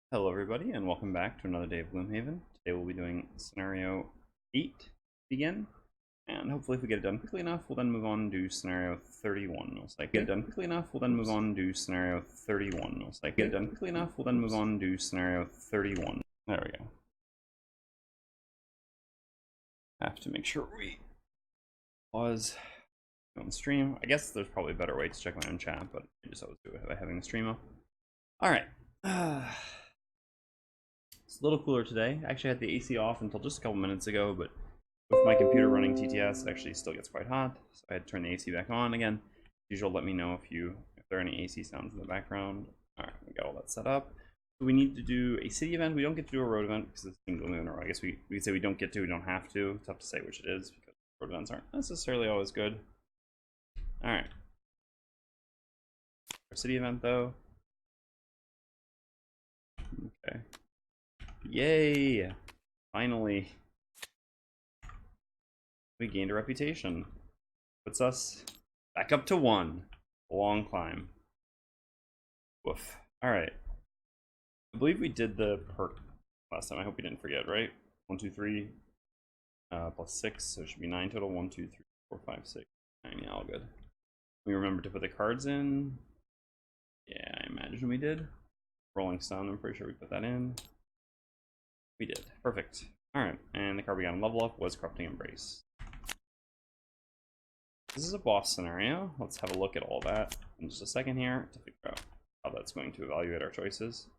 Hello everybody and welcome back to another day of Gloomhaven. Today we'll be doing scenario 8 begin, and hopefully if we get it done quickly enough we'll then move on and do scenario 31 most likely. Get it done quickly enough we'll then move on and do scenario 31 most likely. Get it done quickly enough we'll then move on and do scenario 31. There we go. Have to make sure we pause on stream. I guess there's probably a better way to check my own chat, but I just always do it by having the stream up. Alright. It's a little cooler today. I actually had the AC off until just a couple minutes ago, but with my computer running TTS, it actually still gets quite hot. So I had to turn the AC back on again. As usual, let me know if there are any AC sounds in the background. Alright, we got all that set up. So we need to do a city event. We don't get to do a road event because it's single moon, or I guess we say we don't get to, we don't have to. It's tough to say which it is because road events aren't necessarily always good. Alright. Our city event though. Okay. Yay! Finally. We gained a reputation. Puts us back up to 1. A long climb. Woof. Alright. I believe we did the perk last time. I hope you didn't forget, right? 1, 2, 3 plus 6, so it should be 9 total. 1, 2, 3, 4, 5, 6, 9. Yeah, all good. We remember to put the cards in. Yeah, I imagine we did. Rolling Stone, I'm pretty sure we put that in. We did. Perfect. Alright, and the card we got on level up was Corrupting Embrace. This is a boss scenario. Let's have a look at all that in just a second here to figure out how that's going to evaluate our choices.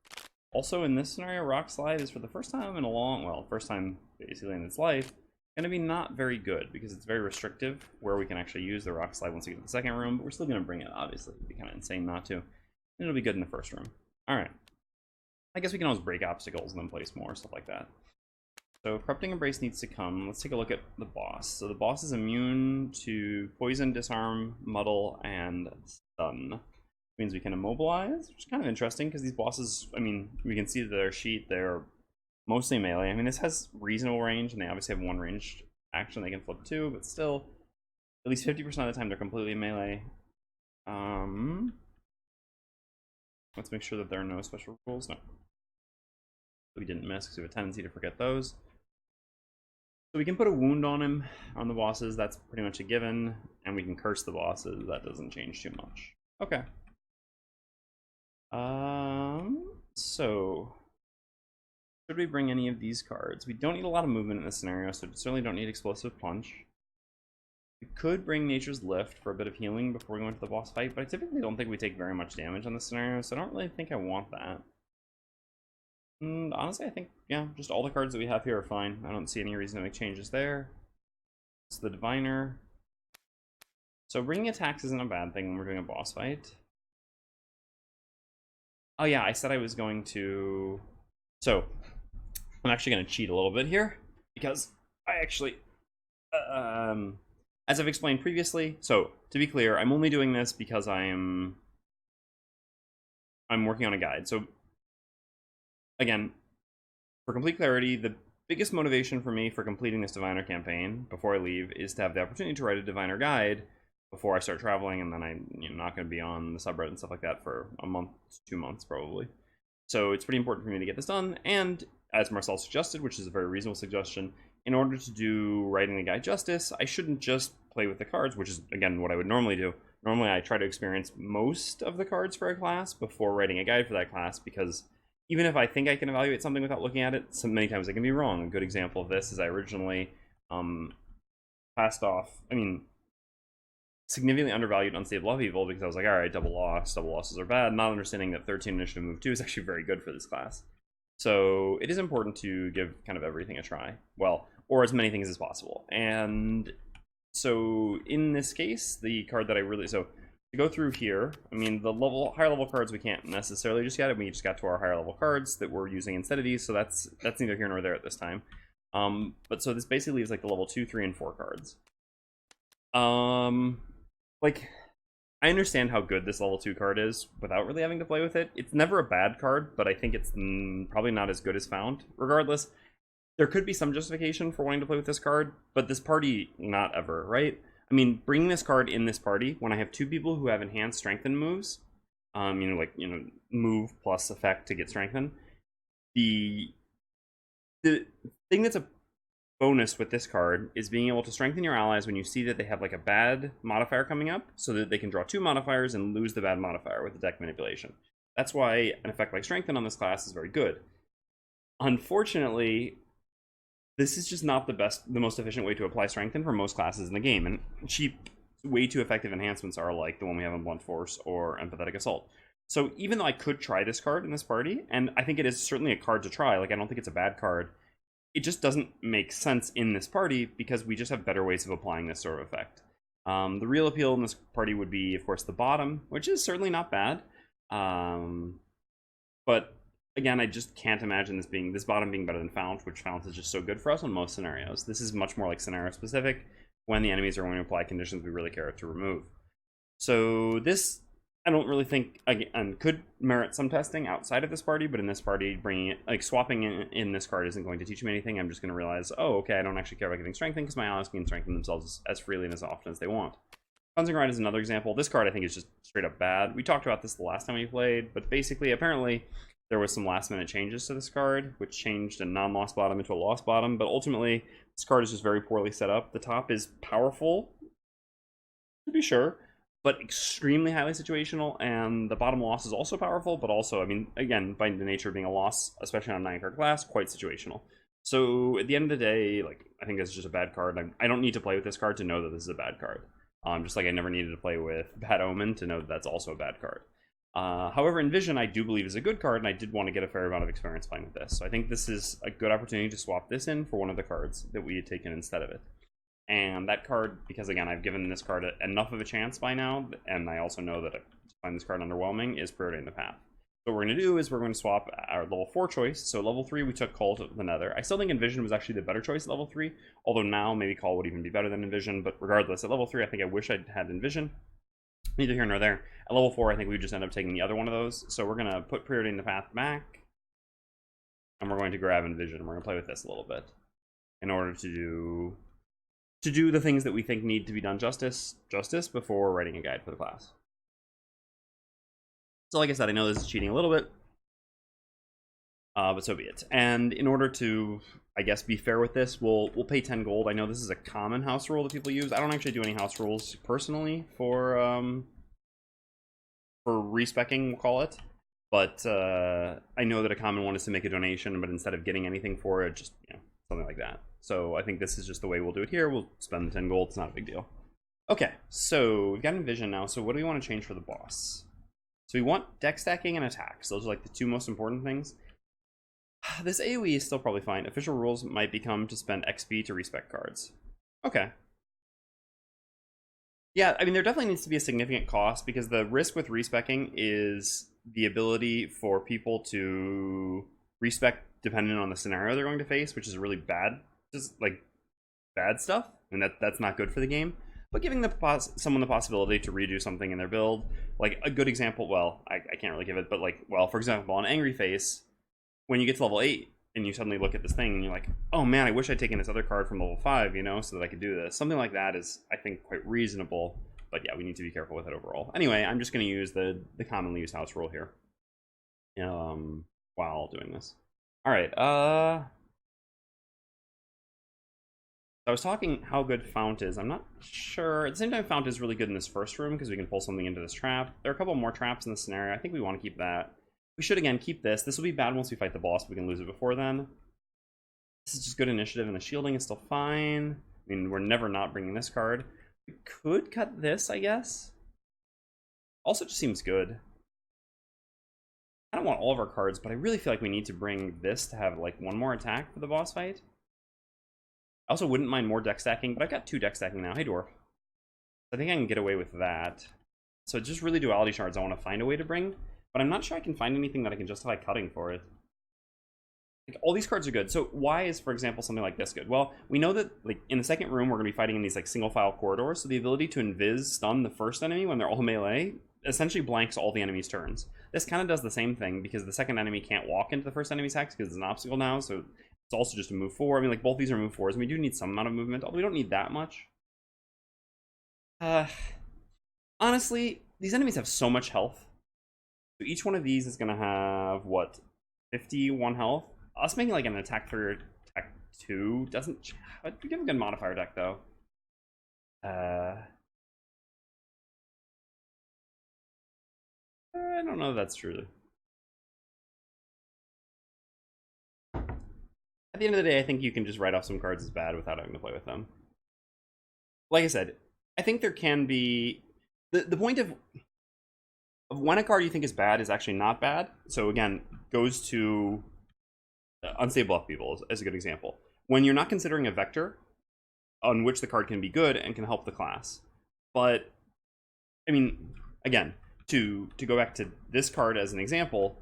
Also, in this scenario, Rock Slide is for the first time in a long, well, first time basically in its life, going to be not very good because it's very restrictive where we can actually use the Rock Slide once we get to the second room, but we're still going to bring it, obviously. It'd be kind of insane not to. And it'll be good in the first room. Alright. I guess we can always break obstacles and then place more, stuff like that. So Corrupting Embrace needs to come. Let's take a look at the boss. So the boss is immune to Poison, Disarm, Muddle, and Stun. Which means we can immobilize, which is kind of interesting because these bosses, I mean, we can see their sheet, they're mostly melee. I mean, this has reasonable range, and they obviously have one ranged action they can flip to, but still, at least 50% of the time they're completely melee. Let's make sure that there are no special rules. No. We didn't miss because we have a tendency to forget those. So we can put a wound on him, on the bosses. That's pretty much a given. And we can curse the bosses. That doesn't change too much. Okay. So should we bring any of these cards? We don't need a lot of movement in this scenario, so we certainly don't need Explosive Punch. We could bring Nature's Lift for a bit of healing before we go into the boss fight, but I typically don't think we take very much damage on this scenario, so I don't really think I want that. And honestly, I think, yeah, just all the cards that we have here are fine. I don't see any reason to make changes there. It's the Diviner. So bringing attacks isn't a bad thing when we're doing a boss fight. Oh yeah, I said I was going to... So, I'm actually going to cheat a little bit here, because I actually... as I've explained previously, so to be clear, I'm only doing this because I'm working on a guide. So again, for complete clarity, the biggest motivation for me for completing this Diviner campaign before I leave is to have the opportunity to write a Diviner guide before I start traveling, and then I'm not going to be on the subreddit and stuff like that for a month, 2 months probably. So it's pretty important for me to get this done, and as Marcel suggested, which is a very reasonable suggestion, in order to do writing the guide justice, I shouldn't just play with the cards, which is, again, what I would normally do. Normally, I try to experience most of the cards for a class before writing a guide for that class, because even if I think I can evaluate something without looking at it, so many times I can be wrong. A good example of this is I originally passed off, significantly undervalued Unstable Upheaval because I was like, alright, double losses are bad, not understanding that 13 Initiative Move 2 is actually very good for this class. So it is important to give kind of everything a try. Well, or as many things as possible. And so in this case, the card that I really... So to go through here, I mean, the higher level cards we can't necessarily just get. We just got to our higher level cards that we're using instead of these, so that's neither here nor there at this time. But so this basically leaves like the level 2, 3, and 4 cards. Like, I understand how good this level 2 card is without really having to play with it. It's never a bad card, but I think it's probably not as good as Found. Regardless, there could be some justification for wanting to play with this card, but this party, not ever, right? I mean, bringing this card in this party, when I have 2 people who have enhanced strengthen moves, move plus effect to get strengthen, the thing that's a bonus with this card is being able to strengthen your allies when you see that they have like a bad modifier coming up, so that they can draw 2 modifiers and lose the bad modifier with the deck manipulation. That's why an effect like Strengthen on this class is very good. Unfortunately, this is just not the most efficient way to apply Strengthen for most classes in the game, and cheap, way too effective enhancements are like the one we have on Blunt Force or Empathetic Assault. So even though I could try this card in this party, and I think it is certainly a card to try, like I don't think it's a bad card, it just doesn't make sense in this party because we just have better ways of applying this sort of effect. The real appeal in this party would be, of course, the bottom, which is certainly not bad. But again, I just can't imagine this bottom being better than Fount, which Fount is just so good for us on most scenarios. This is much more like scenario specific, when the enemies are going to apply conditions we really care to remove. So this, I don't really think, again, could merit some testing outside of this party, but in this party, bringing it, like swapping in this card isn't going to teach me anything. I'm just going to realize, oh, okay, I don't actually care about getting strengthened because my allies can strengthen themselves as freely and as often as they want. Cleansing Rite is another example. This card I think is just straight up bad. We talked about this the last time we played, but basically, apparently, there was some last minute changes to this card, which changed a non-lost bottom into a lost bottom, but ultimately, this card is just very poorly set up. The top is powerful, to be sure, but extremely highly situational, and the bottom loss is also powerful, but also, I mean, again, by the nature of being a loss, especially on a 9-card class, quite situational. So, at the end of the day, like, I think this is just a bad card. I don't need to play with this card to know that this is a bad card. Just like I never needed to play with Bad Omen to know that that's also a bad card. However, Envision I do believe is a good card, and I did want to get a fair amount of experience playing with this. So I think this is a good opportunity to swap this in for one of the cards that we had taken instead of it. And that card, because again, I've given this card enough of a chance by now, and I also know that I find this card underwhelming, is Preordain the Path. So what we're going to do is we're going to swap our level 4 choice. So level 3, we took Call to the Nether. I still think Envision was actually the better choice at level 3, although now maybe Call would even be better than Envision, but regardless, at level 3, I think I wish I'd had Envision. Neither here nor there. At level 4, I think we just end up taking the other one of those. So we're going to put Preordain the Path back, and we're going to grab Envision. We're going to play with this a little bit in order to do the things that we think need to be done justice before writing a guide for the class. So like I said, I know this is cheating a little bit, but so be it. And in order to, I guess, be fair with this, we'll pay 10 gold. I know this is a common house rule that people use. I don't actually do any house rules personally for respecking, we'll call it. But I know that a common one is to make a donation, but instead of getting anything for it, just, you know, something like that. So I think this is just the way we'll do it here. We'll spend the 10 gold. It's not a big deal. Okay, so we've got Envision now. So what do we want to change for the boss? So we want deck stacking and attacks. Those are like the 2 most important things. This AoE is still probably fine. Official rules might become to spend XP to respec cards. Okay. Yeah, I mean, there definitely needs to be a significant cost, because the risk with respecking is the ability for people to respec depending on the scenario they're going to face, which is really bad. Just like bad stuff, and that's not good for the game. But giving someone the possibility to redo something in their build, like a good example, well, I can't really give it, but like, well, for example, on Angry Face, when you get to level 8 and you suddenly look at this thing and you're like, oh man, I wish I'd taken this other card from level 5, you know, so that I could do this. Something like that is, I think, quite reasonable, but yeah, we need to be careful with it overall. Anyway, I'm just going to use the commonly used house rule here while doing this. All right, I was talking how good Fount is. I'm not sure. At the same time, Fount is really good in this first room because we can pull something into this trap. There are a couple more traps in the scenario. I think we want to keep that. We should, again, keep this. This will be bad once we fight the boss, but we can lose it before then. This is just good initiative, and the shielding is still fine. I mean, we're never not bringing this card. We could cut this, I guess. Also just seems good. I don't want all of our cards, but I really feel like we need to bring this to have, like, 1 more attack for the boss fight. I also wouldn't mind more deck stacking, but I've got 2 deck stacking now. Hey, Dwarf. I think I can get away with that. So just really duality shards I want to find a way to bring, but I'm not sure I can find anything that I can justify cutting for it. Like, all these cards are good. So why is, for example, something like this good? Well, we know that, like, in the second room, we're going to be fighting in these, like, single file corridors, so the ability to invis stun the first enemy when they're all melee essentially blanks all the enemy's turns. This kind of does the same thing, because the second enemy can't walk into the first enemy's hex because it's an obstacle now, so it's also just a move 4. I mean, like, both these are move 4s, and we do need some amount of movement, although we don't need that much. Honestly, these enemies have so much health. So each one of these is going to have, what, 51 health. Us making like an attack 3 or attack 2 doesn't... We have a good modifier deck, though. I don't know if that's true. At the end of the day, I think you can just write off some cards as bad without having to play with them. Like I said, I think there can be... The point of when a card you think is bad is actually not bad. So again, goes to Unstable Upheaval as a good example. When you're not considering a vector on which the card can be good and can help the class. But, I mean, again, to go back to this card as an example,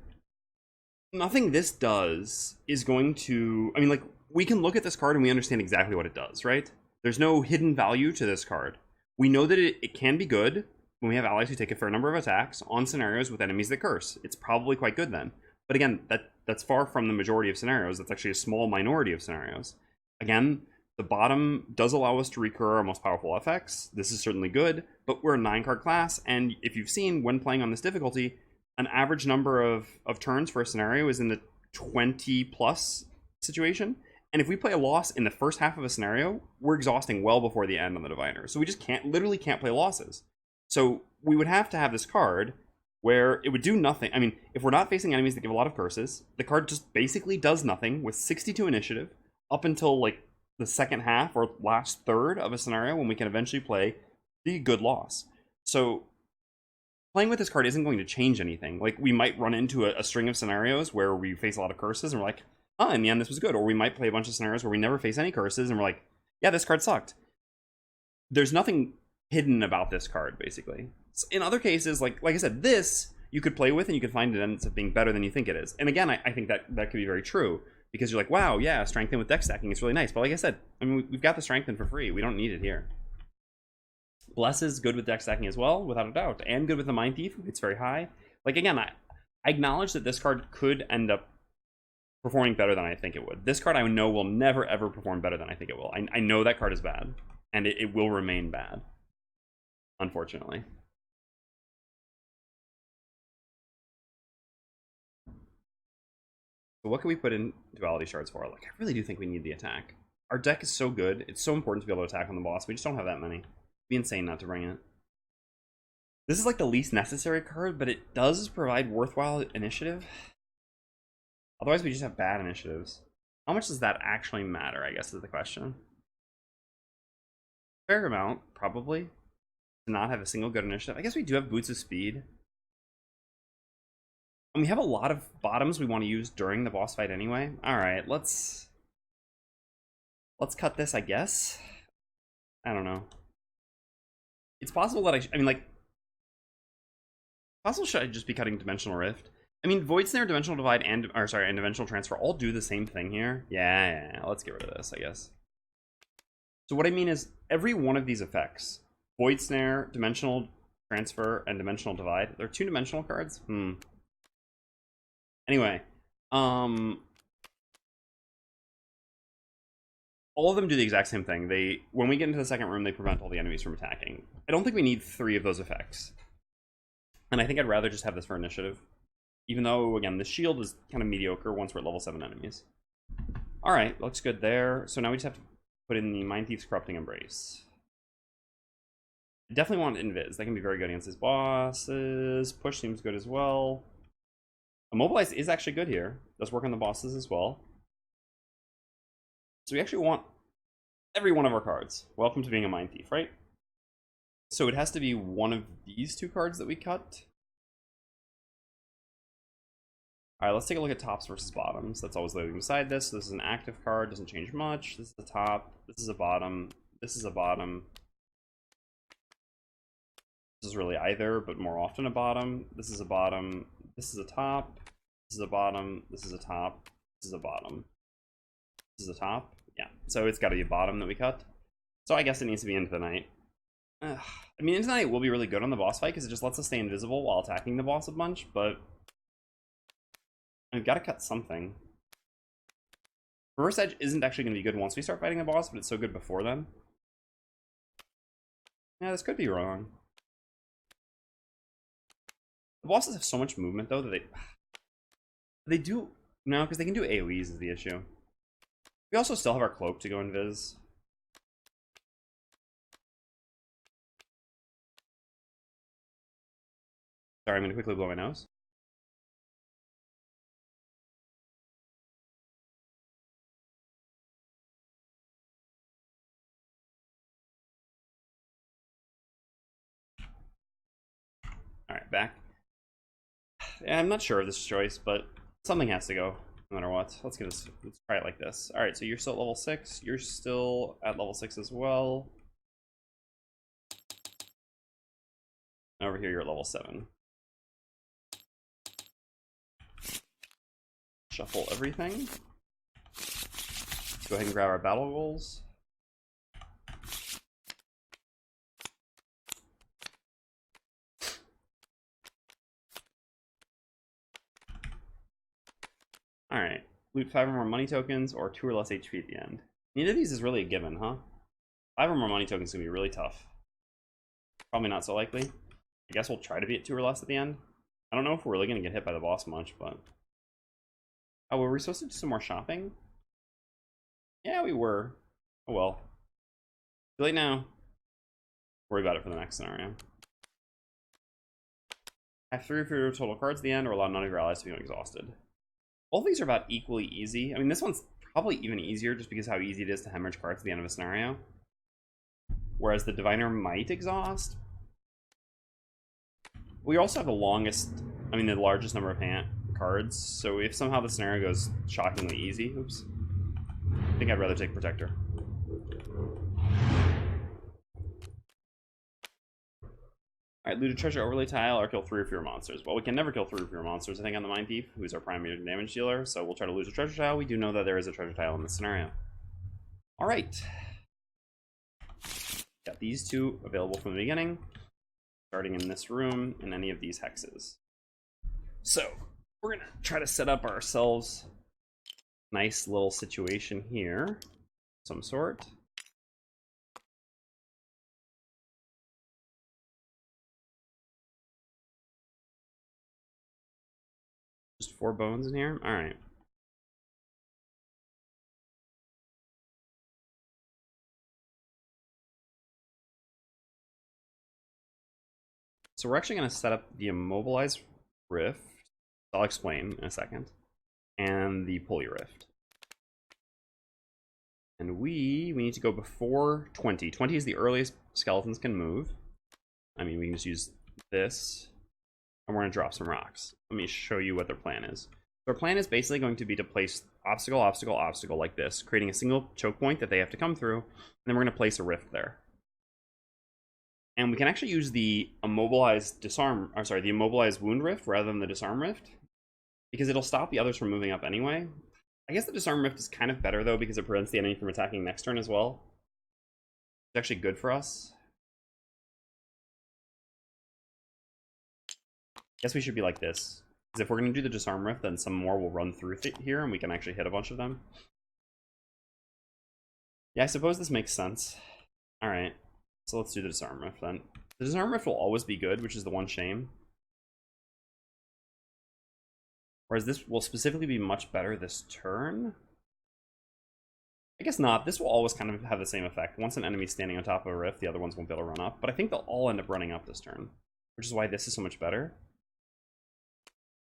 nothing this does is going to... I mean, like, we can look at this card and we understand exactly what it does, right? There's no hidden value to this card. We know that it can be good when we have allies who take a fair number of attacks on scenarios with enemies that curse. It's probably quite good then. But again, that's far from the majority of scenarios. That's actually a small minority of scenarios. Again, the bottom does allow us to recur our most powerful effects. This is certainly good, but we're a 9-card class, and if you've seen, when playing on this difficulty, an average number of turns for a scenario is in the 20-plus situation. And if we play a loss in the first half of a scenario, we're exhausting well before the end on the Diviner. So we just literally can't play losses. So we would have to have this card where it would do nothing. I mean, if we're not facing enemies that give a lot of curses, the card just basically does nothing with 62 initiative up until like the second half or last third of a scenario when we can eventually play the good loss. So playing with this card isn't going to change anything. Like, we might run into a string of scenarios where we face a lot of curses and we're like, oh, in the end this was good. Or we might play a bunch of scenarios where we never face any curses and we're like, yeah, this card sucked. There's nothing hidden about this card, basically. In other cases, like I said, this you could play with and you could find it ends up being better than you think it is. And again, I think that could be very true, because you're like, wow, yeah, strengthen with deck stacking, it's really nice. But like I said, I mean, we've got the strengthen for free. We don't need it here. Bless is good with deck stacking as well, without a doubt, and good with the Mindthief. It's very high. Like, again, I acknowledge that this card could end up performing better than I think it would. This card I know will never ever perform better than I think it will. I know that card is bad, and it will remain bad, unfortunately. So what can we put in Duality Shards for? Like, I really do think we need the attack. Our deck is so good. It's so important to be able to attack on the boss. We just don't have that many. It'd be insane not to bring it. This is like the least necessary card, but it does provide worthwhile initiative. Otherwise, we just have bad initiatives. How much does that actually matter, I guess, is the question. Fair amount, probably. To not have a single good initiative. I guess we do have Boots of Speed. And we have a lot of bottoms we want to use during the boss fight anyway. Alright, let's cut this, I guess. I don't know. It's possible that I mean, like... Possible should I just be cutting Dimensional Rift? I mean, Void Snare, Dimensional Divide, and Dimensional Transfer all do the same thing here. Yeah, let's get rid of this, I guess. So what I mean is, every one of these effects, Void Snare, Dimensional Transfer, and Dimensional Divide, they're 2-dimensional cards? Anyway, all of them do the exact same thing. When we get into the second room, they prevent all the enemies from attacking. I don't think we need 3 of those effects. And I think I'd rather just have this for initiative. Even though, again, the shield is kind of mediocre once we're at level 7 enemies. Alright, looks good there. So now we just have to put in the Mindthief's Corrupting Embrace. I definitely want Invis. That can be very good against his bosses. Push seems good as well. Immobilize is actually good here. Does work on the bosses as well. So we actually want every one of our cards. Welcome to being a Mindthief, right? So it has to be one of these 2 cards that we cut. Alright, let's take a look at tops versus bottoms. That's always living beside this. So this is an active card, doesn't change much. This is the top, this is a bottom, this is a bottom. This is really either, but more often a bottom. This is a bottom, this is a top, this is a bottom, this is a top, this is a bottom. This is a top? Yeah, so it's got to be a bottom that we cut. So I guess it needs to be Into the Night. I mean, Into the Night will be really good on the boss fight because it just lets us stay invisible while attacking the boss a bunch, but I've got to cut something. Reverse Edge isn't actually going to be good once we start fighting the boss, but it's so good before then. Yeah, this could be wrong. The bosses have so much movement, though, that they do No, because they can do AoEs is the issue. We also still have our cloak to go invis. Sorry, I'm going to quickly blow my nose. Alright, back. Yeah, I'm not sure of this choice, but something has to go, no matter what. Let's try it like this. Alright, so you're still at level 6. You're still at level 6 as well. And over here, you're at level 7. Shuffle everything. Go ahead and grab our battle goals. Alright. Loot 5 or more money tokens or 2 or less HP at the end. Neither of these is really a given, huh? 5 or more money tokens is going to be really tough. Probably not so likely. I guess we'll try to be at 2 or less at the end. I don't know if we're really going to get hit by the boss much, but... Oh, were we supposed to do some more shopping? Yeah, we were. Oh well. Too late now. Worry about it for the next scenario. Have 3 of your total cards at the end, or allow none of your allies to become exhausted. Both of these are about equally easy. I mean, this one's probably even easier just because how easy it is to hemorrhage cards at the end of a scenario. Whereas the Diviner might exhaust. We also have the largest number of hand cards, so if somehow the scenario goes shockingly easy, oops, I think I'd rather take Protector. Alright, loot a treasure overlay tile or kill 3 or fewer monsters. Well, we can never kill 3 or fewer monsters, I think, on the Mindthief, who's our primary damage dealer, so we'll try to loot a treasure tile. We do know that there is a treasure tile in this scenario. Alright. Got these 2 available from the beginning, starting in this room in any of these hexes. So, we're gonna try to set up ourselves a nice little situation here, of some sort. Just 4 bones in here? Alright. So we're actually going to set up the Immobilized Rift. I'll explain in a second. And the Pulley Rift. And we need to go before 20. 20 is the earliest skeletons can move. I mean, we can just use this. And we're going to drop some rocks. Let me show you what their plan is. Their plan is basically going to be to place obstacle, obstacle, obstacle like this, creating a single choke point that they have to come through. And then we're going to place a rift there. And we can actually use the immobilized wound rift rather than the disarm rift, because it'll stop the others from moving up anyway. I guess the disarm rift is kind of better though, because it prevents the enemy from attacking next turn as well. It's actually good for us. Guess we should be like this, because if we're going to do the disarm rift, then some more will run through here, and we can actually hit a bunch of them. Yeah, I suppose this makes sense. All right. So let's do the Disarm Rift then. The Disarm Rift will always be good, which is the one shame. Whereas this will specifically be much better this turn. I guess not. This will always kind of have the same effect. Once an enemy's standing on top of a rift, the other ones won't be able to run up. But I think they'll all end up running up this turn, which is why this is so much better.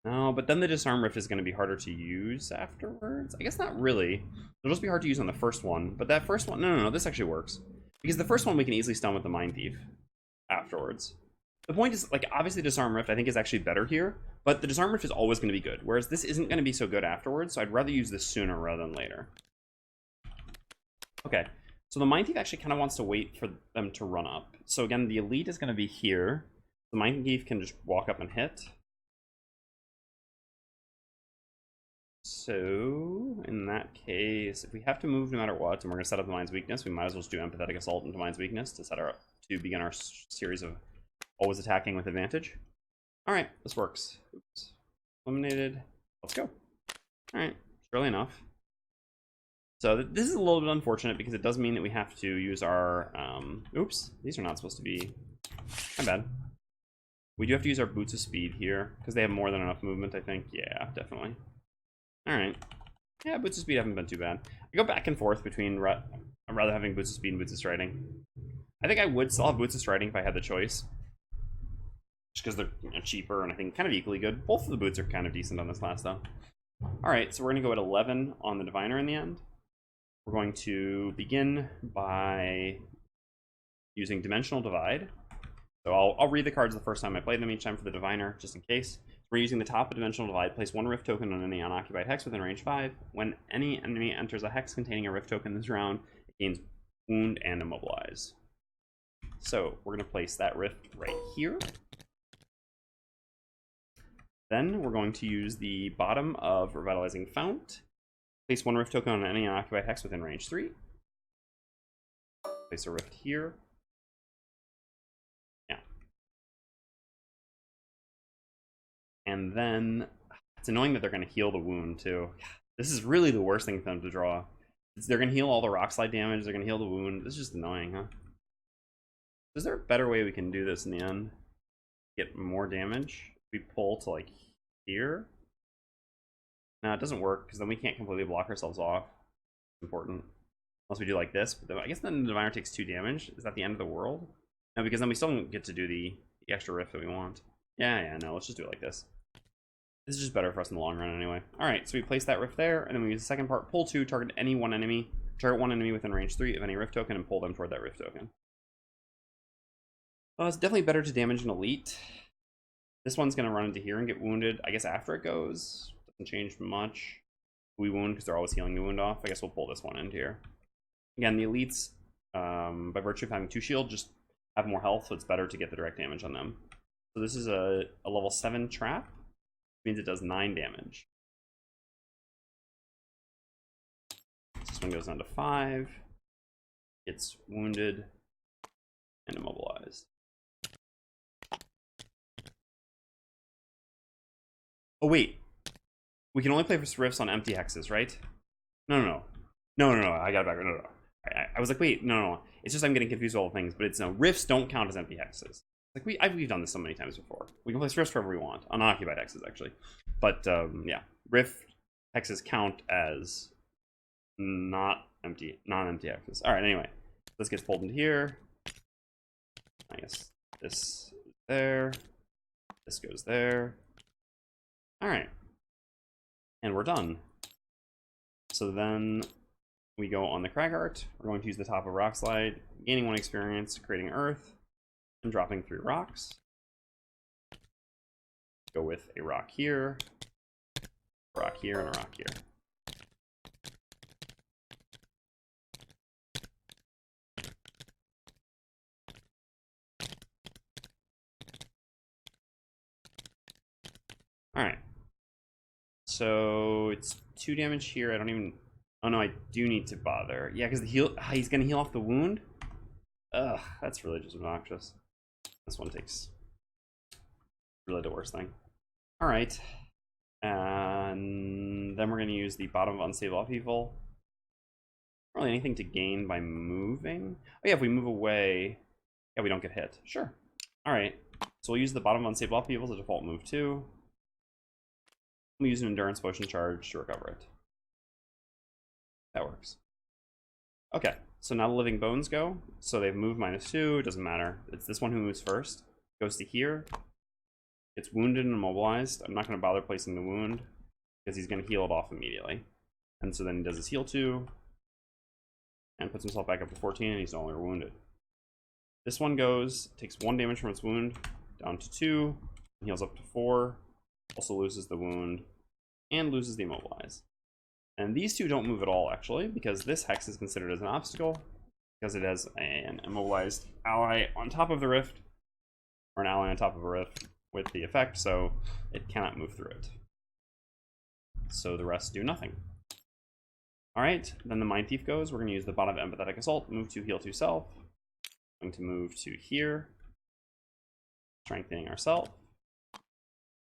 No, but then the Disarm Rift is going to be harder to use afterwards. I guess not really. It'll just be hard to use on the first one. But that first one, no, this actually works. Because the first one we can easily stun with the Mindthief afterwards. The point is, like, obviously Disarm Rift I think is actually better here, but the Disarm Rift is always going to be good, whereas this isn't going to be so good afterwards, so I'd rather use this sooner rather than later. Okay, so the Mindthief actually kind of wants to wait for them to run up. So again, the Elite is going to be here. The Mindthief can just walk up and hit. So, in that case, if we have to move no matter what, and we're going to set up the Mind's Weakness, we might as well just do Empathetic Assault into Mind's Weakness to set her up to begin our series of always attacking with advantage. Alright, this works. Oops. Eliminated. Let's go. Alright, surely enough. So, this is a little bit unfortunate because it does mean that we have to use our... oops, these are not supposed to be... My bad. We do have to use our Boots of Speed here, because they have more than enough movement, I think. Yeah, definitely. Alright. Yeah, Boots of Speed haven't been too bad. I go back and forth between rather having Boots of Speed and Boots of Striding. I think I would still have Boots of Striding if I had the choice. Just because they're cheaper and I think kind of equally good. Both of the boots are kind of decent on this class, though. Alright, so we're going to go at 11 on the Diviner in the end. We're going to begin by using Dimensional Divide. So I'll read the cards the first time I play them each time for the Diviner, just in case. We're using the top of Dimensional Divide. Place 1 Rift token on any unoccupied hex within range 5. When any enemy enters a hex containing a Rift token this round, it gains Wound and Immobilize. So we're going to place that Rift right here. Then we're going to use the bottom of Revitalizing Fount. Place 1 Rift token on any unoccupied hex within range 3. Place a Rift here. Yeah. And then, it's annoying that they're going to heal the wound too. This is really the worst thing for them to draw. They're going to heal all the rock slide damage, they're going to heal the wound. This is just annoying, huh? Is there a better way we can do this in the end? Get more damage? We pull to like here. No, it doesn't work because then we can't completely block ourselves off. It's important. Unless we do like this. But I guess then the Diviner takes 2 damage. Is that the end of the world? No, because then we still don't get to do the extra rift that we want. Yeah, no, let's just do it like this. This is just better for us in the long run anyway. Alright, so we place that rift there, and then we use the second part. Pull 2, target one enemy within range 3 of any rift token, and pull them toward that rift token. It's definitely better to damage an elite. This one's going to run into here and get wounded, I guess, after it goes. Doesn't change much. We wound because they're always healing the wound off. I guess we'll pull this one in here. Again, the elites, by virtue of having 2 shield, just have more health, so it's better to get the direct damage on them. So this is a level 7 trap, which means it does 9 damage. This one goes down to 5. Gets wounded and immobilized. Oh, wait. We can only play for rifts on empty hexes, right? No. I got it back. No. I was like, wait, no. It's just I'm getting confused with all the things, but it's no. Rifts don't count as empty hexes. Like we've done this so many times before. We can place rifts wherever we want. On unoccupied hexes, actually. But, yeah. Rift hexes count as non-empty hexes. Alright, anyway. This gets pulled into here. I guess this is there. This goes there. Alright. And we're done. So then we go on the Cragheart. We're going to use the top of Rock Slide, gaining 1 experience, creating Earth, and dropping 3 rocks. Go with a rock here, a rock here, and a rock here. Alright. So it's 2 damage here. I don't even... Oh no, I do need to bother. Yeah, because the heal... he's going to heal off the wound? Ugh, that's really just obnoxious. This one takes... really the worst thing. Alright. And then we're going to use the bottom of Unstable Upheaval. Not really anything to gain by moving. Oh yeah, if we move away... Yeah, we don't get hit. Sure. Alright. So we'll use the bottom of Unstable Upheaval as a default move too. We'll use an Endurance Potion charge to recover it. That works. Okay, so now the Living Bones go. So they've moved -2, it doesn't matter. It's this one who moves first. Goes to here. Gets wounded and immobilized. I'm not going to bother placing the wound, because he's going to heal it off immediately. And so then he does his heal 2. And puts himself back up to 14, and he's no longer wounded. This one goes, takes 1 damage from its wound, down to 2. Heals up to 4. Also loses the wound, and loses the immobilize. And these 2 don't move at all, actually, because this hex is considered as an obstacle, because it has an immobilized ally on top of the rift, or an ally on top of a rift with the effect, so it cannot move through it. So the rest do nothing. Alright, then the Mindthief goes. We're going to use the bottom of Empathetic Assault, move to heal 2 self. Going to move to here, strengthening ourselves.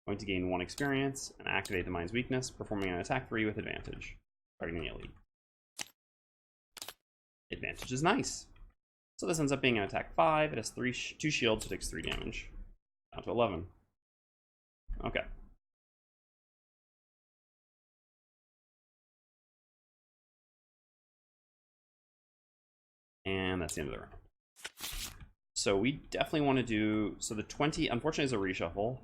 Going to gain 1 experience and activate the Mind's Weakness, performing an attack 3 with advantage, targeting the elite. Advantage is nice. So this ends up being an attack 5. It has 2 shields, so it takes 3 damage. Down to 11. Okay. And that's the end of the round. So we definitely want to do... So the 20, unfortunately, is a reshuffle.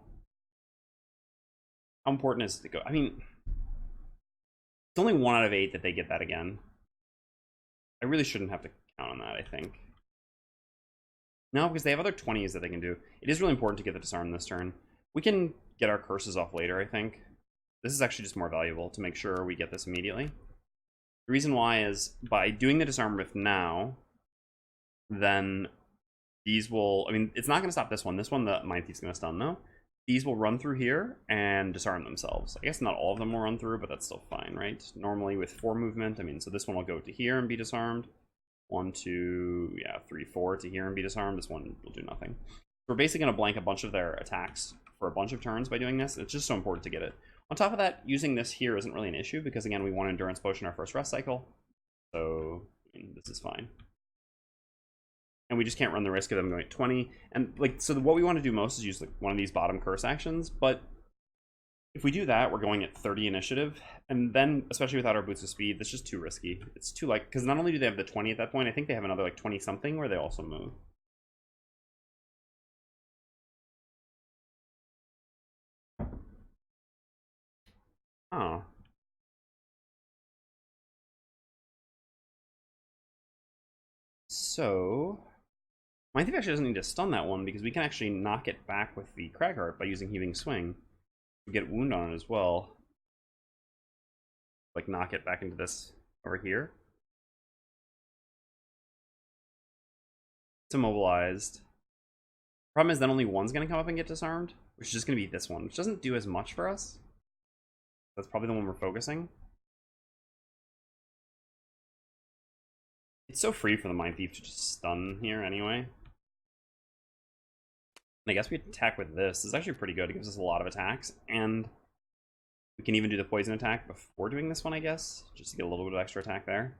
How important is it to go? I mean, it's only 1 out of 8 that they get that again. I really shouldn't have to count on that, I think. No, because they have other 20s that they can do. It is really important to get the disarm this turn. We can get our curses off later, I think. This is actually just more valuable to make sure we get this immediately. The reason why is by doing the Disarmament Rift now, then these will... I mean, it's not going to stop this one. This one, the Mindthief's going to stun, though. These will run through here and disarm themselves. I guess not all of them will run through, but that's still fine, right? Normally with 4 movement, I mean, so this one will go to here and be disarmed. 1, 2, yeah, 3, 4 to here and be disarmed. This one will do nothing. We're basically going to blank a bunch of their attacks for a bunch of turns by doing this. It's just so important to get it. On top of that, using this here isn't really an issue because, again, we want Endurance Potion our first rest cycle. So, I mean, this is fine. And we just can't run the risk of them going at 20. And, like, so what we want to do most is use, like, one of these bottom curse actions. But if we do that, we're going at 30 initiative. And then, especially without our Boots of Speed, that's just too risky. It's too, like, because not only do they have the 20 at that point, I think they have another, like, 20-something where they also move. Oh. So, Mindthief actually doesn't need to stun that one because we can actually knock it back with the Cragheart by using Heaving Swing. We get wound on it as well. Like, knock it back into this over here. It's immobilized. Problem is then only one's going to come up and get disarmed, which is just going to be this one, which doesn't do as much for us. That's probably the one we're focusing. It's so free for the Mindthief to just stun here anyway. And I guess we attack with this. This is actually pretty good. It gives us a lot of attacks. And we can even do the poison attack before doing this one, I guess. Just to get a little bit of extra attack there.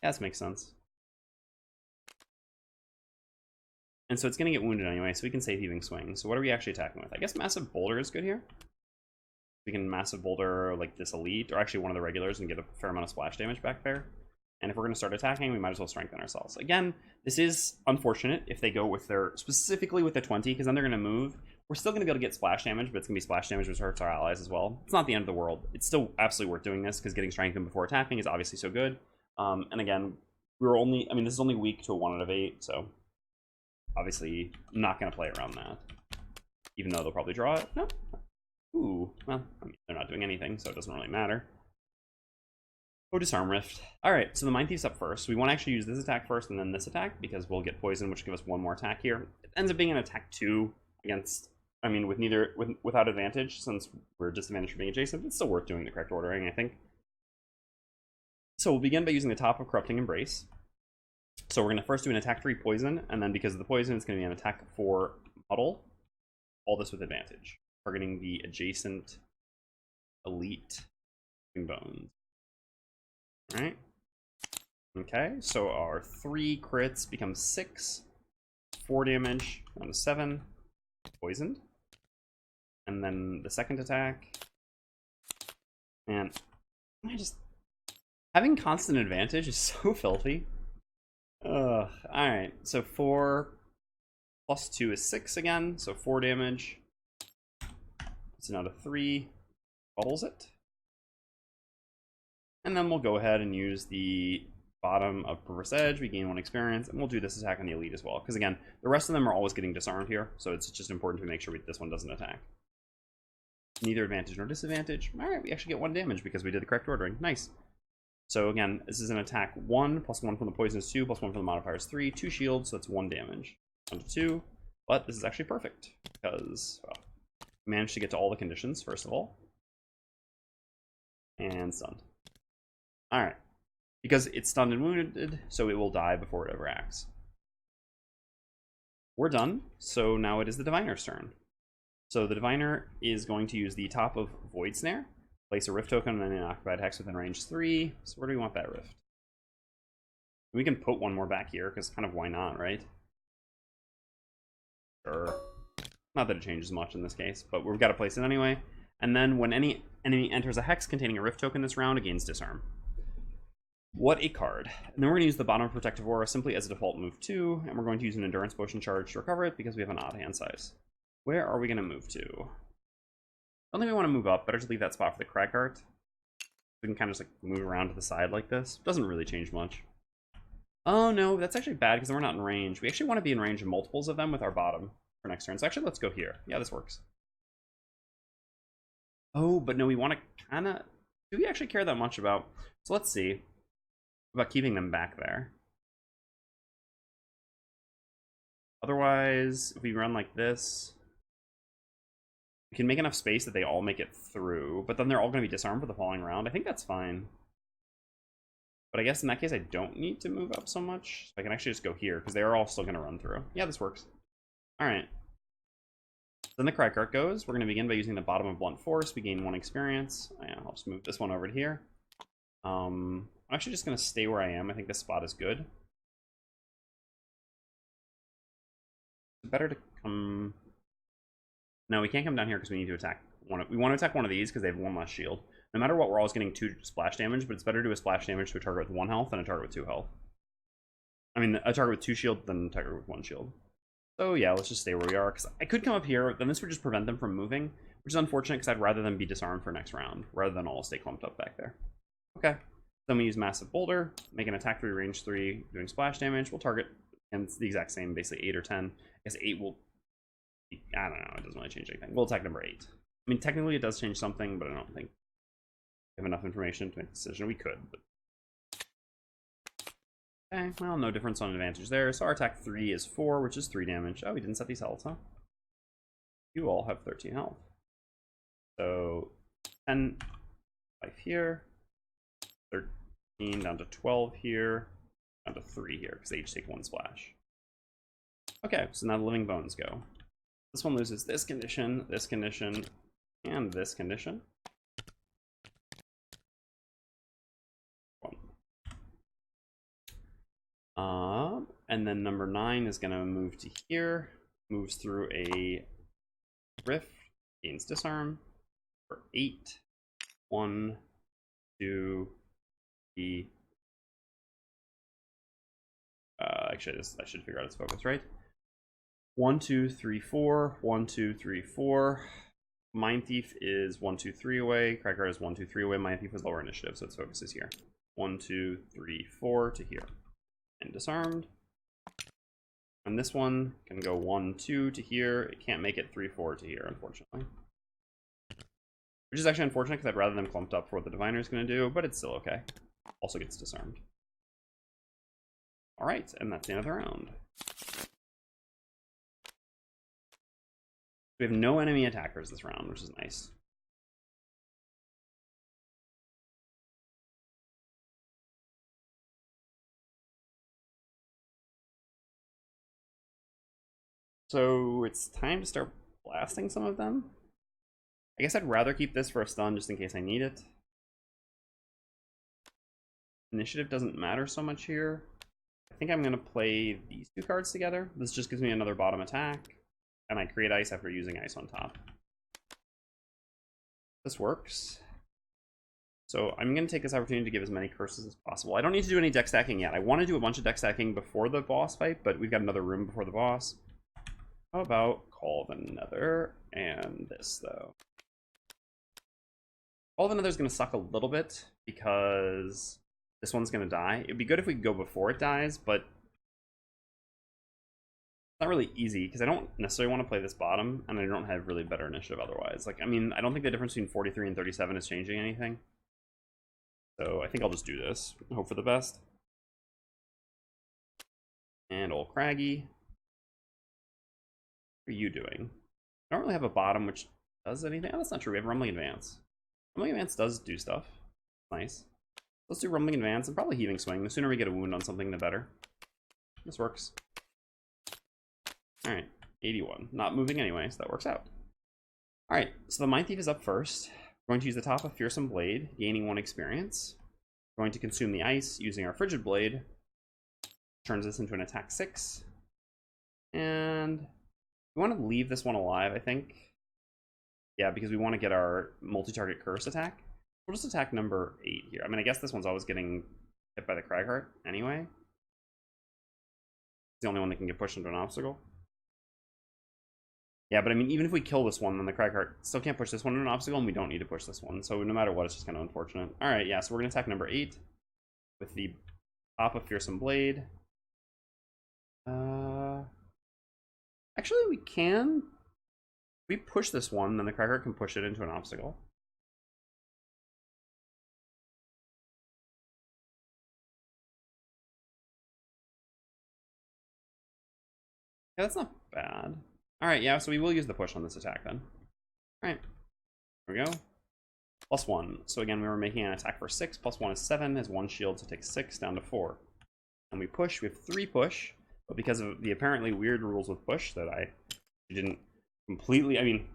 Yeah, this makes sense. And so it's going to get wounded anyway, so we can save Heaving Swing. So what are we actually attacking with? I guess Massive Boulder is good here. We can Massive Boulder like this Elite, or actually one of the regulars, and get a fair amount of splash damage back there. And if we're going to start attacking, we might as well strengthen ourselves. Again, this is unfortunate if they go with their, specifically with the 20, because then they're going to move. We're still going to be able to get splash damage, but it's going to be splash damage which hurts our allies as well. It's not the end of the world. It's still absolutely worth doing this, because getting strengthened before attacking is obviously so good. And again, we're only, I mean, this is only weak to a 1 out of 8, so obviously I'm not going to play around that. Even though they'll probably draw it. No. Ooh, well, I mean, they're not doing anything, so it doesn't really matter. Oh, Disarm Rift. Alright, so the Mindthief's up first. We want to actually use this attack first and then this attack, because we'll get poison, which will give us 1 more attack here. It ends up being an attack 2 against, I mean, without advantage, since we're disadvantaged for being adjacent. It's still worth doing the correct ordering, I think. So we'll begin by using the top of Corrupting Embrace. So we're going to first do an attack 3 poison, and then because of the poison, it's going to be an attack 4 Muddle. All this with advantage. Targeting the adjacent elite bones. Alright. Okay, so our 3 crits become 6. 4 damage, down to 7. Poisoned. And then the second attack. Man, having constant advantage is so filthy. Alright, so 4 plus 2 is 6 again, so 4 damage. So now to 3, bubbles it. And then we'll go ahead and use the bottom of Perverse Edge. We gain 1 experience, and we'll do this attack on the Elite as well. Because again, the rest of them are always getting disarmed here, so it's just important to make sure this one doesn't attack. Neither advantage nor disadvantage. Alright, we actually get 1 damage because we did the correct ordering. Nice. So again, this is an attack 1, plus 1 from the poison is 2, plus 1 from the modifier is 3, 2 shields, so that's 1 damage. Down to 2, but this is actually perfect, because, well, we managed to get to all the conditions, first of all. And stunned. Alright. Because it's stunned and wounded, so it will die before it ever acts. We're done, so now it is the Diviner's turn. So the Diviner is going to use the top of Void Snare, place a Rift token on an occupied hex within range 3. So where do we want that Rift? We can put 1 more back here, because kind of why not, right? Sure. Not that it changes much in this case, but we've got to place it anyway. And then when any enemy enters a hex containing a Rift token this round, it gains Disarm. What a card. And then we're going to use the bottom of Protective Aura simply as a default move 2, and we're going to use an Endurance Potion charge to recover it because we have an odd hand size. Where are we going to move to? I don't think we want to move up. Better to leave that spot for the Cragheart. We can kind of just like move around to the side like this. Doesn't really change much. Oh no, that's actually bad because we're not in range. We actually want to be in range of multiples of them with our bottom for next turn. So actually, let's go here. Yeah, this works. Oh, but no, we want to kind of... Do we actually care that much about... So let's see about keeping them back there. Otherwise, if we run like this, we can make enough space that they all make it through, but then they're all going to be disarmed for the following round. I think that's fine. But I guess in that case, I don't need to move up so much. So I can actually just go here, because they are all still going to run through. Yeah, this works. All right. Then the Cragheart goes. We're going to begin by using the bottom of Blunt Force. We gain 1 experience. Yeah, I'll just move this one over to here. I'm actually just going to stay where I am. I think this spot is good. Better to come... No, we can't come down here because we need to attack one. We want to attack one of these because they have 1 less shield. No matter what, we're always getting 2 splash damage, but it's better to do a splash damage to a target with 1 health than a target with 2 health. I mean, a target with 2 shield than a target with 1 shield. So yeah, let's just stay where we are, because I could come up here, then this would just prevent them from moving, which is unfortunate because I'd rather them be disarmed for next round, rather than all stay clumped up back there. Okay, then we use Massive Boulder, make an attack 3, range 3, doing splash damage. We'll target, and it's the exact same, basically 8 or 10. I guess 8 will... I don't know, it doesn't really change anything. We'll attack number 8. I mean, technically it does change something, but I don't think we have enough information to make a decision. We could, but... Okay, well, no difference on advantage there. So our attack 3 is 4, which is 3 damage. Oh, we didn't set these healths, huh? You all have 13 health. So 10, 5 here, 13 down to 12 here, down to 3 here, because they each take 1 splash. Okay, so now the Living Bones go. This one loses this condition, and this condition. And then number 9 is going to move to here, moves through a rift, gains disarm for 8. 1, 2, 3. Actually, I should figure out its focus, right? 1, 2, 3, 4. 1, 2, 3, 4. Mindthief is 1, 2, 3 away. Cragheart is 1, 2, 3 away. Mindthief is lower initiative, so its focus is here. 1, 2, 3, 4 to here. And disarmed. And this one can go 1, 2 to here. It can't make it 3, 4 to here, unfortunately. Which is actually unfortunate because I'd rather them clumped up for what the Diviner is going to do, but it's still okay. Also gets disarmed. Alright, and that's the end of the round. We have no enemy attackers this round, which is nice. So it's time to start blasting some of them. I guess I'd rather keep this for a stun just in case I need it. Initiative doesn't matter so much here. I think I'm going to play these 2 cards together. This just gives me another bottom attack. And I create ice after using ice on top. This works. So I'm going to take this opportunity to give as many curses as possible. I don't need to do any deck stacking yet. I want to do a bunch of deck stacking before the boss fight, but we've got another room before the boss. How about Call of Another and this, though? Call of Another is going to suck a little bit because this one's going to die. It'd be good if we could go before it dies, but it's not really easy because I don't necessarily want to play this bottom, and I don't have really better initiative otherwise. Like, I mean, I don't think the difference between 43 and 37 is changing anything. So I think I'll just do this. Hope for the best. And old Craggy. What are you doing? I don't really have a bottom which does anything. Oh, that's not true. We have Rumbling Advance. Rumbling Advance does do stuff. Nice. Let's do Rumbling Advance and probably Heaving Swing. The sooner we get a wound on something, the better. This works. Alright, 81. Not moving anyway, so that works out. Alright, so the Mindthief is up first. We're going to use the top of Fearsome Blade, gaining 1 experience. We're going to consume the ice using our Frigid Blade. Turns this into an attack 6. And we want to leave this one alive, I think. Yeah, because we want to get our multi-target curse attack. We'll just attack number 8 here. I mean, I guess this one's always getting hit by the Cragheart anyway. It's the only one that can get pushed into an obstacle. Yeah, but I mean, even if we kill this one, then the Cragheart still can't push this one into an obstacle, and we don't need to push this one. So no matter what, it's just kind of unfortunate. All right, yeah, so we're going to attack number 8 with the top of Fearsome Blade. Actually, we can. If we push this one, then the Cragheart can push it into an obstacle. Yeah, that's not bad. All right, yeah, so we will use the push on this attack then. All right, here we go. +1. So again, we were making an attack for 6. +1 is 7. Has 1 shield, so take 6 down to 4. And we push. We have 3 push, but because of the apparently weird rules with push that I didn't completely. I mean,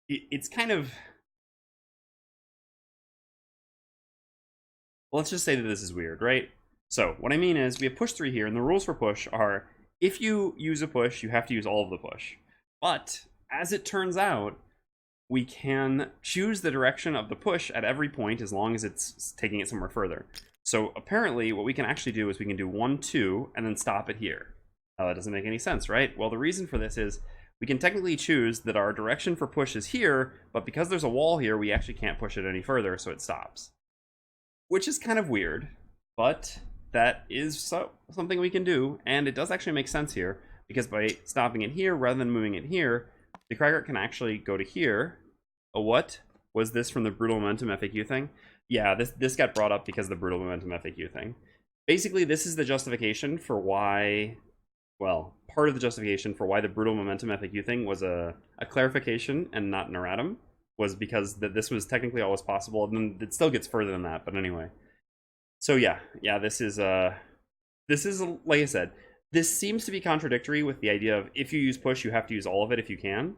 it's kind of. Well, let's just say that this is weird, right? So what I mean is we have push 3 here, and the rules for push are if you use a push, you have to use all of the push. But as it turns out, we can choose the direction of the push at every point as long as it's taking it somewhere further. So apparently what we can actually do is we can do 1, 2, and then stop it here. Now that doesn't make any sense, right? Well, the reason for this is we can technically choose that our direction for push is here, but because there's a wall here, we actually can't push it any further, so it stops. Which is kind of weird, but that is something we can do, and it does actually make sense here, because by stopping it here rather than moving it here, the Cragheart can actually go to here. Oh, what? Was this from the Brutal Momentum FAQ thing? Yeah, this got brought up because of the Brutal Momentum FAQ thing. Basically, this is the justification for why... Well, part of the justification for why the Brutal Momentum FAQ thing was a clarification and not an erratum, was because this was technically always possible, and then it still gets further than that, but anyway. So yeah, this is like I said, this seems to be contradictory with the idea of if you use push, you have to use all of it if you can.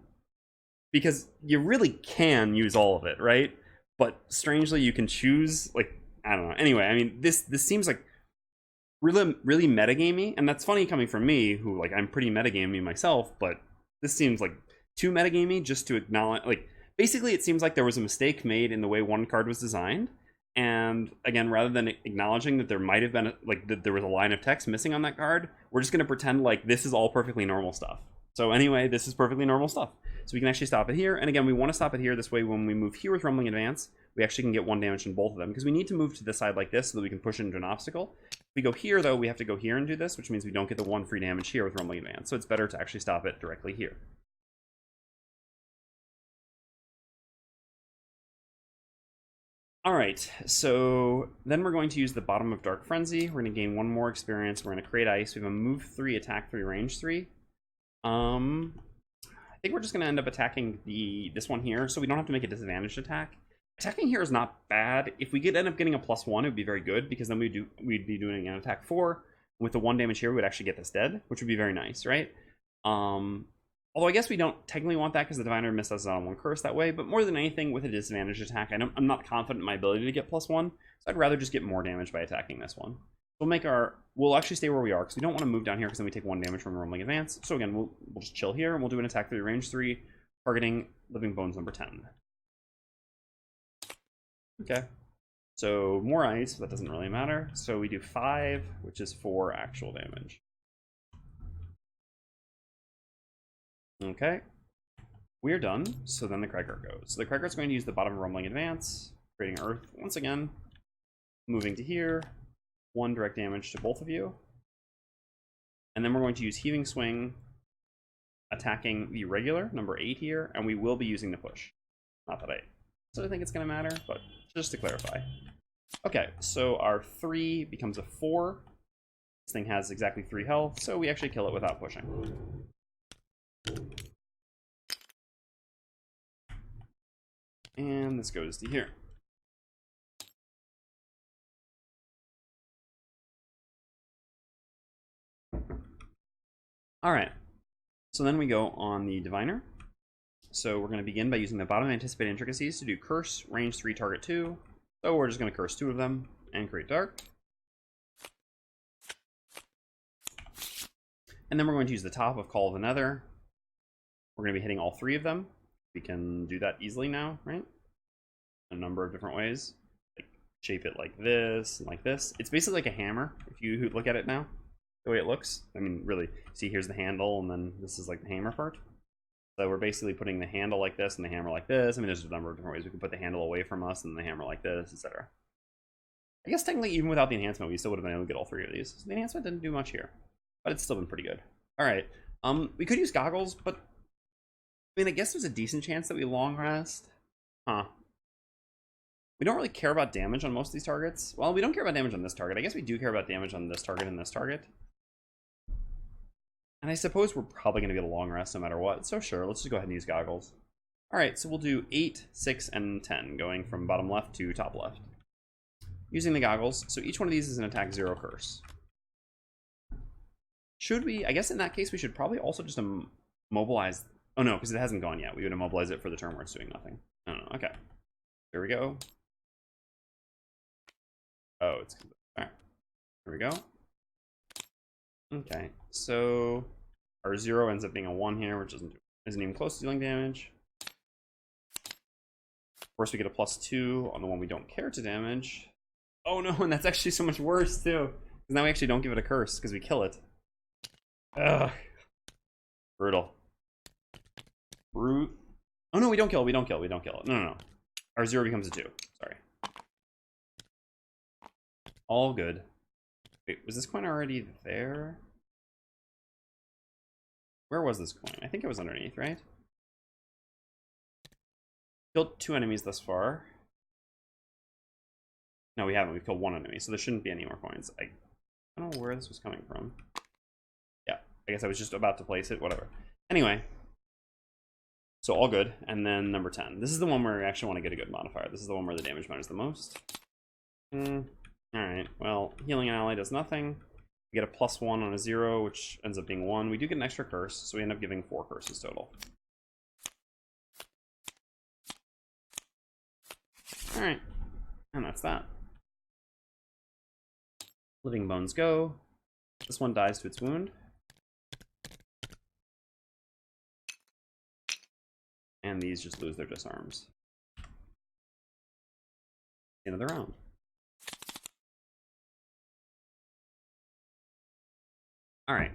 Because you really can use all of it, right? But strangely, you can choose, like, I don't know. Anyway, I mean, this seems like really metagamey, and that's funny coming from me, who, like, I'm pretty metagamey myself, but this seems like too metagamey just to acknowledge, like, basically it seems like there was a mistake made in the way one card was designed, and again, rather than acknowledging that there might have been, that there was a line of text missing on that card, we're just going to pretend like this is all perfectly normal stuff. So anyway, this is perfectly normal stuff. So we can actually stop it here, and again, we want to stop it here. This way, when we move here with Rumbling Advance, we actually can get 1 damage in both of them, because we need to move to the side like this so that we can push it into an obstacle. If we go here, though, we have to go here and do this, which means we don't get the 1 free damage here with Rumbling Advance, so it's better to actually stop it directly here. Alright, so then we're going to use the Bottom of Dark Frenzy. We're going to gain 1 more experience. We're going to create ice. We have a move 3, attack 3, range 3. I think we're just going to end up attacking this one here, so we don't have to make a disadvantaged attack. Attacking here is not bad. If we end up getting a +1, it would be very good, because then we'd be doing an attack 4. With the 1 damage here, we would actually get this dead, which would be very nice, right? Although I guess we don't technically want that because the Diviner missed us out on 1 curse that way, but more than anything, with a disadvantaged attack, I'm not confident in my ability to get +1, so I'd rather just get more damage by attacking this one. We'll actually stay where we are, because we don't want to move down here, because then we take 1 damage from Rumbling Advance. So again, we'll just chill here, and we'll do an attack 3, range 3, targeting Living Bones number 10. Okay, so more ice, but that doesn't really matter. So we do 5, which is 4 actual damage. Okay, we're done. So then the Cragheart goes. So the Cragheart's going to use the Bottom of Rumbling Advance, creating Earth once again, moving to here, 1 direct damage to both of you. And then we're going to use Heaving Swing, attacking the regular, number 8 here, and we will be using the push. Not that I think it's going to matter, but just to clarify. Okay, so our 3 becomes a 4. This thing has exactly 3 health, so we actually kill it without pushing. And this goes to here. Alright, so then we go on the Diviner. So we're going to begin by using the Bottom Anticipated Intricacies to do Curse, range 3, target 2. So we're just going to curse 2 of them and create Dark. And then we're going to use the top of Call of the Nether. We're going to be hitting all 3 of them. We can do that easily now, right? A number of different ways. Like shape it like this and like this. It's basically like a hammer, if you look at it now, the way it looks. I mean, really, see, here's the handle, and then this is like the hammer part. So we're basically putting the handle like this and the hammer like this. I mean, there's a number of different ways we can put the handle away from us and the hammer like this, etc. I guess technically, even without the enhancement, we still would have been able to get all three of these. So the enhancement didn't do much here, but it's still been pretty good. All right, we could use goggles, but I mean, I guess there's a decent chance that we long rest. Huh. We don't really care about damage on most of these targets. Well, we don't care about damage on this target. I guess we do care about damage on this target and this target. And I suppose we're probably going to get a long rest no matter what. So sure, let's just go ahead and use goggles. All right, so we'll do 8, 6, and 10, going from bottom left to top left. Using the goggles, so each one of these is an attack 0 curse. Should we, I guess in that case, we should probably also just immobilize. Oh no, because it hasn't gone yet. We would immobilize it for the turn where it's doing nothing. I don't know, okay. Here we go. Oh, it's, all right. Here we go. Okay, so our 0 ends up being a 1 here, which isn't even close to dealing damage. Of course, we get a +2 on the one we don't care to damage. Oh no, and that's actually so much worse too. Because now we actually don't give it a curse because we kill it. Ugh. Brutal. Oh no, we don't kill it. No. Our 0 becomes a 2. Sorry. All good. Wait, was this coin already there? Where was this coin? I think it was underneath, right? Killed 2 enemies thus far. No, we haven't. We've killed 1 enemy, so there shouldn't be any more coins. I don't know where this was coming from. Yeah, I guess I was just about to place it. Whatever. Anyway. So all good. And then number 10. This is the one where we actually want to get a good modifier. This is the one where the damage matters the most. Alright, well, healing an ally does nothing. We get a +1 on a 0, which ends up being 1. We do get an extra curse, so we end up giving 4 curses total. Alright, and that's that. Living bones go. This one dies to its wound. And these just lose their disarms. End of the round. All right.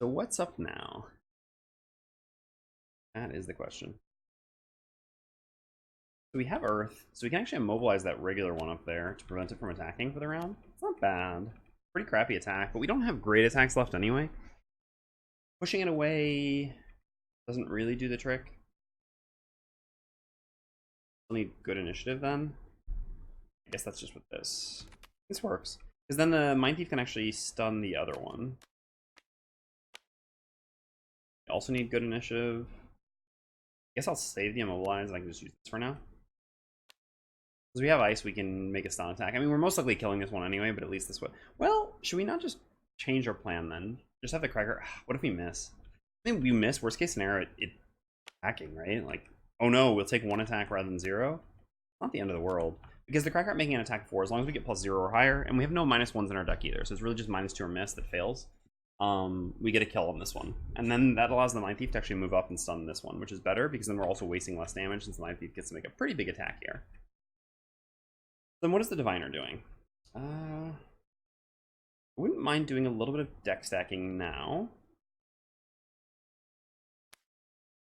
So what's up now? That is the question. So we have Earth, so we can actually immobilize that regular one up there to prevent it from attacking for the round. It's not bad. Pretty crappy attack, but we don't have great attacks left anyway. Pushing it away doesn't really do the trick. We'll need good initiative then. I guess that's just with this. This works. Because then the Mindthief can actually stun the other one. We also need good initiative. I guess I'll save the immobilize and I can just use this for now. Because we have ice, we can make a stun attack. I mean, we're most likely killing this one anyway, but at least this way. Well, should we not just change our plan then? Just have the Cragheart. What if we miss? I think we miss. Worst case scenario, it attacking, right? Like, oh no, we'll take 1 attack rather than 0. Not the end of the world. Because the Cragheart making an attack 4, as long as we get +0 or higher, and we have no -1s in our deck either, so it's really just -2 or miss that fails. We get a kill on this one. And then that allows the Mindthief to actually move up and stun this one, which is better, because then we're also wasting less damage since the Mindthief gets to make a pretty big attack here. Then what is the Diviner doing? I wouldn't mind doing a little bit of deck stacking now.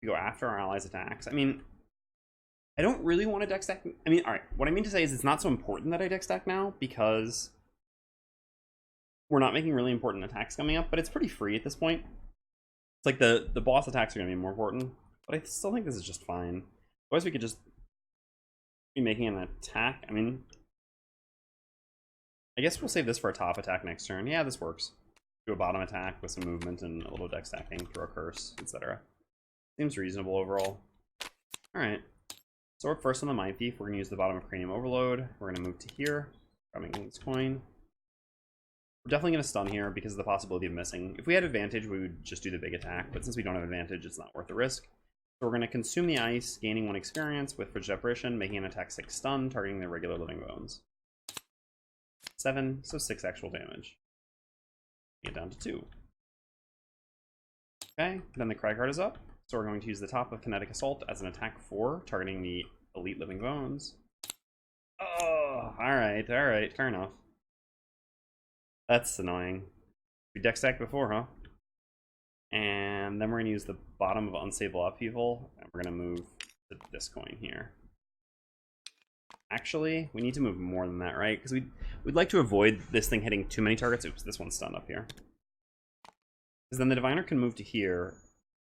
We go after our allies' attacks. I mean, I don't really want to deck stack. I mean, all right, what I mean to say is it's not so important that I deck stack now because we're not making really important attacks coming up, but it's pretty free at this point. It's like the boss attacks are going to be more important, but I still think this is just fine. Otherwise, we could just be making an attack. I mean, I guess we'll save this for a top attack next turn. Yeah, this works. Do a bottom attack with some movement and a little deck stacking, throw a curse, etc. Seems reasonable overall. All right. So we're first on the Mindthief. We're going to use the bottom of Cranium Overload. We're going to move to here, grabbing this coin. We're definitely going to stun here because of the possibility of missing. If we had advantage, we would just do the big attack, but since we don't have advantage, it's not worth the risk. So we're going to consume the ice, gaining 1 experience with Frigid Apparition, making an attack 6 stun, targeting the regular living bones. 7, so 6 actual damage. Get down to 2. Okay, then the Cragheart is up. So we're going to use the top of Kinetic Assault as an attack 4, targeting the Elite Living Bones. Oh, alright, fair enough. That's annoying. We deck stacked before, huh? And then we're going to use the bottom of Unstable Upheaval, and we're going to move to this coin here. Actually, we need to move more than that, right? Because we'd like to avoid this thing hitting too many targets. Oops, this one's stunned up here. Because then the Diviner can move to here,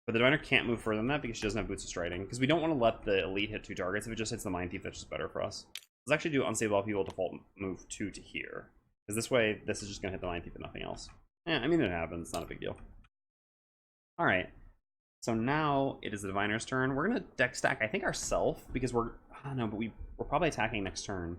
but the Diviner can't move further than that because she doesn't have Boots of Striding. Because we don't want to let the Elite hit 2 targets. If it just hits the Mindthief, that's just better for us. Let's actually do Unstable Upheaval default move 2 to here. Because this way, this is just going to hit the Mindthief and nothing else. Yeah, I mean, it happens. It's not a big deal. Alright. So now it is the Diviner's turn. We're going to deck stack, I think, ourselves, because I don't know, but we're probably attacking next turn.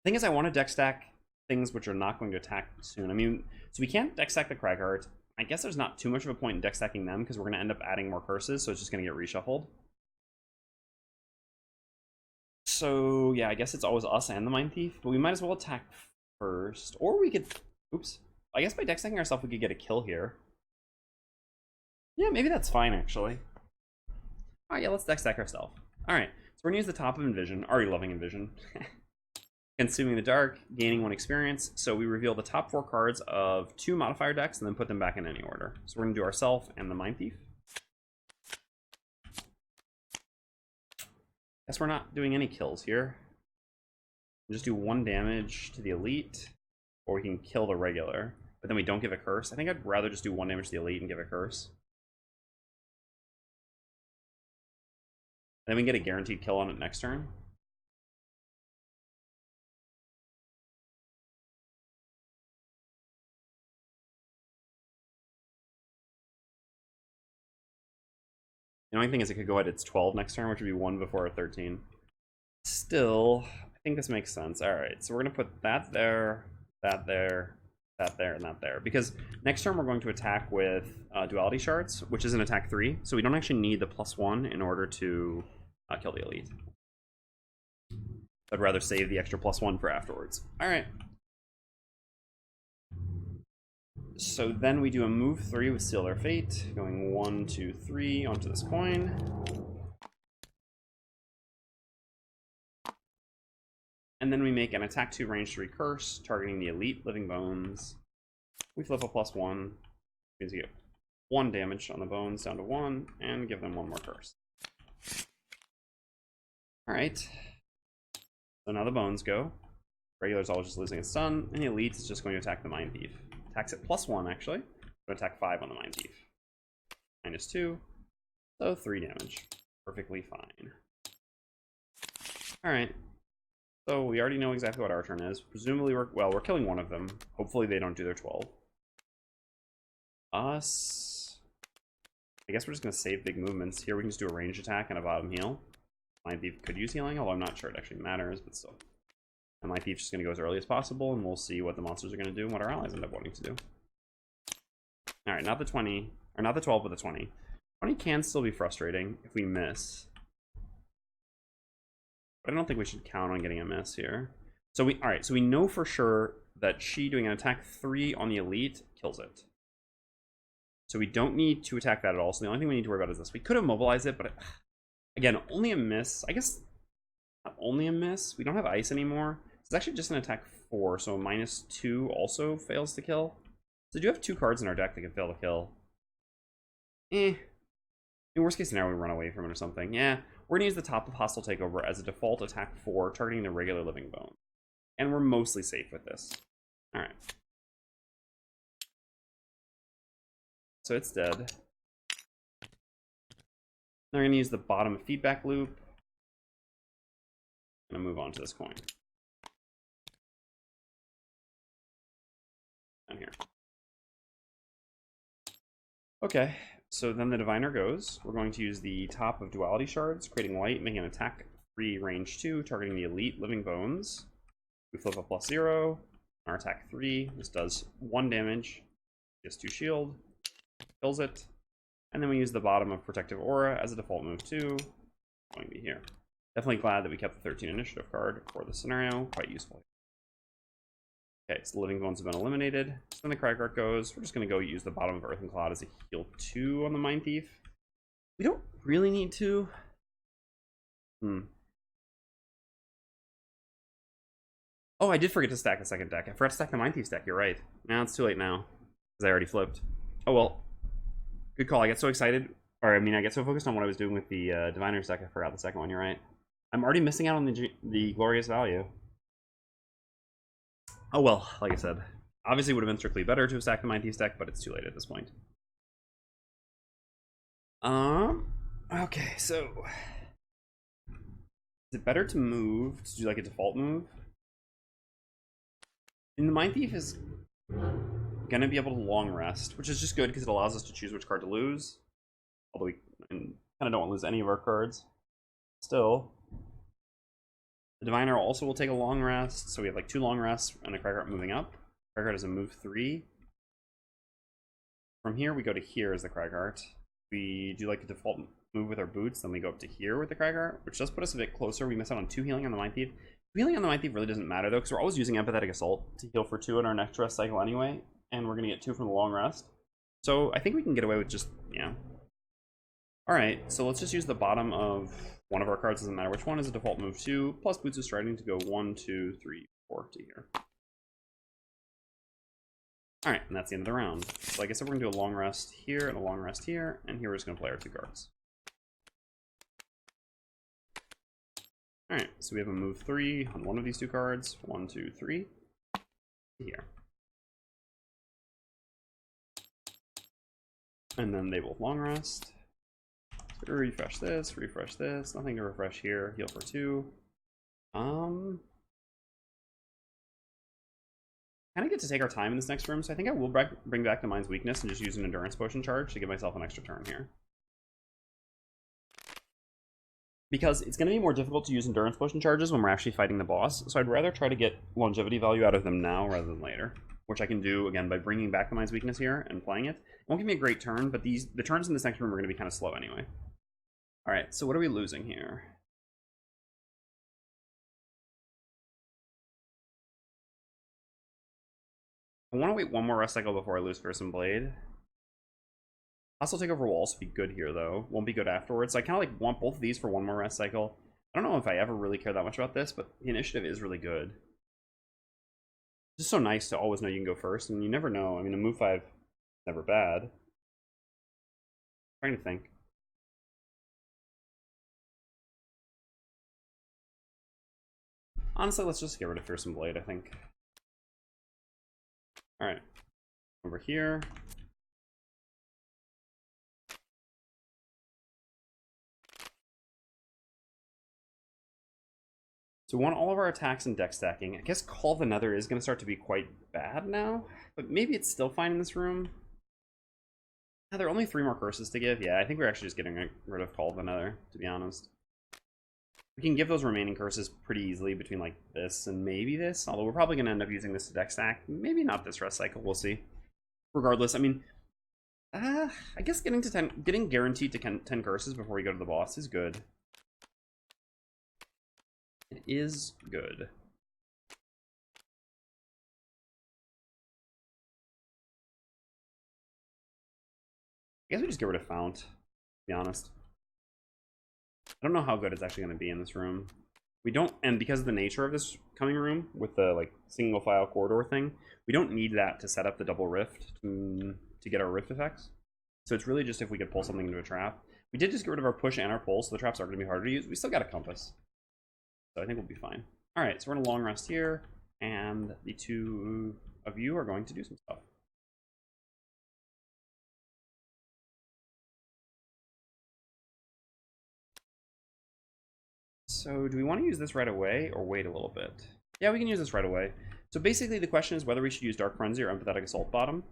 The thing is, I want to deck stack things which are not going to attack soon. I mean, so we can't deck stack the Cragheart. I guess there's not too much of a point in deck stacking them, because we're going to end up adding more curses, so it's just going to get reshuffled. So, yeah, I guess it's always us and the Mindthief, but we might as well attack first. Or we could... Oops. I guess by deck stacking ourselves, we could get a kill here. Yeah, maybe that's fine, actually. Alright, yeah, let's deck stack ourselves. Alright, so we're going to use the top of Envision. Already loving Envision. Consuming the Dark, gaining 1 experience. So we reveal the top 4 cards of 2 modifier decks and then put them back in any order. So we're going to do ourself and the Mindthief. Guess we're not doing any kills here. We'll just do 1 damage to the Elite, or we can kill the regular, but then we don't give a curse. I think I'd rather just do 1 damage to the Elite and give a curse. Then we can get a guaranteed kill on it next turn. The only thing is it could go at its 12 next turn, which would be 1 before a 13. Still, I think this makes sense. Alright, so we're going to put that there, that there, that there, and that there. Because next turn we're going to attack with Duality Shards, which is an attack 3. So we don't actually need the +1 in order to kill the Elite. I'd rather save the extra +1 for afterwards. Alright. So then we do a move 3 with Seal Their Fate, going 1, 2, 3 onto this coin. And then we make an attack 2 range 3 curse, targeting the Elite Living Bones. We flip a +1, means you get 1 damage on the bones down to 1, and give them 1 more curse. Alright. So now the bones go. Regular's always just losing its stun, and the Elite is just going to attack the Mindthief. Attacks at +1, actually. Going to attack 5 on the Mindthief. -2. So 3 damage. Perfectly fine. Alright. So we already know exactly what our turn is. Presumably we're killing one of them. Hopefully they don't do their 12. Us. I guess we're just going to save big movements. Here we can just do a ranged attack and a bottom heal. Mindthief could use healing, although I'm not sure it actually matters, but still. And Mindthief's just going to go as early as possible, and we'll see what the monsters are going to do and what our allies end up wanting to do. Alright, not the 20, or not the 12, but the 20. 20 can still be frustrating if we miss. But I don't think we should count on getting a miss here. So alright, so we know for sure that she doing an attack 3 on the Elite kills it. So we don't need to attack that at all. So the only thing we need to worry about is this. We could immobilize it, but again, only a miss. I guess not only a miss. We don't have ice anymore. It's actually just an attack 4, so -2 also fails to kill. So we do have 2 cards in our deck that can fail to kill. In worst case scenario, we run away from it or something. Yeah, we're going to use the top of Hostile Takeover as a default attack 4, targeting the regular Living Bone. And we're mostly safe with this. Alright. So it's dead. They're going to use the bottom feedback loop. I'm going to move on to this coin. Down here. Okay, so then the Diviner goes. We're going to use the top of Duality Shards, creating white, making an attack 3 range 2, targeting the Elite Living Bones. We flip a +0. Our attack 3. This does 1 damage. Gets 2 shield. Kills it. And then we use the bottom of Protective Aura as a default move 2. Going to be here. Definitely glad that we kept the 13 initiative card for the scenario. Quite useful. Okay, so the Living Bones have been eliminated. So then the Cragheart goes. We're just going to go use the bottom of Earth and Cloud as a heal 2 on the Mindthief. We don't really need to. Oh, I did forget to stack the second deck. I forgot to stack the Mindthief deck. You're right. Now it's too late now because I already flipped. Oh well. Good call. I get so excited, or I mean, I get so focused on what I was doing with the Diviner's deck, I forgot the second one. You're right. I'm already missing out on the glorious value. Oh well, like I said, obviously would have been strictly better to have stacked the Mindthief deck, but it's too late at this point. Okay, so is it better to move to do like a default move? And the Mindthief is gonna be able to long rest, which is just good because it allows us to choose which card to lose. Although we kind of don't want to lose any of our cards. Still, the Diviner also will take a long rest, so we have like 2 long rests and a Cragheart moving up. Cragheart is a move 3. From here we go to here as the Cragheart. We do like a default move with our boots, then we go up to here with the Cragheart, which does put us a bit closer. We miss out on 2 healing on the Mindthief. Healing on the Mindthief really doesn't matter though, because we're always using Empathetic Assault to heal for 2 in our next rest cycle anyway, and we're gonna get 2 from the long rest. So I think we can get away with just, yeah. Alright, so let's just use the bottom of one of our cards, doesn't matter which one, is a default move 2, plus Boots of Striding to go 1, 2, 3, 4 to here. Alright, and that's the end of the round. So I guess we're going to do a long rest here and a long rest here, and here we're just going to play our 2 cards. Alright, so we have a move 3 on one of these 2 cards. 1, 2, 3. Here. And then they both long rest. So refresh this, nothing to refresh here, heal for 2. Kind of get to take our time in this next room, so I think I will bring back the Mind's Weakness and just use an Endurance Potion charge to give myself an extra turn here. Because it's going to be more difficult to use Endurance Potion charges when we're actually fighting the boss, so I'd rather try to get longevity value out of them now rather than later. Which I can do, again, by bringing back the Mind's Weakness here and playing it. It won't give me a great turn, but the turns in this next room are going to be kind of slow anyway. Alright, so what are we losing here? I want to wait one more rest cycle before I lose Fearsome Blade. Hostile Takeover will also be good here, though. Won't be good afterwards. So I kind of like want both of these for one more rest cycle. I don't know if I ever really care that much about this, but the initiative is really good. It's just so nice to always know you can go first, and you never know. I mean, a move 5 is never bad. I'm trying to think. Honestly, let's just get rid of Fearsome Blade, I think. Alright. Over here. So we want all of our attacks and deck stacking. I guess Call of the Nether is going to start to be quite bad now, but maybe it's still fine in this room. There are only 3 more curses to give. Yeah, I think we're actually just getting rid of Call of the Nether, to be honest. We can give those remaining curses pretty easily between like this and maybe this, although we're probably going to end up using this to deck stack. Maybe not this rest cycle, we'll see. Regardless, I mean, I guess getting guaranteed to 10 curses before we go to the boss is good. It is good. I guess we just get rid of Fount, to be honest. I don't know how good it's actually going to be in this room. We don't, and because of the nature of this coming room with the like single file corridor thing, we don't need that to set up the double rift to get our rift effects. So it's really just if we could pull something into a trap. We did just get rid of our push and our pull, so the traps are going to be harder to use. We still got a compass, so I think we'll be fine. All right, so we're in a long rest here, and the 2 of you are going to do some stuff. So do we want to use this right away or wait a little bit? Yeah, we can use this right away. So basically the question is whether we should use Dark Frenzy or Empathetic Assault bottom.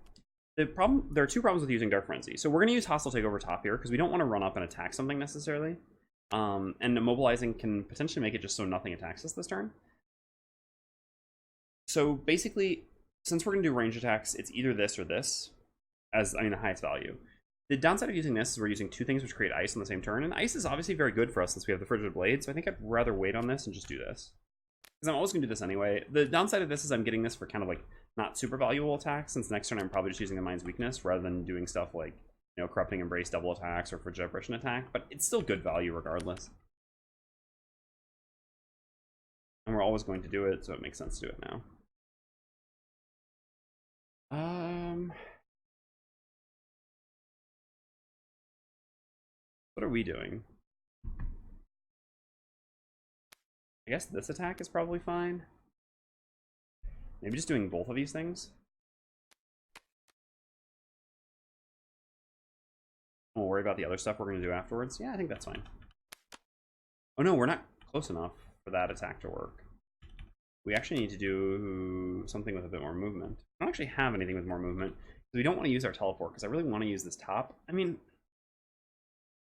There are 2 problems with using Dark Frenzy. So we're going to use Hostile Takeover top here because we don't want to run up and attack something necessarily. And immobilizing can potentially make it just so nothing attacks us this turn. So basically, since we're going to do range attacks, it's either this or this as, I mean, the highest value. The downside of using this is we're using 2 things which create ice on the same turn, and ice is obviously very good for us since we have the Frigid Blade, so I think I'd rather wait on this and just do this. Because I'm always going to do this anyway. The downside of this is I'm getting this for kind of like not super valuable attacks, since next turn I'm probably just using the Mind's Weakness rather than doing stuff like, you know, Corrupting Embrace double attacks or Frigid Oppression attack, but it's still good value regardless. And we're always going to do it, so it makes sense to do it now. What are we doing? I guess this attack is probably fine. Maybe just doing both of these things. We'll worry about the other stuff we're going to do afterwards. Yeah, I think that's fine. Oh no, we're not close enough for that attack to work. We actually need to do something with a bit more movement. I don't actually have anything with more movement. We don't want to use our teleport, because I really want to use this top. I mean,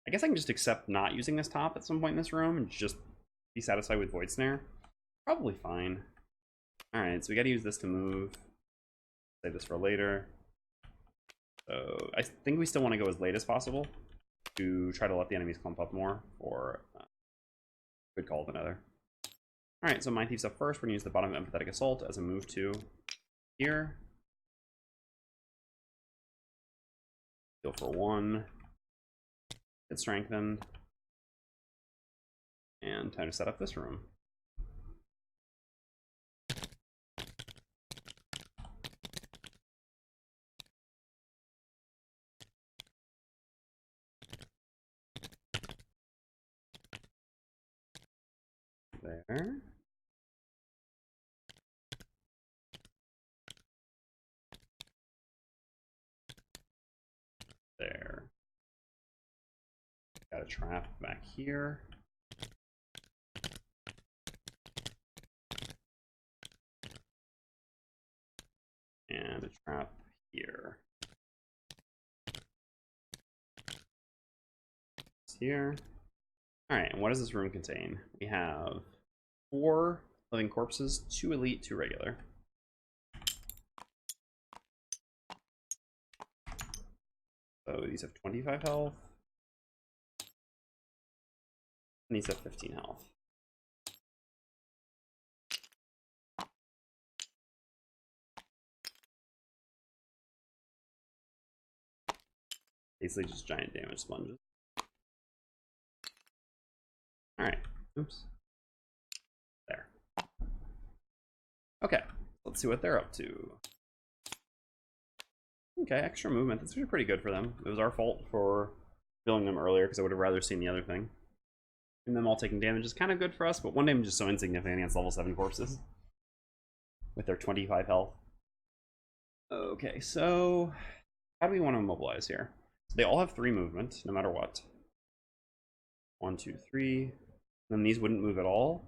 I guess I can just accept not using this top at some point in this room and just be satisfied with Void Snare. Probably fine. Alright, so we gotta use this to move. Save this for later. So I think we still want to go as late as possible to try to let the enemies clump up more, or good call of another. Alright, so Mindthief's up first. We're gonna use the bottom of Empathetic Assault as a move to here. Heal for 1. Get strengthened. And time to set up this room. There. There. Got a trap back here. And a trap here. It's here. Alright, and what does this room contain? We have 4 living corpses, 2 elite, 2 regular. So these have 25 health. And these have 15 health. Basically just giant damage sponges. Alright, oops. There. Okay, let's see what they're up to. Okay, extra movement. That's actually pretty good for them. It was our fault for killing them earlier, because I would have rather seen the other thing. And them all taking damage is kind of good for us, but 1 damage is so insignificant against level 7 corpses. With their 25 health. Okay, so how do we want to immobilize here? So they all have 3 movement, no matter what. 1, 2, 3. Then these wouldn't move at all.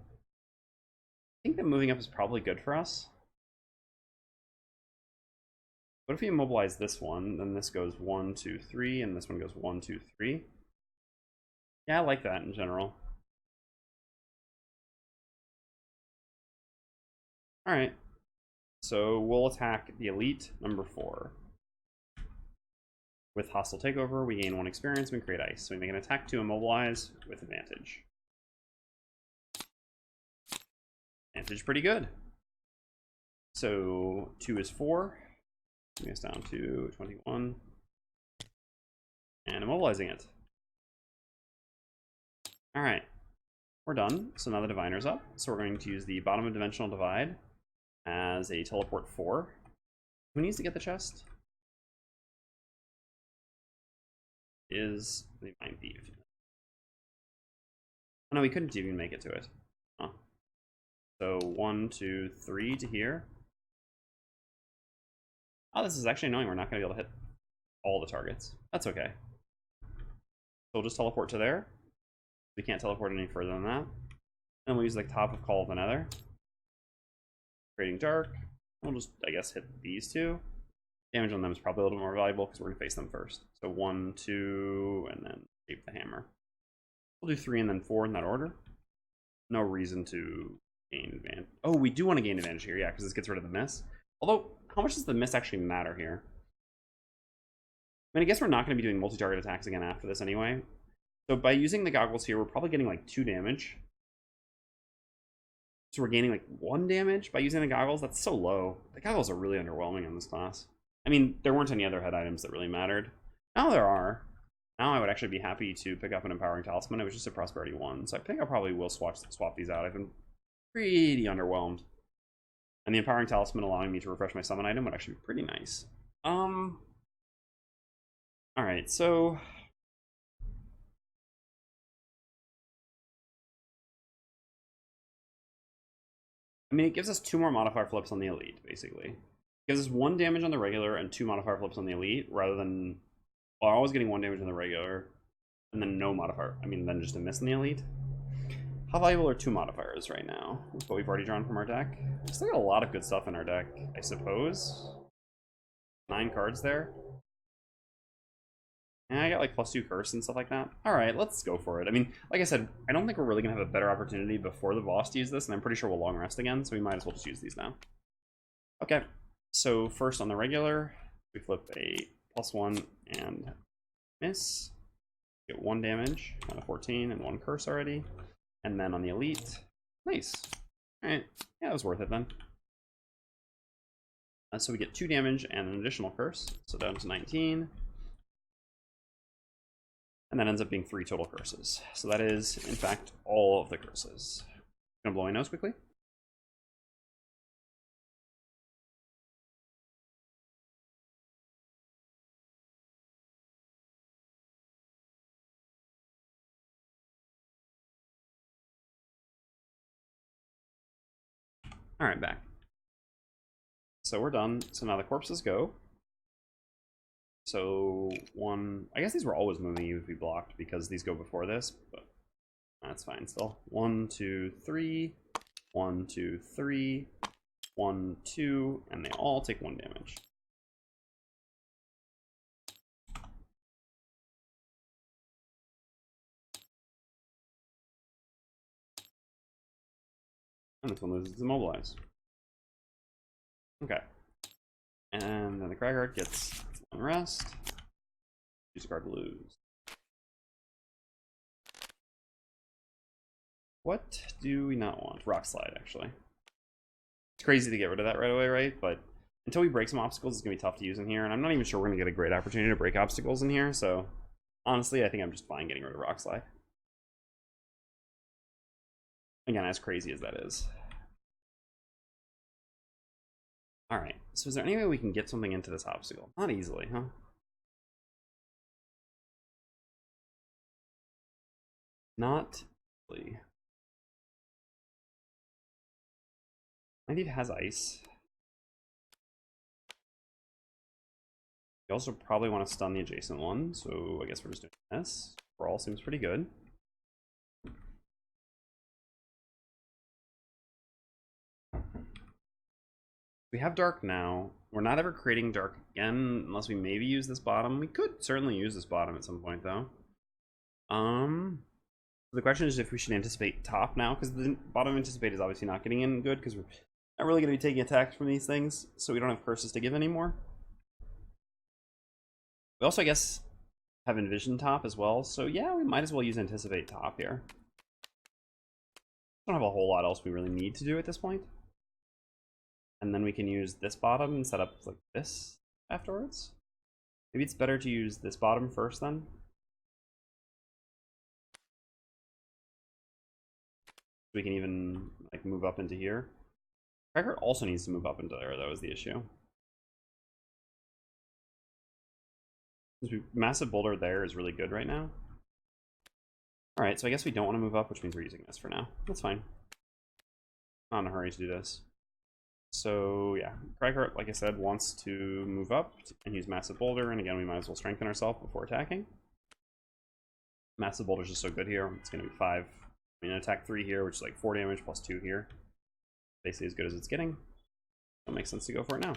I think that moving up is probably good for us. What if we immobilize this one? Then this goes 1, 2, 3, and this one goes 1, 2, 3. Yeah, I like that in general. Alright. So we'll attack the elite, number 4. With hostile takeover, we gain 1 experience, we create ice. So we make an attack to immobilize with advantage. Advantage pretty good. So 2 is 4. Bring us down to 21. And immobilizing it. Alright. We're done. So now the Diviner's up. So we're going to use the bottom of Dimensional Divide as a teleport 4. Who needs to get the chest? Is the Mindthief. Oh no, we couldn't even make it to it. Huh. So 1, 2, 3 to here. Oh, this is actually annoying. We're not going to be able to hit all the targets. That's okay. So we'll just teleport to there. We can't teleport any further than that. And we'll use the top of Call of the Nether. Creating Dark. We'll just, I guess, hit these 2. Damage on them is probably a little more valuable because we're going to face them first. So 1, 2, and then shape the hammer. We'll do 3 and then 4 in that order. No reason to gain advantage. Oh, we do want to gain advantage here, yeah, because this gets rid of the miss. Although, how much does the miss actually matter here? I mean, I guess we're not going to be doing multi-target attacks again after this anyway. So by using the goggles here, we're probably getting like 2 damage. So we're gaining like 1 damage by using the goggles. That's so low. The goggles are really underwhelming in this class. I mean, there weren't any other head items that really mattered. Now there are. Now I would actually be happy to pick up an Empowering Talisman. It was just a Prosperity 1. So I think I probably will swap these out. I've been pretty underwhelmed. And the Empowering Talisman allowing me to refresh my summon item would actually be pretty nice. Alright, so... I mean, it gives us 2 more modifier flips on the Elite, basically. It gives us 1 damage on the regular and 2 modifier flips on the Elite, rather than... Well, I was getting 1 damage on the regular, and then no modifier. I mean, then just a miss in the Elite. How valuable are 2 modifiers right now, with what we've already drawn from our deck? We still got a lot of good stuff in our deck, I suppose. 9 cards there. And I got like +2 curse and stuff like that. Alright, let's go for it. I mean, like I said, I don't think we're really going to have a better opportunity before the boss to use this, and I'm pretty sure we'll long rest again, so we might as well just use these now. Okay, so first on the regular, we flip a +1 and miss. Get 1 damage on a 14 and 1 curse already. And then on the Elite, nice. Alright, yeah, that was worth it then. So we get 2 damage and an additional curse, so down to 19. And that ends up being 3 total curses. So that is, in fact, all of the curses. Gonna blow my nose quickly. Alright, back. So we're done. So now the corpses go. So 1, I guess these were always moving even if we blocked because these go before this, but that's fine still. 1, 2, 3, 1, 2, 3, 1, 2, and they all take 1 damage. And this one loses Immobilize. Okay. And then the Cragheart gets 1 rest. Use a card to lose. What do we not want? Rock Slide, actually. It's crazy to get rid of that right away, right? But until we break some obstacles, it's going to be tough to use in here. And I'm not even sure we're going to get a great opportunity to break obstacles in here. So honestly, I think I'm just fine getting rid of Rock Slide. Again, as crazy as that is. Alright, so is there any way we can get something into this obstacle? Not easily, huh? Not easily. Mindthief has ice. You also probably want to stun the adjacent one, so I guess we're just doing this. Brawl seems pretty good. We have dark now. We're not ever creating dark again unless we maybe use this bottom. We could certainly use this bottom at some point though. The question is if we should anticipate top now, because the bottom anticipate is obviously not getting in good because we're not really going to be taking attacks from these things, so we don't have curses to give anymore. We also, I guess, have envision top as well, so yeah, we might as well use anticipate top here. Don't have a whole lot else we really need to do at this point. And then we can use this bottom and set up like this afterwards. Maybe it's better to use this bottom first then. We can even like move up into here. Cragheart also needs to move up into there, though, is the issue. Massive boulder there is really good right now. Alright, so I guess we don't want to move up, which means we're using this for now. That's fine. Not in a hurry to do this. So yeah, Cragheart, like I said, wants to move up and use Massive Boulder, and again, we might as well strengthen ourselves before attacking. Massive Boulder's just so good here. It's going to be 5. I mean, attack 3 here, which is like 4 damage plus 2 here. Basically as good as it's getting. So it makes sense to go for it now.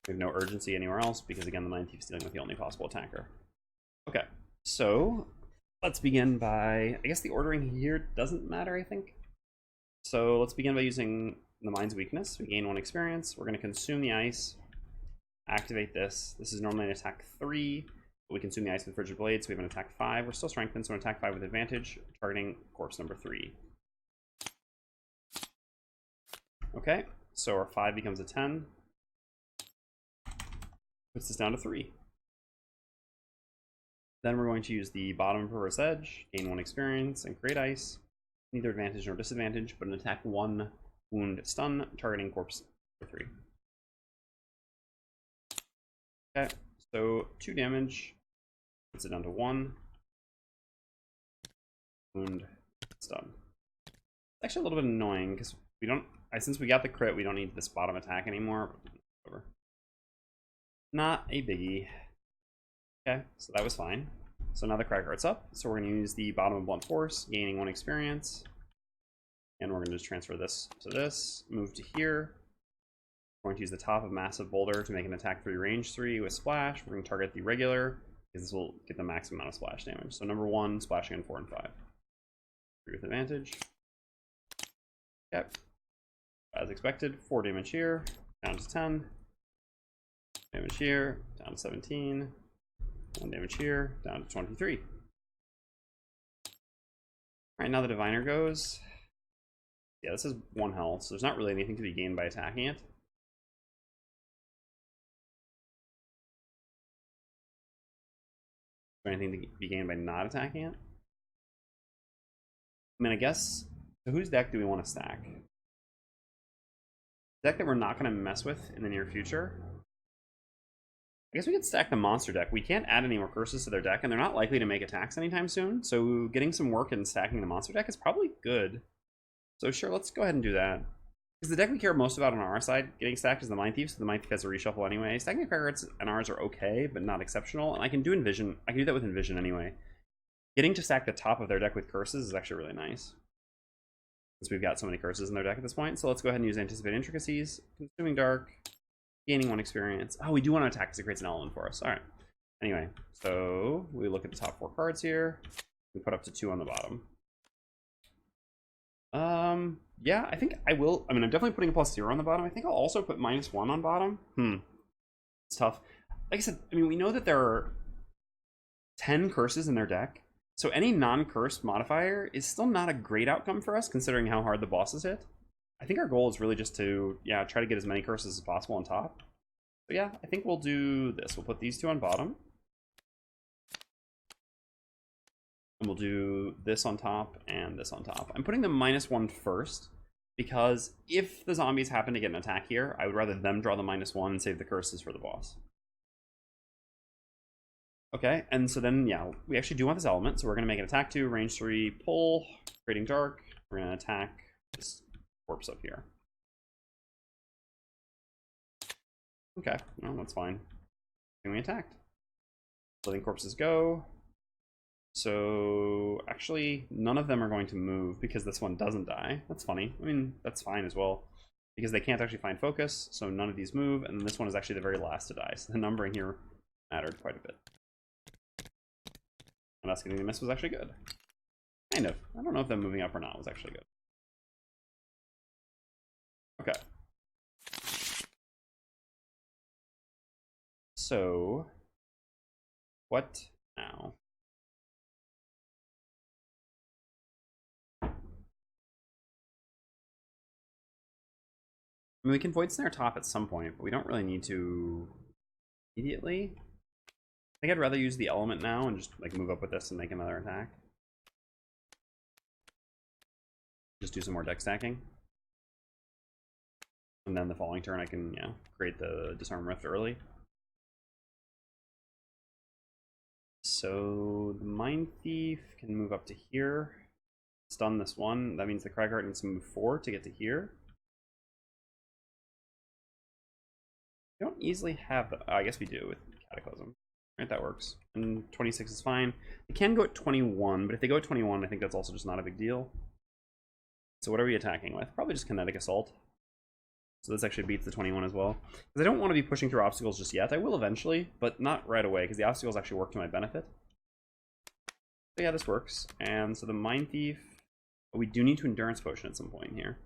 We have no urgency anywhere else because, again, the Mindthief's dealing with the only possible attacker. Okay, so let's begin by, I guess the ordering here doesn't matter, I think. So let's begin by using the Mind's Weakness. We gain 1 experience. We're going to consume the ice, activate this. This is normally an attack 3, but we consume the ice with Frigid Blade, so we have an attack 5. We're still strengthened, so an attack 5 with advantage, targeting corpse number 3. Okay, so our 5 becomes a 10. Puts us down to 3. Then we're going to use the bottom Perverse Edge, gain 1 experience, and create ice. neither advantage nor disadvantage, but an attack 1 wound stun, targeting corpse for 3. Okay, so 2 damage, puts it down to 1. Wound, stun. It's actually a little bit annoying because we don't, since we got the crit, we don't need this bottom attack anymore. Whatever. Not a biggie. Okay, so that was fine. So now the Cragheart's up, so we're going to use the bottom of Blunt Force, gaining 1 experience. And we're going to just transfer this to this, move to here. We're going to use the top of Massive Boulder to make an attack 3, range 3 with Splash. We're going to target the regular, because this will get the maximum amount of splash damage. So number 1, splashing on 4 and 5. 3 with advantage. Yep. As expected, 4 damage here, down to 10. Damage here, down to 17. 1 damage here, down to 23. Alright, now the Diviner goes. Yeah, this is 1 health, so there's not really anything to be gained by attacking it. Anything to be gained by not attacking it? I mean, I guess, so whose deck do we want to stack? Deck that we're not going to mess with in the near future. I guess we could stack the monster deck. We can't add any more curses to their deck, and they're not likely to make attacks anytime soon, so getting some work in stacking the monster deck is probably good. So sure, let's go ahead and do that. Because the deck we care most about on our side getting stacked is the Mindthief, so the Mindthief has a reshuffle anyway. Stacking the Craghearts and ours are okay, but not exceptional, and I can do Envision. I can do that with Envision anyway. Getting to stack the top of their deck with curses is actually really nice, since we've got so many curses in their deck at this point. So let's go ahead and use Anticipate Intricacies, Consuming Dark, gaining 1 experience. Oh, we do want to attack because it creates an element for us. Alright. Anyway, so we look at the top 4 cards here. We put up to 2 on the bottom. Yeah, I think I will. I mean, I'm definitely putting a +0 on the bottom. I think I'll also put -1 on bottom. It's tough. Like I said, I mean, we know that there are 10 curses in their deck, so any non-curse modifier is still not a great outcome for us, considering how hard the bosses hit. I think our goal is really just to, yeah, try to get as many curses as possible on top. But yeah, I think we'll do this. We'll put these 2 on bottom. And we'll do this on top and this on top. I'm putting the -1 first, because if the zombies happen to get an attack here, I would rather them draw the -1 and save the curses for the boss. Okay, and so then, yeah, we actually do want this element, so we're going to make an attack 2, range 3, pull, creating dark. We're going to attack this corpse up here. Okay, well, that's fine. And we attacked. Living corpses go. So, actually, none of them are going to move because this one doesn't die. That's funny. I mean, that's fine as well, because they can't actually find focus, so none of these move, and this one is actually the very last to die, so the numbering here mattered quite a bit. And us getting the miss was actually good. Kind of. I don't know if them moving up or not was actually good. Okay. So, what now? I mean, we can Void Snare top at some point, but we don't really need to immediately. I think I'd rather use the element now and just like move up with this and make another attack. Just do some more deck stacking. And then the following turn I can, yeah, create the Disarmament Rift early. So the Mindthief can move up to here. Stun this one. That means the Cragheart needs to move 4 to get to here. We don't easily have the, I guess we do with Cataclysm. Right, that works. And 26 is fine. They can go at 21, but if they go at 21, I think that's also just not a big deal. So what are we attacking with? Probably just Kinetic Assault. So this actually beats the 21 as well. Because I don't want to be pushing through obstacles just yet. I will eventually, but not right away, because the obstacles actually work to my benefit. So yeah, this works. And so the Mindthief, we do need to Endurance Potion at some point here.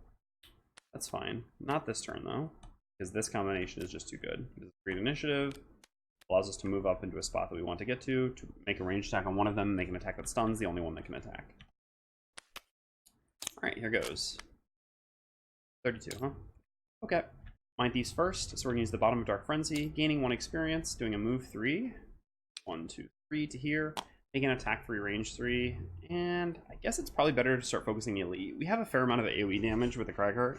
That's fine. Not this turn, though, because this combination is just too good. This is great initiative. Allows us to move up into a spot that we want to get to make a ranged attack on one of them, make an attack that stuns the only one that can attack. Alright, here goes. 32, huh? Okay. Mindthief's first, so we're going to use the bottom of Dark Frenzy, gaining 1 experience, doing a move 3. 1, 2, 3 to here. Make an attack 3, range 3, and I guess it's probably better to start focusing the elite. We have a fair amount of AoE damage with the Cragheart.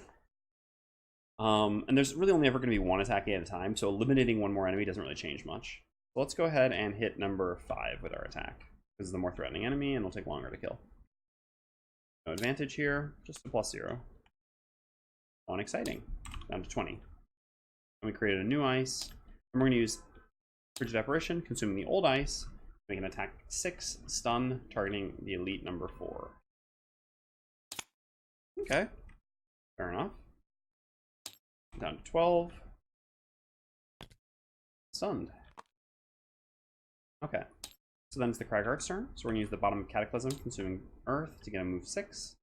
And there's really only ever going to be one attack at a time, so eliminating one more enemy doesn't really change much. So let's go ahead and hit number 5 with our attack. This is the more threatening enemy, and it'll take longer to kill. No advantage here, just a +0. Unexciting. Down to 20. And we created a new ice, and we're going to use Frigid Apparition, consuming the old ice, make an attack 6, stun, targeting the elite number 4. Okay, fair enough. Down to 12. Stunned. Okay, so then it's the Cragheart's turn. So we're going to use the bottom of Cataclysm, consuming Earth, to get a move 6.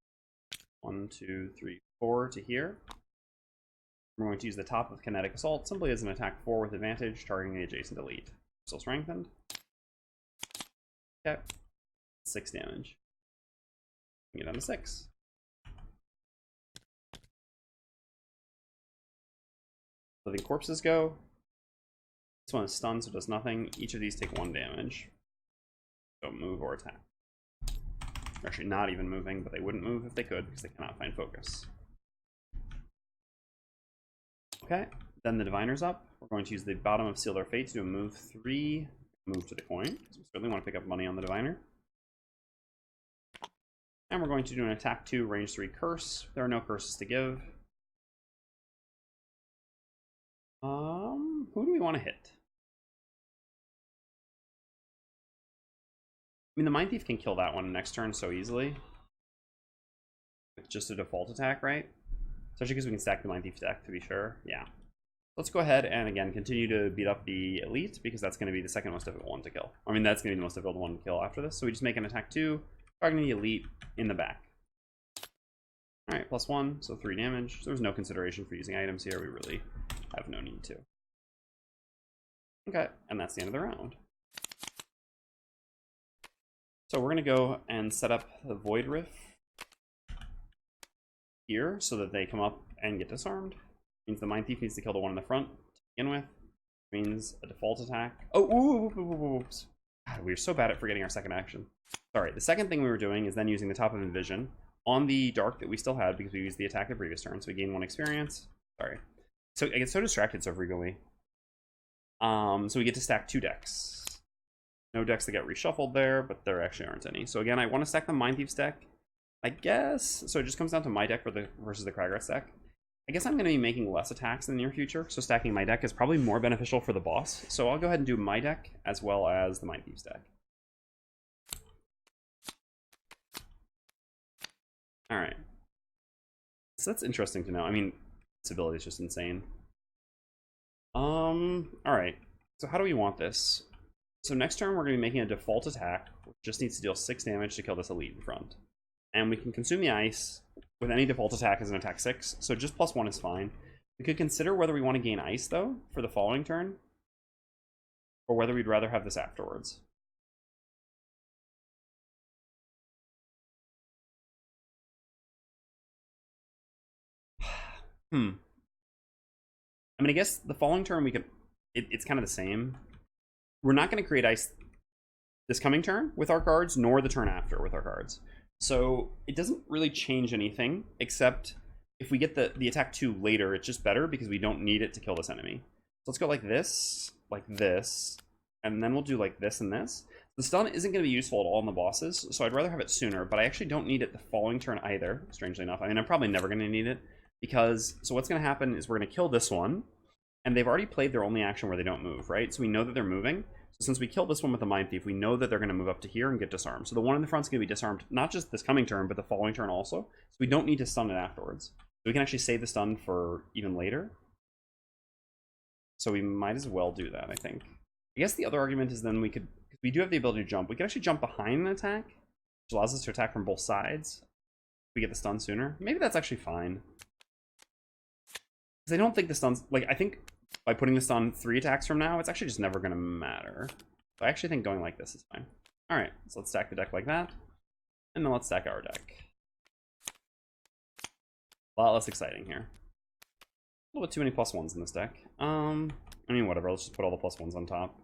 1, 2, 3, 4 to here. We're going to use the top of Kinetic Assault simply as an attack 4 with advantage, targeting the adjacent elite. Still strengthened. Okay, 6 damage. Get down to 6. Living corpses go. This one is stunned, so it does nothing. Each of these take 1 damage. Don't move or attack. They're actually not even moving, but they wouldn't move if they could because they cannot find focus. Okay, then the Diviner's up. We're going to use the bottom of Seal Their Fate to do a move 3, move to the coin. So we certainly want to pick up money on the Diviner. And we're going to do an attack 2, range 3 curse. There are no curses to give. Who do we want to hit? I mean, the Mindthief can kill that one next turn so easily. With just a default attack, right? Especially because we can stack the Mindthief deck, to be sure. Yeah. Let's go ahead and, again, continue to beat up the elite, because that's going to be the second most difficult one to kill. I mean, that's going to be the most difficult one to kill after this. So we just make an attack 2, targeting the elite in the back. Alright, +1, so 3 damage. So there's no consideration for using items here. We really have no need to. Okay, and that's the end of the round. So we're going to go and set up the Void Rift here so that they come up and get disarmed. Means the Mindthief needs to kill the one in the front to begin with. Means a default attack. Oh, oops. God, we were so bad at forgetting our second action. Sorry, the second thing we were doing is then using the top of Envision on the dark that we still had because we used the attack the previous turn, so we gain 1 experience. Sorry. So I get so distracted so frequently. So we get to stack 2 decks. No decks that get reshuffled there, but there actually aren't any. So again, I want to stack the Mindthief's deck, I guess. So it just comes down to my deck versus the Cragheart's deck. I guess I'm going to be making less attacks in the near future, so stacking my deck is probably more beneficial for the boss. So I'll go ahead and do my deck as well as the Mindthief's deck. Alright. So that's interesting to know. I mean, this ability is just insane. Alright. So how do we want this? So next turn we're going to be making a default attack, which just needs to deal 6 damage to kill this elite in front. And we can consume the ice with any default attack as an attack 6, so just +1 is fine. We could consider whether we want to gain ice, though, for the following turn, or whether we'd rather have this afterwards. I mean, I guess the following turn we could... It's kind of the same. We're not going to create ice this coming turn with our cards, nor the turn after with our cards. So it doesn't really change anything, except if we get the attack 2 later, it's just better because we don't need it to kill this enemy. So let's go like this, and then we'll do like this and this. The stun isn't going to be useful at all in the bosses, so I'd rather have it sooner, but I actually don't need it the following turn either, strangely enough. I mean, I'm probably never going to need it, because, so what's going to happen is we're going to kill this one, and they've already played their only action where they don't move, right? So we know that they're moving. So since we killed this one with the Mindthief, we know that they're going to move up to here and get disarmed. So the one in the front's going to be disarmed, not just this coming turn, but the following turn also. So we don't need to stun it afterwards. So we can actually save the stun for even later. So we might as well do that, I think. I guess the other argument is then we could, we do have the ability to jump. We could actually jump behind an attack, which allows us to attack from both sides. If we get the stun sooner. Maybe that's actually fine. Because I don't think the stun's, like, I think by putting the stun 3 attacks from now, it's actually just never going to matter. So I actually think going like this is fine. Alright, so let's stack the deck like that. And then let's stack our deck. A lot less exciting here. A little bit too many +1s in this deck. I mean, whatever, let's just put all the +1s on top.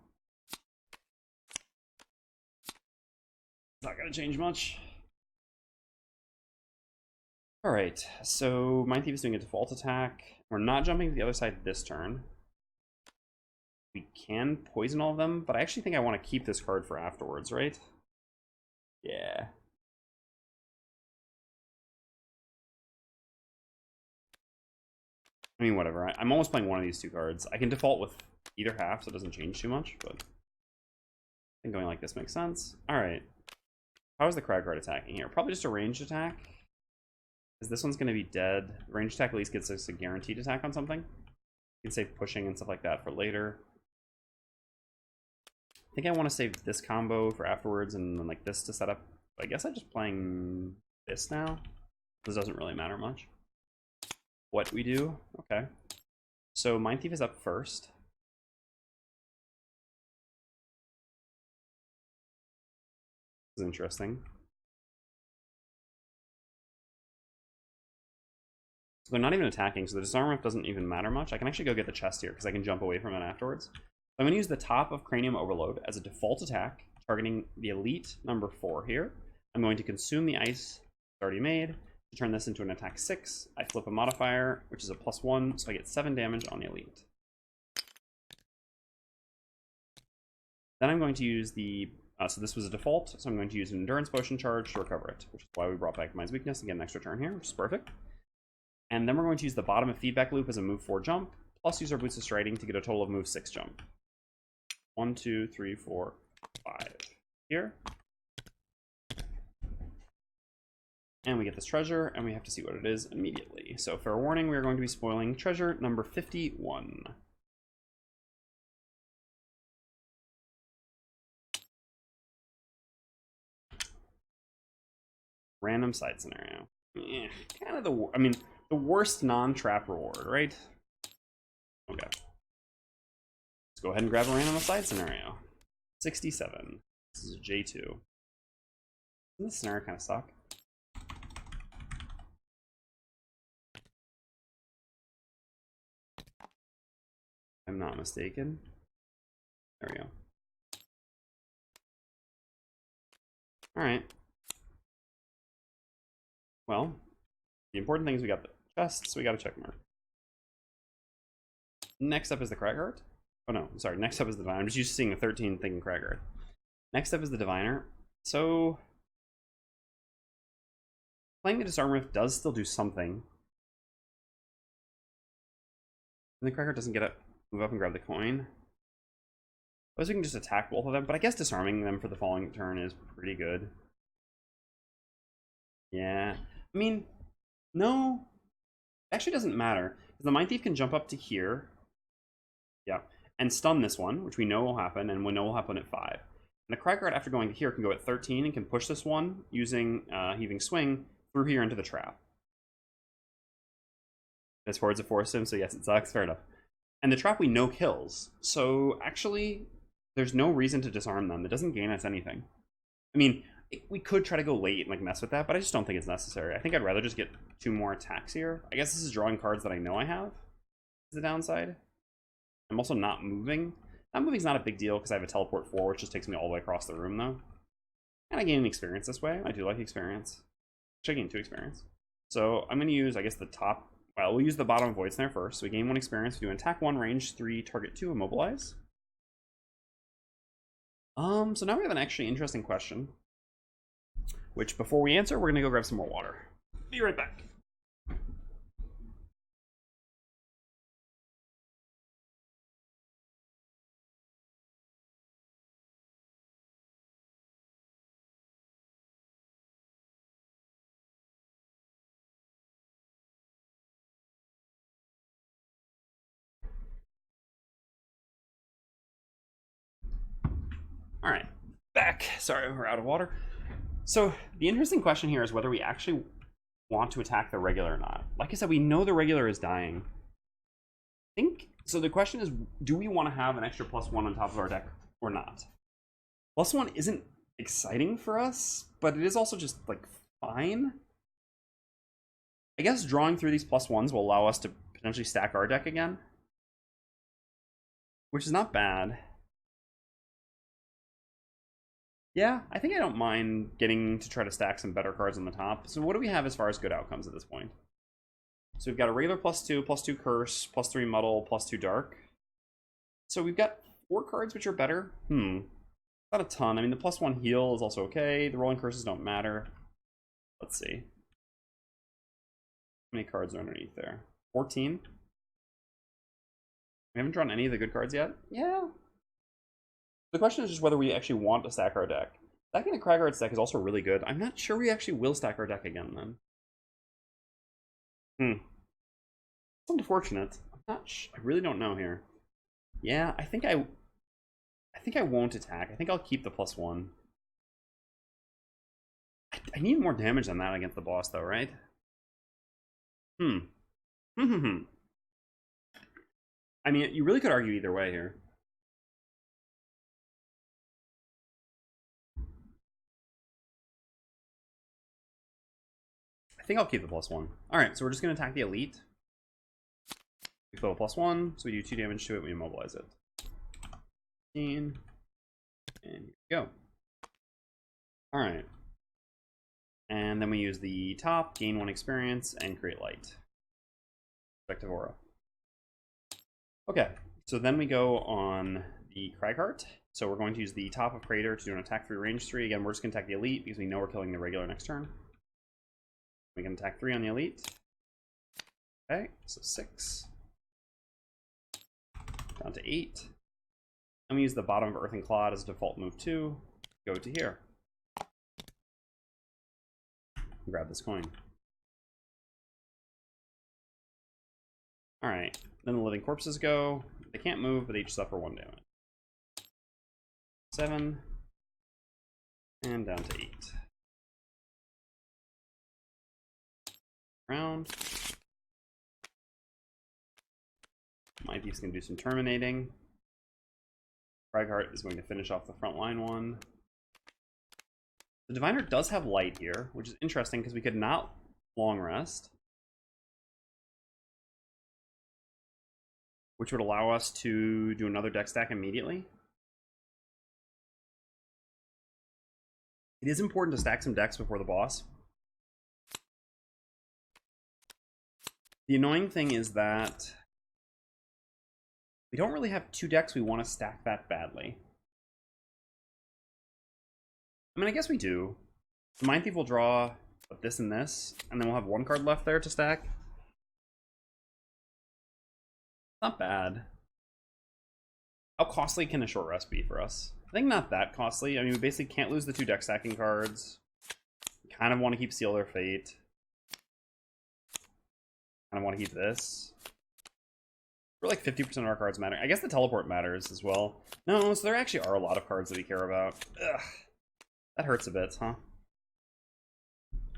gonna change much. Alright, so Mindthief is doing a default attack. We're not jumping to the other side this turn. We can poison all of them, but I actually think I want to keep this card for afterwards, right? Yeah. I mean, whatever. I'm almost playing one of these two cards. I can default with either half, so it doesn't change too much, but I think going like this makes sense. Alright. How is the Cragheart attacking here? Probably just a ranged attack. Because this one's going to be dead. Ranged attack at least gets us a guaranteed attack on something. You can save pushing and stuff like that for later. I think I want to save this combo for afterwards and then like this to set up. I guess I'm just playing this now. This doesn't really matter much. What we do? Okay. So Mindthief is up first. This is interesting. So they're not even attacking, so the Disarmament doesn't even matter much. I can actually go get the chest here because I can jump away from it afterwards. So I'm going to use the top of Cranium Overload as a default attack, targeting the elite number 4 here. I'm going to consume the ice already made to turn this into an attack 6. I flip a modifier, which is a +1, so I get 7 damage on the elite. Then I'm going to use the so this was a default, so I'm going to use an Endurance Potion charge to recover it, which is why we brought back Mind's Weakness and get an extra turn here, which is perfect. And then we're going to use the bottom of Feedback Loop as a move 4 jump, plus use our Boots of Striding to get a total of move 6 jump. 1, 2, 3, 4, 5 here. And we get this treasure, and we have to see what it is immediately. So fair warning, we are going to be spoiling treasure number 51. Random side scenario. Yeah, kind of the worst non-trap reward, right? Okay. Let's go ahead and grab a random side scenario. 67. This is a J2. Doesn't this scenario kind of suck? I'm not mistaken. There we go. Alright. Well, the important thing is we got the chests, so we got a check mark. Next up is the Cragheart. Oh no, sorry, next up is the Diviner. I'm just used to seeing a 13 thinking Cragheart. Next up is the Diviner. So playing the Disarmament Rift does still do something. And the Cragheart doesn't get up, move up and grab the coin. I suppose we can just attack both of them, but I guess disarming them for the following turn is pretty good. Yeah. I mean, no. It actually doesn't matter. The Mindthief can jump up to here. Yeah. And stun this one, which we know will happen, and we know will happen at 5. And the Cragheart, after going to here, can go at 13 and can push this one using Heaving Swing through here into the trap. As forwards it forced him, so yes, it sucks. Fair enough. And the trap we know kills. So actually, there's no reason to disarm them. It doesn't gain us anything. I mean, we could try to go late and like mess with that, but I just don't think it's necessary. I think I'd rather just get 2 more attacks here. I guess this is drawing cards that I know I have. Is the downside. I'm also not moving. Not moving's not a big deal because I have a teleport 4, which just takes me all the way across the room though. And I gain experience this way. I do like experience. Actually, I gain 2 experience. So I'm going to use, I guess, the top. Well, we'll use the bottom of Void Snare first. So we gain 1 experience. We do attack 1, range 3, target 2, immobilize. So now we have an actually interesting question. Which, before we answer, we're going to go grab some more water. Be right back. All right, back. Sorry, we're out of water. So the interesting question here is whether we actually want to attack the regular or not. Like I said, we know the regular is dying. I think so. The question is, do we want to have an extra +1 on top of our deck or not? +1 isn't exciting for us, but it is also just like fine. I guess drawing through these +1s will allow us to potentially stack our deck again, which is not bad. Yeah, I think I don't mind getting to try to stack some better cards on the top. So what do we have as far as good outcomes at this point? So we've got a regular +2 curse, +3 muddle, +2 dark. So we've got 4 cards which are better. Not a ton. I mean, the +1 heal is also okay. The rolling curses don't matter. Let's see. How many cards are underneath there? 14. We haven't drawn any of the good cards yet? Yeah. The question is just whether we actually want to stack our deck. Stacking a Cragheart's deck is also really good. I'm not sure we actually will stack our deck again then. It's unfortunate. I'm not I really don't know here. Yeah, I think I won't attack. I think I'll keep the +1. I need more damage than that against the boss though, right? I mean, you really could argue either way here. I think I'll keep the +1. Alright, so we're just going to attack the elite. We fill a +1, so we do 2 damage to it, we immobilize it. 15. And here we go. Alright. And then we use the top, gain 1 experience, and create light. Effective aura. Okay, so then we go on the Cragheart. So we're going to use the top of Crater to do an attack 3, range 3. Again, we're just going to attack the elite because we know we're killing the regular next turn. We can attack 3 on the elite. Okay, so 6. Down to 8. And we use the bottom of Earthen Clod as default move 2. Go to here. Grab this coin. Alright, then the living corpses go. They can't move, but they each suffer 1 damage. 7. And down to 8. Round. Mindthief's going to do some terminating. Cragheart is going to finish off the front line one. The Diviner does have light here, which is interesting because we could not long rest, which would allow us to do another deck stack immediately. It is important to stack some decks before the boss. The annoying thing is that we don't really have 2 decks we want to stack that badly. I mean, I guess we do. The Mindthief will draw this and this, and then we'll have 1 card left there to stack. Not bad. How costly can a short rest be for us? I think not that costly. I mean, we basically can't lose the 2 deck stacking cards. We kind of want to keep Seal Their Fate. Kind of want to keep this. We're like 50% of our cards matter. I guess the teleport matters as well. No, so there actually are a lot of cards that we care about. Ugh. That hurts a bit, huh?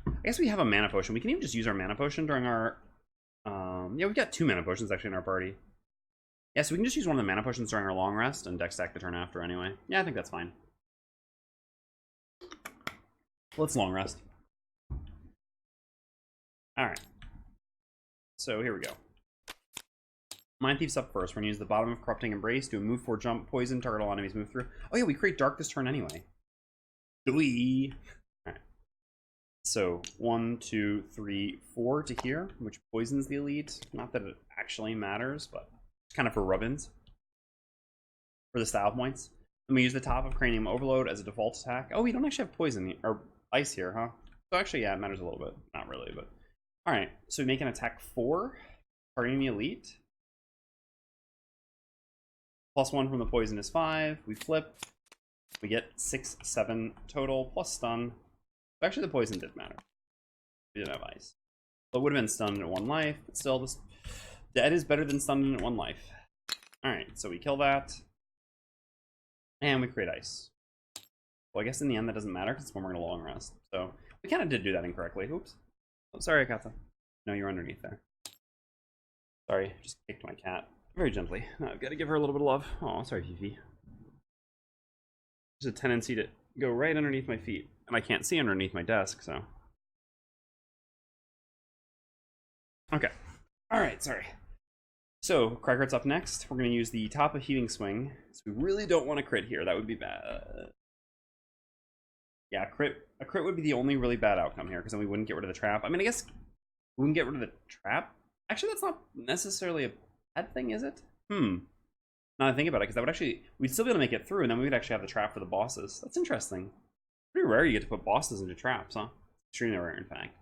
I guess we have a mana potion. We can even just use our mana potion during our... yeah, we've got 2 mana potions actually in our party. Yeah, so we can just use one of the mana potions during our long rest and deck stack the turn after anyway. Yeah, I think that's fine. Let's long rest. Alright. So here we go. Mindthief's up first. We're going to use the bottom of Corrupting Embrace, do a move 4 jump, poison, target all enemies move through. Oh yeah, we create dark this turn anyway. Alright. So 1, 2, 3, 4 to here, which poisons the elite. Not that it actually matters, but it's kind of for rub-ins. For the style points. Then we use the top of Cranium Overload as a default attack. Oh, we don't actually have poison or ice here, huh? So actually, yeah, it matters a little bit. Not really, but... Alright, so we make an attack 4, targeting the elite. +1 from the poison is 5. We flip. We get 6, 7 total, plus stun. Actually, the poison did matter. We didn't have ice. So it would have been stunned at 1 life, but still, this dead is better than stunned at 1 life. Alright, so we kill that. And we create ice. Well, I guess in the end that doesn't matter, because it's when we're going to long rest. So, we kind of did do that incorrectly. Oops. Oh, sorry, Akatha. No, you're underneath there. Sorry, just kicked my cat. Very gently. Now I've got to give her a little bit of love. Oh, sorry, Fifi. There's a tendency to go right underneath my feet. And I can't see underneath my desk, so... Okay. Alright, sorry. So, Cragheart's up next. We're going to use the top of Heaving Swing. So we really don't want to crit here. That would be bad. Yeah, a crit would be the only really bad outcome here, because then we wouldn't get rid of the trap. I mean, I guess we wouldn't get rid of the trap. Actually, that's not necessarily a bad thing, is it? Now I think about it, because that would actually, we'd still be able to make it through, and then we would actually have the trap for the bosses. That's interesting. Pretty rare you get to put bosses into traps, huh? Extremely rare, in fact.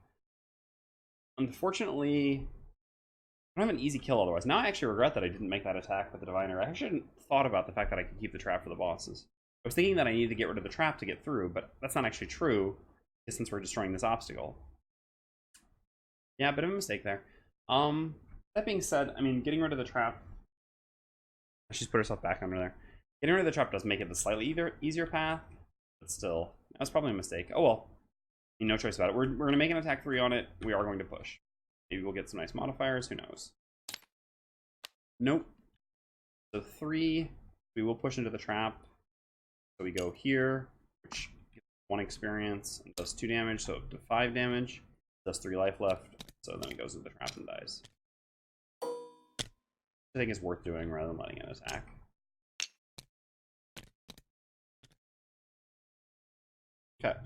Unfortunately, I don't have an easy kill otherwise. Now I actually regret that I didn't make that attack with the Diviner. I actually hadn't thought about the fact that I could keep the trap for the bosses. I was thinking that I needed to get rid of the trap to get through, but that's not actually true, since we're destroying this obstacle. Yeah, a bit of a mistake there. That being said, I mean, getting rid of the trap... She's put herself back under there. Getting rid of the trap does make it the slightly easier path, but still, that was probably a mistake. Oh well, I mean, no choice about it. We're going to make an attack 3 on it. We are going to push. Maybe we'll get some nice modifiers, who knows. Nope. So 3, we will push into the trap. So we go here, which gets 1 experience and does 2 damage, so up to 5 damage. Does 3 life left, so then it goes into the trap and dies. I think it's worth doing rather than letting it attack. Okay.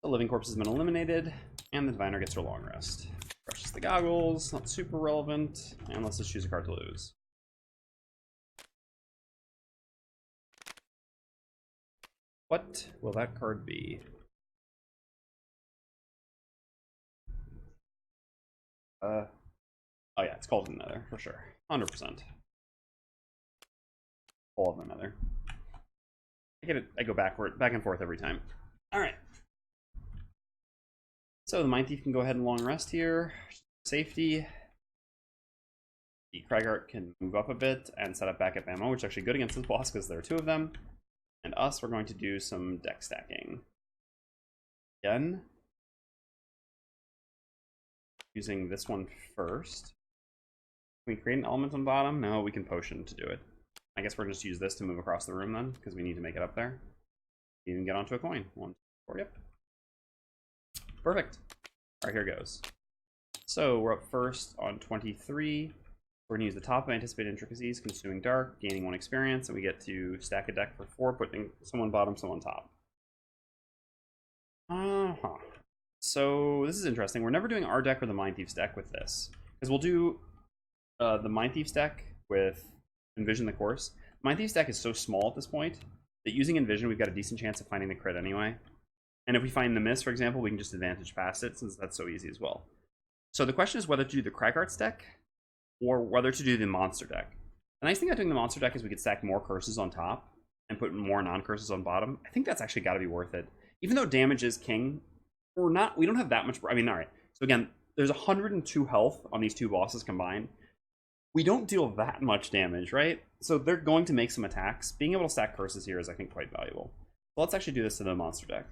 The living corpse has been eliminated, and the Diviner gets her long rest. Brushes the goggles, not super relevant, and let's just choose a card to lose. What will that card be? Oh yeah, it's called another for sure, 100%. All of another. I go back and forth every time. All right. So the Mindthief can go ahead and long rest here. Safety. The Cragheart can move up a bit and set up backup ammo, which is actually good against this boss because there are 2 of them. And us, we're going to do some deck stacking. Again. Using this one first. Can we create an element on bottom? No, we can potion to do it. I guess we're just use this to move across the room then, because we need to make it up there. Even get onto a coin. 1, 2, 4, yep. Perfect. Alright, here goes. So we're up first on 23. We're going to use the top of Anticipated Intricacies, Consuming Dark, gaining 1 experience, and we get to stack a deck for 4, putting someone bottom, someone top. So this is interesting. We're never doing our deck or the Mindthief's deck with this, because we'll do the Mindthief's deck with Envision the Course. Mindthief's deck is so small at this point that using Envision, we've got a decent chance of finding the crit anyway. And if we find the miss, for example, we can just advantage past it, since that's so easy as well. So the question is whether to do the Cragheart's deck or whether to do the monster deck. The nice thing about doing the monster deck is we could stack more curses on top and put more non-curses on bottom. I think that's actually got to be worth it. Even though damage is king, we don't have that much. I mean, all right. So again, there's 102 health on these 2 bosses combined. We don't deal that much damage, right? So they're going to make some attacks. Being able to stack curses here is, I think, quite valuable. So let's actually do this to the monster deck,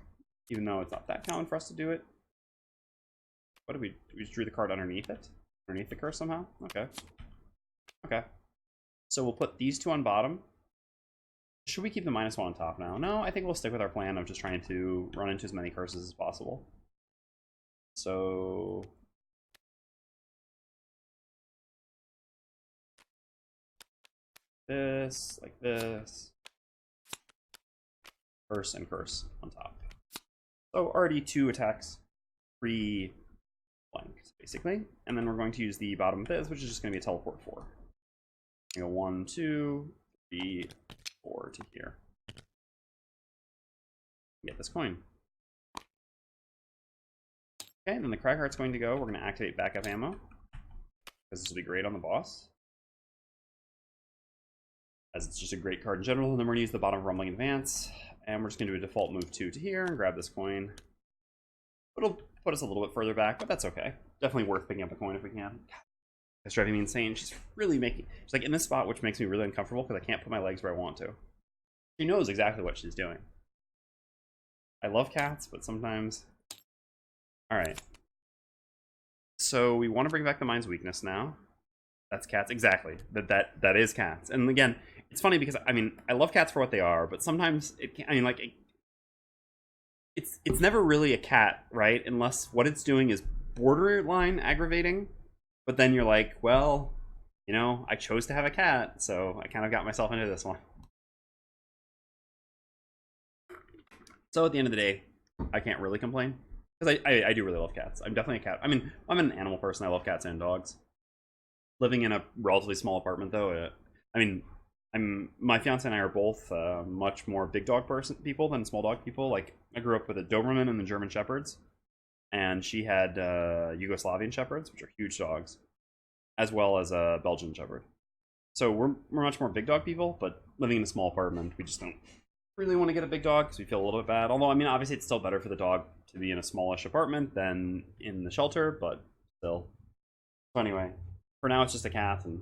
even though it's not that common for us to do it. What did we just drew the card underneath it? Underneath the curse somehow? Okay. Okay. So we'll put these 2 on bottom. Should we keep the -1 on top now? No, I think we'll stick with our plan of just trying to run into as many curses as possible. So... this, like this. Curse and curse on top. So already 2 attacks, 3 flanks, basically. And then we're going to use the bottom of this, which is just going to be a teleport 4. Go 1, 2, 3, 4 to here. Get this coin. Okay, and then the Cragheart's going to go. We're going to activate backup ammo, because this will be great on the boss, as it's just a great card in general. And then we're going to use the bottom of Rumbling Advance, and we're just going to do a default move 2 to here and grab this coin. It'll put us a little bit further back, but that's okay. Definitely worth picking up a coin if we can. It's driving me insane. She's like in this spot, which makes me really uncomfortable because I can't put my legs where I want to. She knows exactly what she's doing. I love cats, but sometimes... Alright. So we want to bring back the Mind's Weakness now. That's cats. Exactly. That is cats. And again, it's funny because, I mean, I love cats for what they are, but sometimes it can, I mean, like, it's never really a cat, right? Unless what it's doing is borderline aggravating. But then you're like, well, you know, I chose to have a cat, so I kind of got myself into this one. So at the end of the day, I can't really complain. Because I do really love cats. I'm definitely a cat. I mean, I'm an animal person. I love cats and dogs. Living in a relatively small apartment, though, I mean, my fiance and I are both much more big dog people than small dog people. Like, I grew up with a Doberman and the German Shepherds, and she had Yugoslavian Shepherds, which are huge dogs, as well as a Belgian Shepherd. So we're much more big dog people, but living in a small apartment, we just don't really want to get a big dog because we feel a little bit bad. Although, I mean, obviously it's still better for the dog to be in a smallish apartment than in the shelter, but still. So anyway, for now it's just a cat and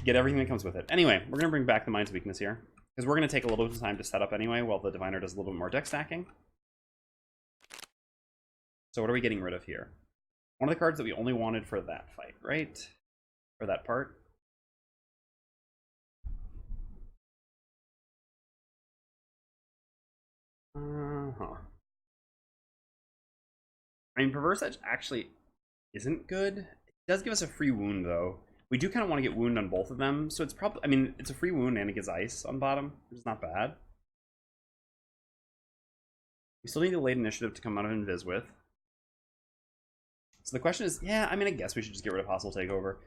get everything that comes with it. Anyway, we're going to bring back the Mind's Weakness here, because we're going to take a little bit of time to set up anyway while the Diviner does a little bit more deck stacking. So what are we getting rid of here? One of the cards that we only wanted for that fight, right? For that part. I mean, Perverse Edge actually isn't good. It does give us a free wound, though. We do kind of want to get wound on both of them, so it's probably... I mean, it's a free wound and it gets ice on bottom, which is not bad. We still need the late initiative to come out of Invis with. So the question is, yeah, I mean, I guess we should just get rid of Hostile Takeover.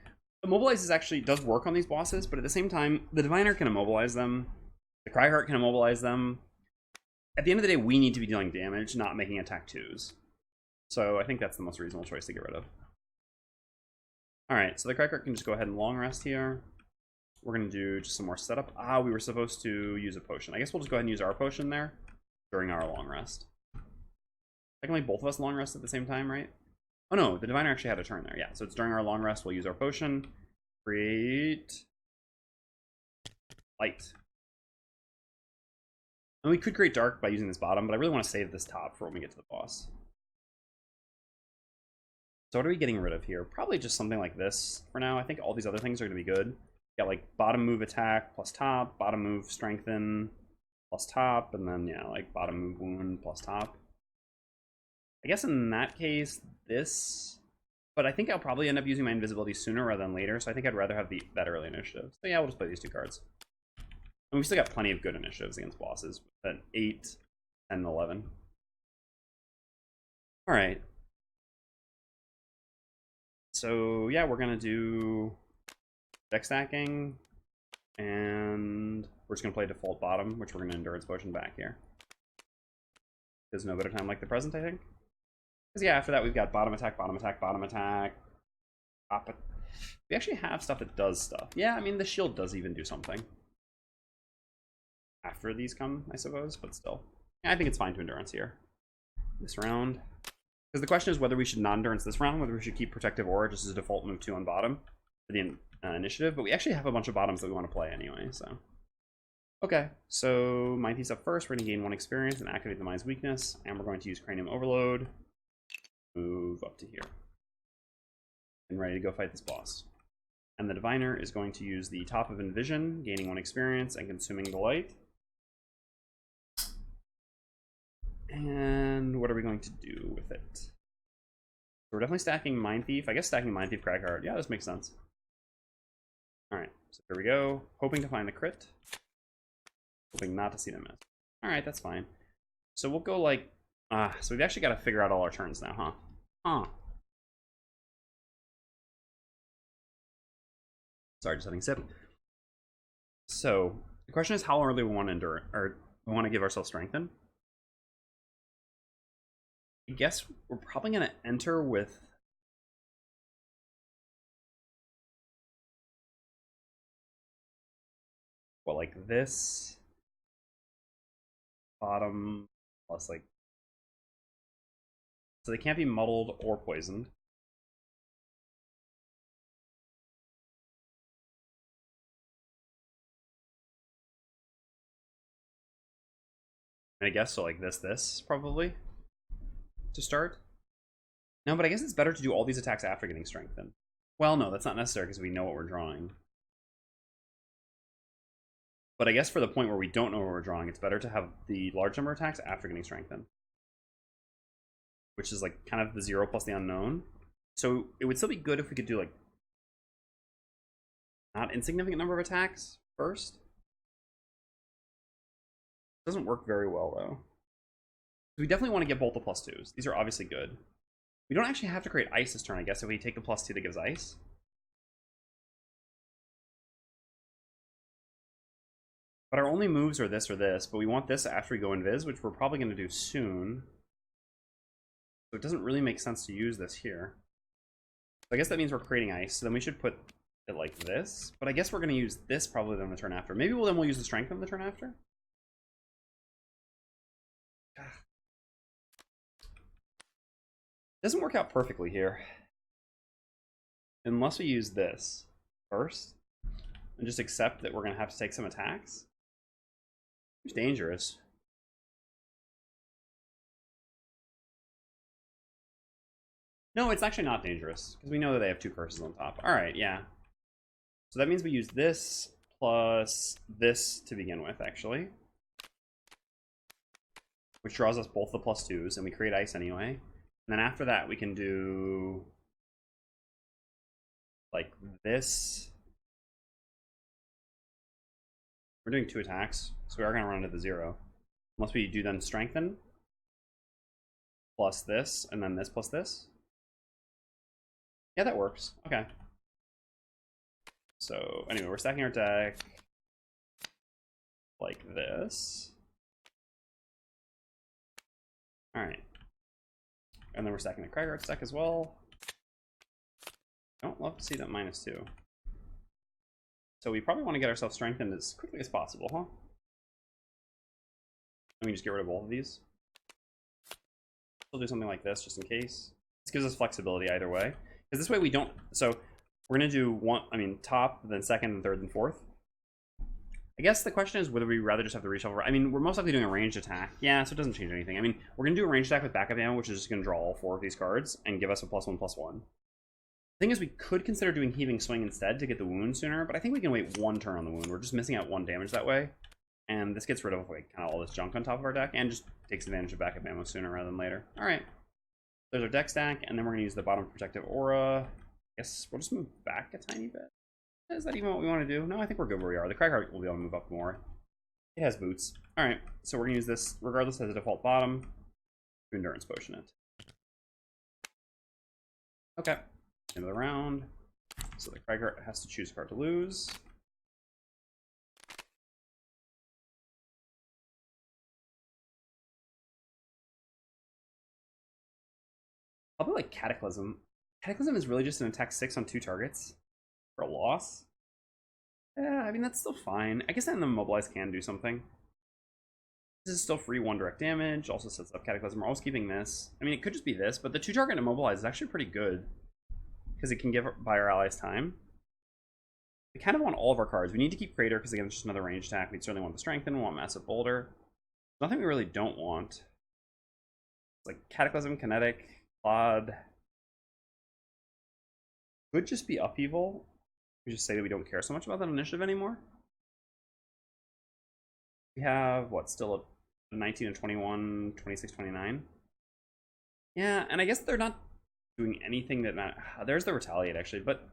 Immobilize actually does work on these bosses, but at the same time, the Diviner can immobilize them. The Cragheart can immobilize them. At the end of the day, we need to be dealing damage, not making attack 2s. So I think that's the most reasonable choice to get rid of. Alright, so the Cragheart can just go ahead and long rest here. We're going to do just some more setup. Ah, we were supposed to use a potion. I guess we'll just go ahead and use our potion there during our long rest. Technically, both of us long rest at the same time, right? Oh no, the Diviner actually had a turn there. Yeah, so it's during our long rest, we'll use our potion. Create light. And we could create dark by using this bottom, but I really want to save this top for when we get to the boss. So what are we getting rid of here? Probably just something like this for now. I think all these other things are going to be good. Got like bottom move attack plus top, bottom move strengthen plus top, and then yeah, like bottom move wound plus top. I guess in that case, this... But I think I'll probably end up using my invisibility sooner rather than later, so I think I'd rather have that early initiative. So yeah, we'll just play these two cards. And we still got plenty of good initiatives against bosses at 8, 10, and 11. Alright. So yeah, we're gonna do deck stacking, and we're just gonna play default bottom, which we're gonna endurance potion back here. There's no better time like the present, I think. Because yeah, after that we've got bottom attack, bottom attack, bottom attack. We actually have stuff that does stuff. Yeah, I mean the shield does even do something. After these come, I suppose, but still. Yeah, I think it's fine to endurance here. This round. Because the question is whether we should non-endurance this round, whether we should keep Protective Aura just as a default move 2 on bottom for the initiative, but we actually have a bunch of bottoms that we want to play anyway, so. Okay, so Mindthief's up first. We're going to gain 1 experience and activate the Mind's Weakness, and we're going to use Cranium Overload. Move up to here. And ready to go fight this boss. And the Diviner is going to use the Top of Envision, gaining 1 experience and consuming the light. And what are we going to do with it? So we're definitely stacking Mindthief. I guess stacking Mindthief, Cragheart. Yeah, this makes sense. Alright, so here we go. Hoping to find the crit. Hoping not to see the miss. Alright, that's fine. So we'll go like... so we've actually got to figure out all our turns now, huh? Sorry, just having a sip. So, the question is how early we want to endure, or we want to give ourselves strengthen. I guess we're probably going to enter with... Well, like this. Bottom plus like... So they can't be muddled or poisoned. And I guess so like this probably to start. No, but I guess it's better to do all these attacks after getting strengthened. Well, no, that's not necessary because we know what we're drawing. But I guess for the point where we don't know what we're drawing, it's better to have the large number of attacks after getting strengthened. Which is like kind of the 0 plus the unknown. So it would still be good if we could do like not insignificant number of attacks first. Doesn't work very well though. We definitely want to get both the +2s. These are obviously good. We don't actually have to create ice this turn, I guess, if we take the +2 that gives ice. But our only moves are this or this, but we want this after we go invis, which we're probably going to do soon. So it doesn't really make sense to use this here. So I guess that means we're creating ice, so then we should put it like this. But I guess we're going to use this probably on the turn after. Maybe we'll use the strength on the turn after? Doesn't work out perfectly here. Unless we use this first and just accept that we're going to have to take some attacks. It's dangerous. No, it's actually not dangerous because we know that they have 2 curses on top. All right, yeah. So that means we use this plus this to begin with, actually. Which draws us both the +2s, and we create ice anyway. And then after that, we can do like this. We're doing 2 attacks, so we are going to run into the 0. Unless we do then strengthen. Plus this, and then this plus this. Yeah, that works. Okay. So, anyway, we're stacking our deck like this. Alright. And then we're stacking the Cragheart deck as well. I don't love to see that -2. So we probably want to get ourselves strengthened as quickly as possible, huh? Let me just get rid of both of these. We'll do something like this just in case. This gives us flexibility either way. Because this way we don't... So we're going to do top, then second, and third, and fourth. I guess the question is whether we'd rather just have the reshuffle. I mean, we're most likely doing a ranged attack. Yeah, so it doesn't change anything. I mean, we're going to do a ranged attack with backup ammo, which is just going to draw all 4 of these cards and give us a +1/+1. The thing is, we could consider doing Heaving Swing instead to get the wound sooner, but I think we can wait 1 turn on the wound. We're just missing out 1 damage that way. And this gets rid of like kind of all this junk on top of our deck and just takes advantage of backup ammo sooner rather than later. All right. There's our deck stack, and then we're going to use the bottom protective aura. I guess we'll just move back a tiny bit. Is that even what we want to do? No, I think we're good where we are. The Cragheart will be able to move up more. It has boots. All right, so we're going to use this regardless as a default bottom to Endurance Potion it. Okay, end of the round. So the Cragheart has to choose a card to lose. Probably like Cataclysm. Cataclysm is really just an attack 6 on 2 targets for a loss. Yeah, I mean, that's still fine. I guess then the Immobilize can do something. This is still free 1 direct damage. Also sets up Cataclysm. We're always keeping this. I mean, it could just be this, but the 2 target Immobilize is actually pretty good because it can give by our allies time. We kind of want all of our cards. We need to keep Crater because, again, it's just another range attack. We certainly want the Strengthen. We want Massive Boulder. Nothing we really don't want. It's like Cataclysm, Kinetic, Clod. Could just be Upheaval. We just say that we don't care so much about that initiative anymore. We have, what, still a 19 and 21, 26, 29? Yeah, and I guess they're not doing anything that matters. There's the Retaliate, actually, but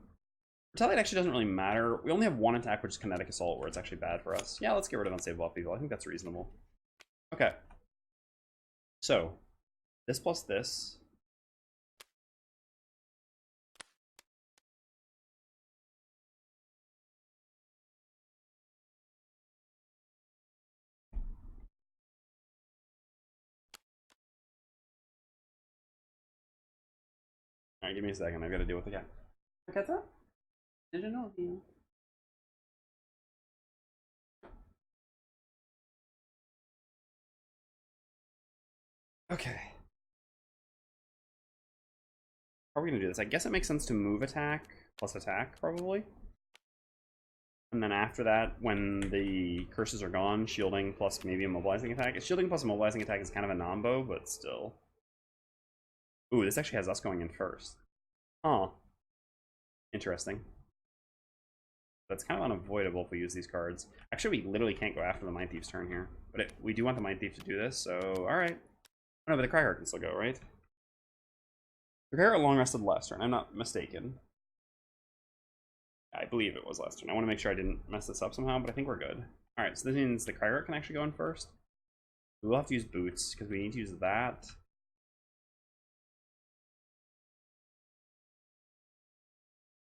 Retaliate actually doesn't really matter. We only have 1 attack, which is Kinetic Assault, where it's actually bad for us. Yeah, let's get rid of Unsavable Upheaval. I think that's reasonable. Okay. So, this plus this. Alright, give me a second. I've got to deal with the cat. The cat's up? Did you know? Okay. How are we going to do this? I guess it makes sense to move attack plus attack, probably. And then after that, when the curses are gone, shielding plus maybe immobilizing attack. Shielding plus immobilizing attack is kind of a nombo, but still. Ooh, this actually has us going in first. Huh. Interesting. That's kind of unavoidable if we use these cards. Actually, we literally can't go after the Mindthief's turn here. But we do want the Mindthief to do this, so alright. Oh, no, but the Cragheart can still go, right? The Cragheart long rested last turn, I'm not mistaken. I believe it was last turn. I want to make sure I didn't mess this up somehow, but I think we're good. Alright, so this means the Cragheart can actually go in first. We'll have to use boots because we need to use that.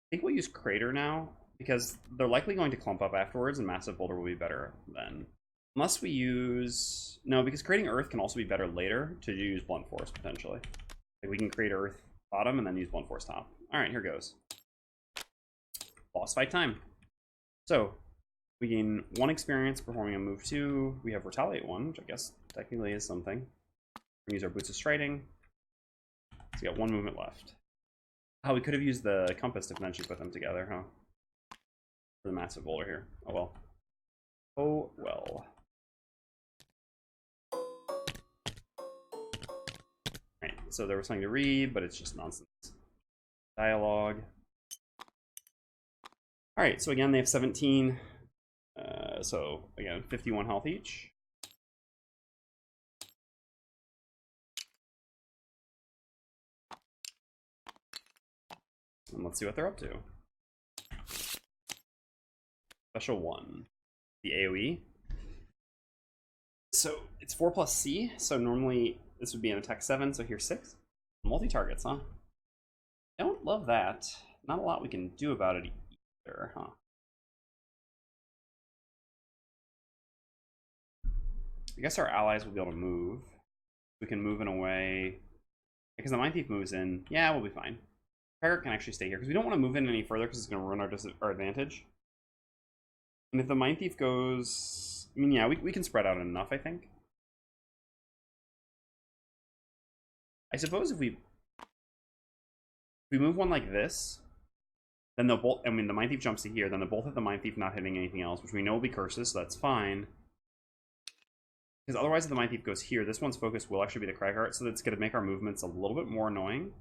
I think we'll use Crater now because they're likely going to clump up afterwards, and Massive Boulder will be better then. Unless we use... No, because creating Earth can also be better later to use Blunt Force, potentially. Like we can create Earth bottom and then use Blunt Force top. Alright, here goes. Boss fight time. So, we gain 1 experience performing a move 2. We have Retaliate 1, which I guess technically is something. We use our Boots of Striding. So we got 1 movement left. Oh, we could have used the compass to potentially put them together, huh? For the Massive Boulder here. Oh well. Oh well. Right, so there was something to read, but it's just nonsense. Dialogue. Alright, so again, they have 17. So, again, 51 health each. And let's see what they're up to. Special 1. The AoE. So, it's 4 plus C, so normally this would be an attack 7, so here's 6. Multi-targets, huh? I don't love that. Not a lot we can do about it either, huh? I guess our allies will be able to move. We can move in a way... Because the Mindthief moves in, yeah, we'll be fine. Cragheart can actually stay here, because we don't want to move in any further, because it's going to ruin our advantage. And if the Mindthief goes... I mean, yeah, we can spread out enough, I think. I suppose if we move one like this, then they'll both... I mean, the Mindthief jumps to here, then they'll both hit the Mindthief not hitting anything else, which we know will be curses, so that's fine. Because otherwise, if the Mindthief goes here, this one's focus will actually be the Cragheart, so that's going to make our movements a little bit more annoying.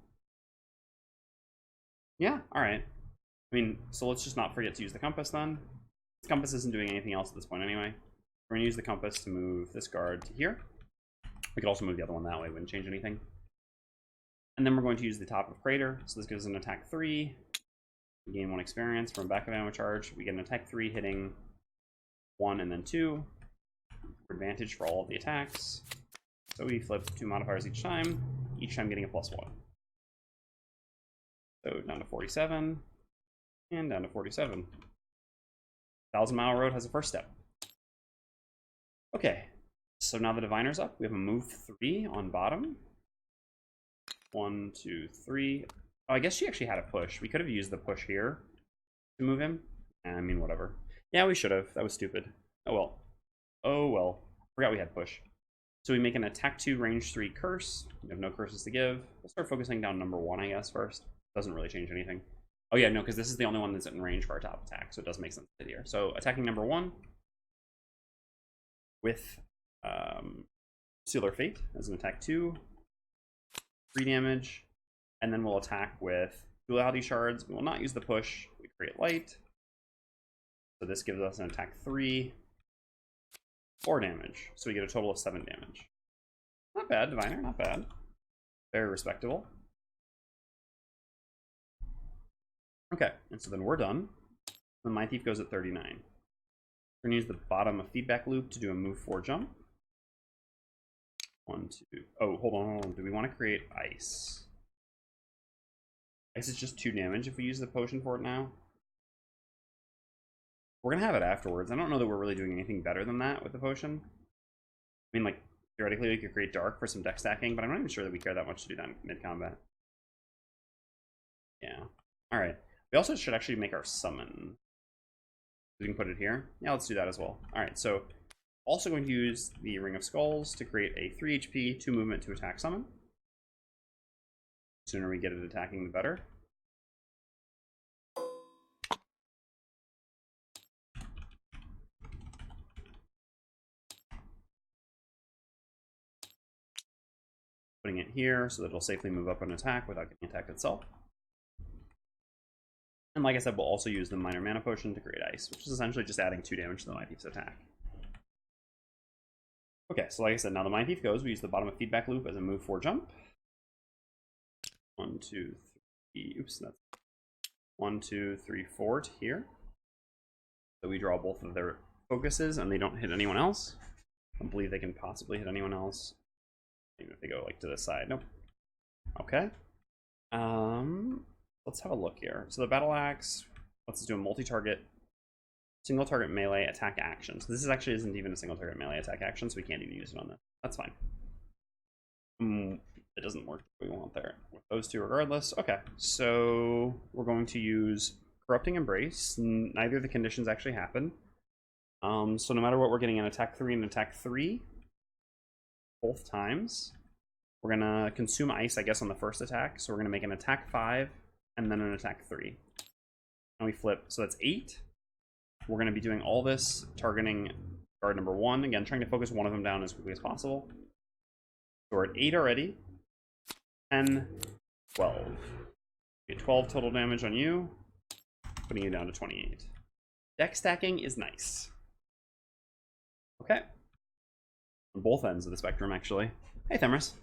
Yeah, alright. I mean, so let's just not forget to use the compass then. This compass isn't doing anything else at this point anyway. We're going to use the compass to move this guard to here. We could also move the other one that way, it wouldn't change anything. And then we're going to use the top of Crater, so this gives an attack 3. We gain 1 experience from back of ammo charge. We get an attack 3 hitting 1 and then 2. Advantage for all of the attacks. So we flip 2 modifiers each time getting a +1. So down to 47, and down to 47. 1,000 Mile Road has a first step. Okay, so now the Diviner's up. We have a move 3 on bottom. 1, 2, 3. Oh, I guess she actually had a push. We could have used the push here to move him. I mean, whatever. Yeah, we should have. That was stupid. Oh well. Oh well. Forgot we had push. So we make an attack 2, range 3 curse. We have no curses to give. We'll start focusing down number 1, I guess, first. Doesn't really change anything. Oh yeah, no, because this is the only one that's in range for our top attack, so it does make sense to here. So attacking number 1 with Sealer Fate as an attack 2, 3 damage, and then we'll attack with Duality Shards. We will not use the push. We create light. So this gives us an attack 3, 4 damage. So we get a total of 7 damage. Not bad, Diviner, not bad. Very respectable. Okay, and so then we're done. The Mindthief goes at 39. We're going to use the bottom of Feedback Loop to do a move 4 jump. 1, 2. Oh, hold on. Do we want to create ice? Ice is just 2 damage if we use the potion for it now. We're going to have it afterwards. I don't know that we're really doing anything better than that with the potion. I mean, like, theoretically we could create dark for some deck stacking, but I'm not even sure that we care that much to do that mid-combat. Yeah. Alright. We also should actually make our summon. We can put it here. Yeah, let's do that as well. Alright, so also going to use the Ring of Skulls to create a 3 HP, 2 movement to attack summon. The sooner we get it attacking, the better. Putting it here so that it'll safely move up an attack without getting attacked itself. And like I said, we'll also use the Minor Mana Potion to create ice, which is essentially just adding 2 damage to the Mindthief's attack. Okay, so like I said, now the Mindthief goes. We use the bottom of Feedback Loop as a move 4 jump. 1, 2, 3. Oops, that's 1, 2, 3, 4 to here. So we draw both of their focuses and they don't hit anyone else. don't believe they can possibly hit anyone else. Maybe if they go like to this side. Nope. Okay. Let's have a look here. So the battle axe lets us do a multi-target, single target melee attack action. So this is actually isn't even a single target melee attack action, so we can't even use it on this. That's fine. It doesn't work the way we want there with those two regardless. Okay, so we're going to use Corrupting Embrace. Neither of the conditions actually happen. So no matter what, we're getting an attack 3 and an attack 3 both times. We're gonna consume ice, I guess, on the first attack. So we're gonna make an attack 5 and then an attack 3. And we flip, so that's 8. We're gonna be doing all this targeting guard number 1. Again, trying to focus one of them down as quickly as possible. So we're at 8 already. 10, 12. We get 12 total damage on you, putting you down to 28. Deck stacking is nice. Okay. On both ends of the spectrum, actually. Hey, Themris.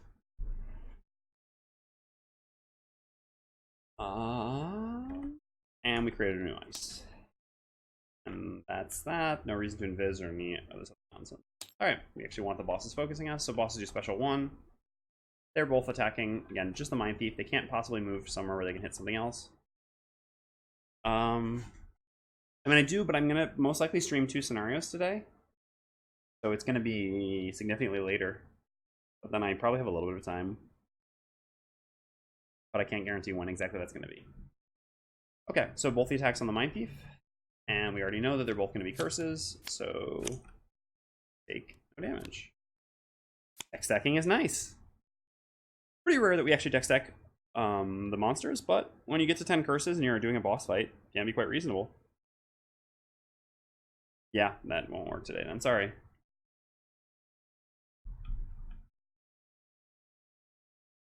And we created a new ice. And that's that. No reason to invis or any other nonsense. Alright, we actually want the bosses focusing us, so bosses do special 1. They're both attacking, again, just the Mindthief. They can't possibly move somewhere where they can hit something else. I mean, I do, but I'm going to most likely stream 2 scenarios today. So it's going to be significantly later. But then I probably have a little bit of time. But I can't guarantee when exactly that's going to be. Okay, so both the attacks on the Mindthief. And we already know that they're both going to be curses, so take no damage. Deck stacking is nice. Pretty rare that we actually deck stack the monsters, but when you get to 10 curses and you're doing a boss fight, it can be quite reasonable. Yeah, that won't work today then, sorry.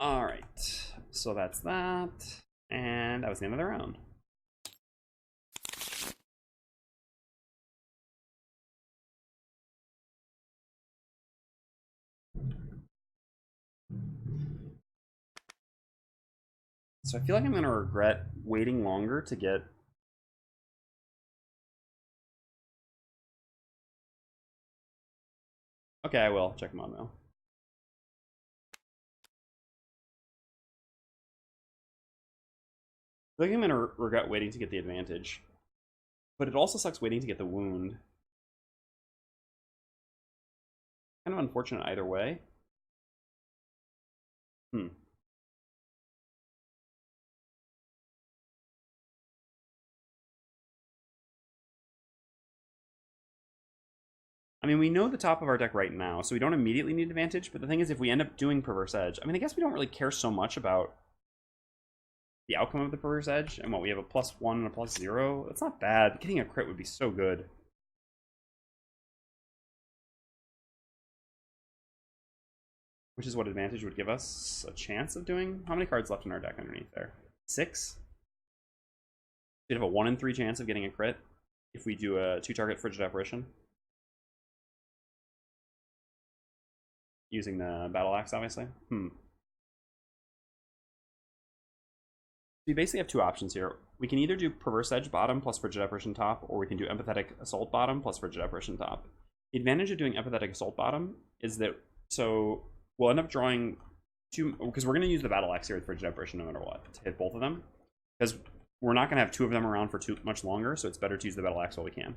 Alright, so that's that, and that was the end of the round. So I feel like I'm going to regret waiting longer to get... Okay, I will. Check them on now. I think I'm going to regret waiting to get the advantage. But it also sucks waiting to get the wound. Kind of unfortunate either way. I mean, we know the top of our deck right now, so we don't immediately need advantage, but the thing is, if we end up doing Perverse Edge, I mean, I guess we don't really care so much about the outcome of the Perverse Edge, and what, we have a +1 and a +0? That's not bad. Getting a crit would be so good. Which is what advantage would give us a chance of doing. How many cards left in our deck underneath there? 6? We'd have a 1 in 3 chance of getting a crit if we do a 2-target Frigid Apparition. Using the Battle Axe, obviously. We basically have 2 options here. We can either do Perverse Edge bottom plus Frigid Apparition top, or we can do Empathetic Assault bottom plus Frigid Apparition top. The advantage of doing Empathetic Assault bottom is that, so we'll end up drawing 2, because we're going to use the Battle Axe here with Frigid Apparition no matter what, to hit both of them. Because we're not going to have 2 of them around for too much longer, so it's better to use the Battle Axe while we can.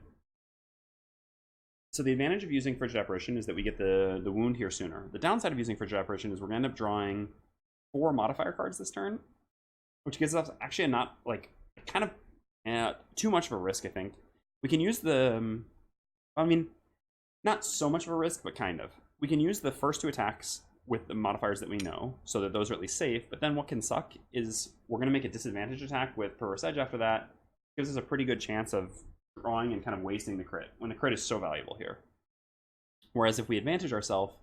So the advantage of using Frigid Apparition is that we get the wound here sooner. The downside of using Frigid Apparition is we're going to end up drawing 4 modifier cards this turn, which gives us actually not, like, kind of too much of a risk, I think. We can use the, I mean, not so much of a risk, but kind of. We can use the first 2 attacks with the modifiers that we know, so that those are at least safe, but then what can suck is we're going to make a disadvantage attack with Perverse Edge after that. It gives us a pretty good chance of drawing and kind of wasting the crit, when the crit is so valuable here. Whereas if we advantage ourselves,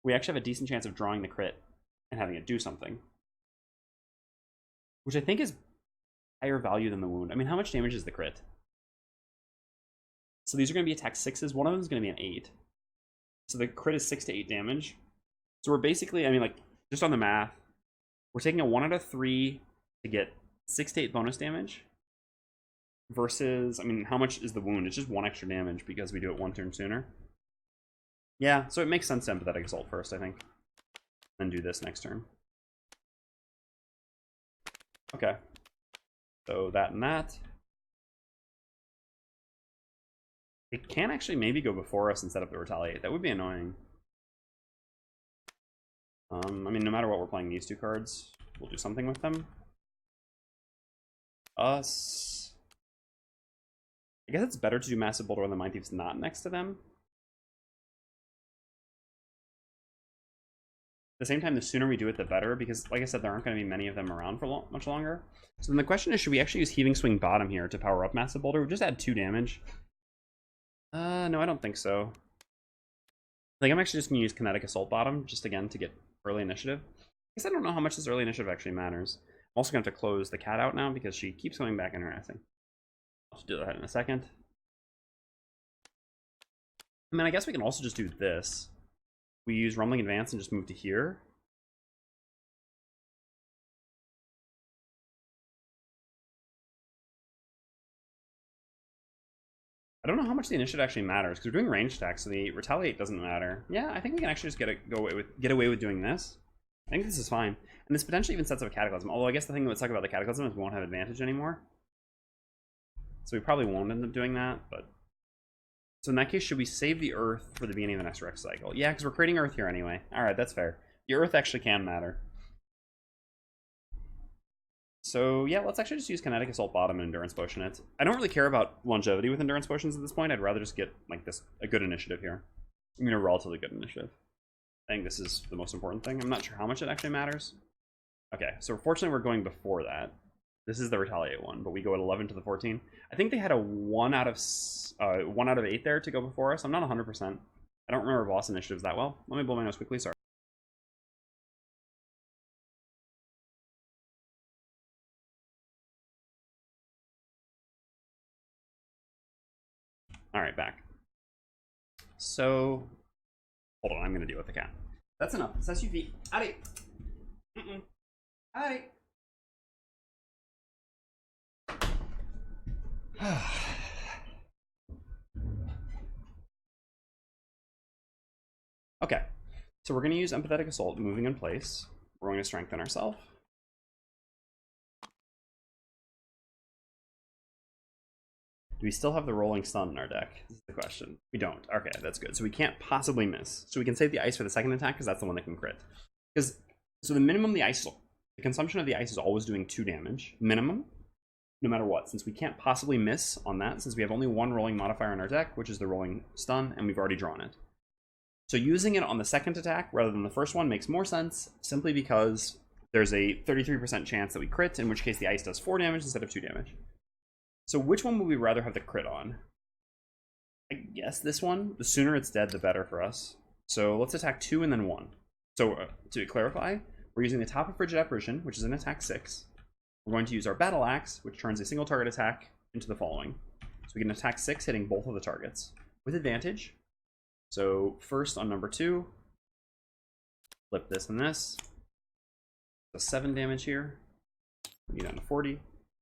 we actually have a decent chance of drawing the crit and having it do something. Which I think is higher value than the wound. I mean, how much damage is the crit? So these are going to be attack 6s. One of them is going to be an 8. So the crit is 6 to 8 damage. So we're basically, I mean, like, just on the math, we're taking a 1 out of 3 to get 6 to 8 bonus damage. Versus, I mean, how much is the wound? It's just 1 extra damage because we do it 1 turn sooner. Yeah, so it makes sense to Empathetic Assault first, I think. Then do this next turn. Okay. So that and that. It can actually maybe go before us and set up the Retaliate. That would be annoying. I mean, no matter what, we're playing these two cards. We'll do something with them. Us. I guess it's better to do Massive Boulder when the Mindthief's not next to them. At the same time, the sooner we do it, the better, because, like I said, there aren't going to be many of them around for much longer. So then the question is, should we actually use Heaving Swing bottom here to power up Massive Boulder? We just add 2 damage. No, I don't think so. Like, I'm actually just going to use Kinetic Assault bottom, just again, to get early initiative. I guess I don't know how much this early initiative actually matters. I'm also going to have to close the cat out now, because she keeps coming back and harassing. I'll do that in a second. I mean, I guess we can also just do this. We use Rumbling Advance and just move to here. I don't know how much the initiative actually matters, because we're doing range attacks, so the Retaliate doesn't matter. Yeah, I think we can actually just get away with doing this. I think this is fine. And this potentially even sets up a Cataclysm, although I guess the thing that would suck about the Cataclysm is we won't have advantage anymore. So we probably won't end up doing that, but... So in that case, should we save the Earth for the beginning of the next Rex cycle? Yeah, because we're creating Earth here anyway. Alright, that's fair. The Earth actually can matter. So yeah, let's actually just use Kinetic Assault bottom and Endurance Potion it. I don't really care about longevity with Endurance Potions at this point. I'd rather just get like a good initiative here. I mean, a relatively good initiative. I think this is the most important thing. I'm not sure how much it actually matters. Okay, so fortunately we're going before that. This is the Retaliate one, but we go at 11 to the 14. I think they had a 1 out of 8 there to go before us. I'm not 100%. I don't remember boss initiatives that well. Let me blow my nose quickly, sorry. Alright, back. So, hold on, I'm going to deal with the cat. That's enough. It's SUV. Addy! Addy! Okay, so we're going to use Empathetic Assault, moving in place. We're going to strengthen ourselves. Do we still have the Rolling Stun in our deck? This is the question. We don't. Okay, that's good. So we can't possibly miss. So we can save the ice for the second attack, because that's the one that can crit. So the minimum the consumption of the ice is always doing 2 damage. Minimum, no matter what. Since we can't possibly miss on that, since we have only 1 rolling modifier in our deck, which is the Rolling Stun, and we've already drawn it. So using it on the second attack rather than the first one makes more sense, simply because there's a 33% chance that we crit, in which case the ice does 4 damage instead of 2 damage. So which one would we rather have the crit on? I guess this one. The sooner it's dead, the better for us. So let's attack 2 and then 1. So to clarify, we're using the top of Frigid Apparition, which is an attack 6. We're going to use our Battle Axe, which turns a single target attack into the following. So we can attack 6, hitting both of the targets with advantage. So first on number 2, flip this and this. So 7 damage here. Get down to 40.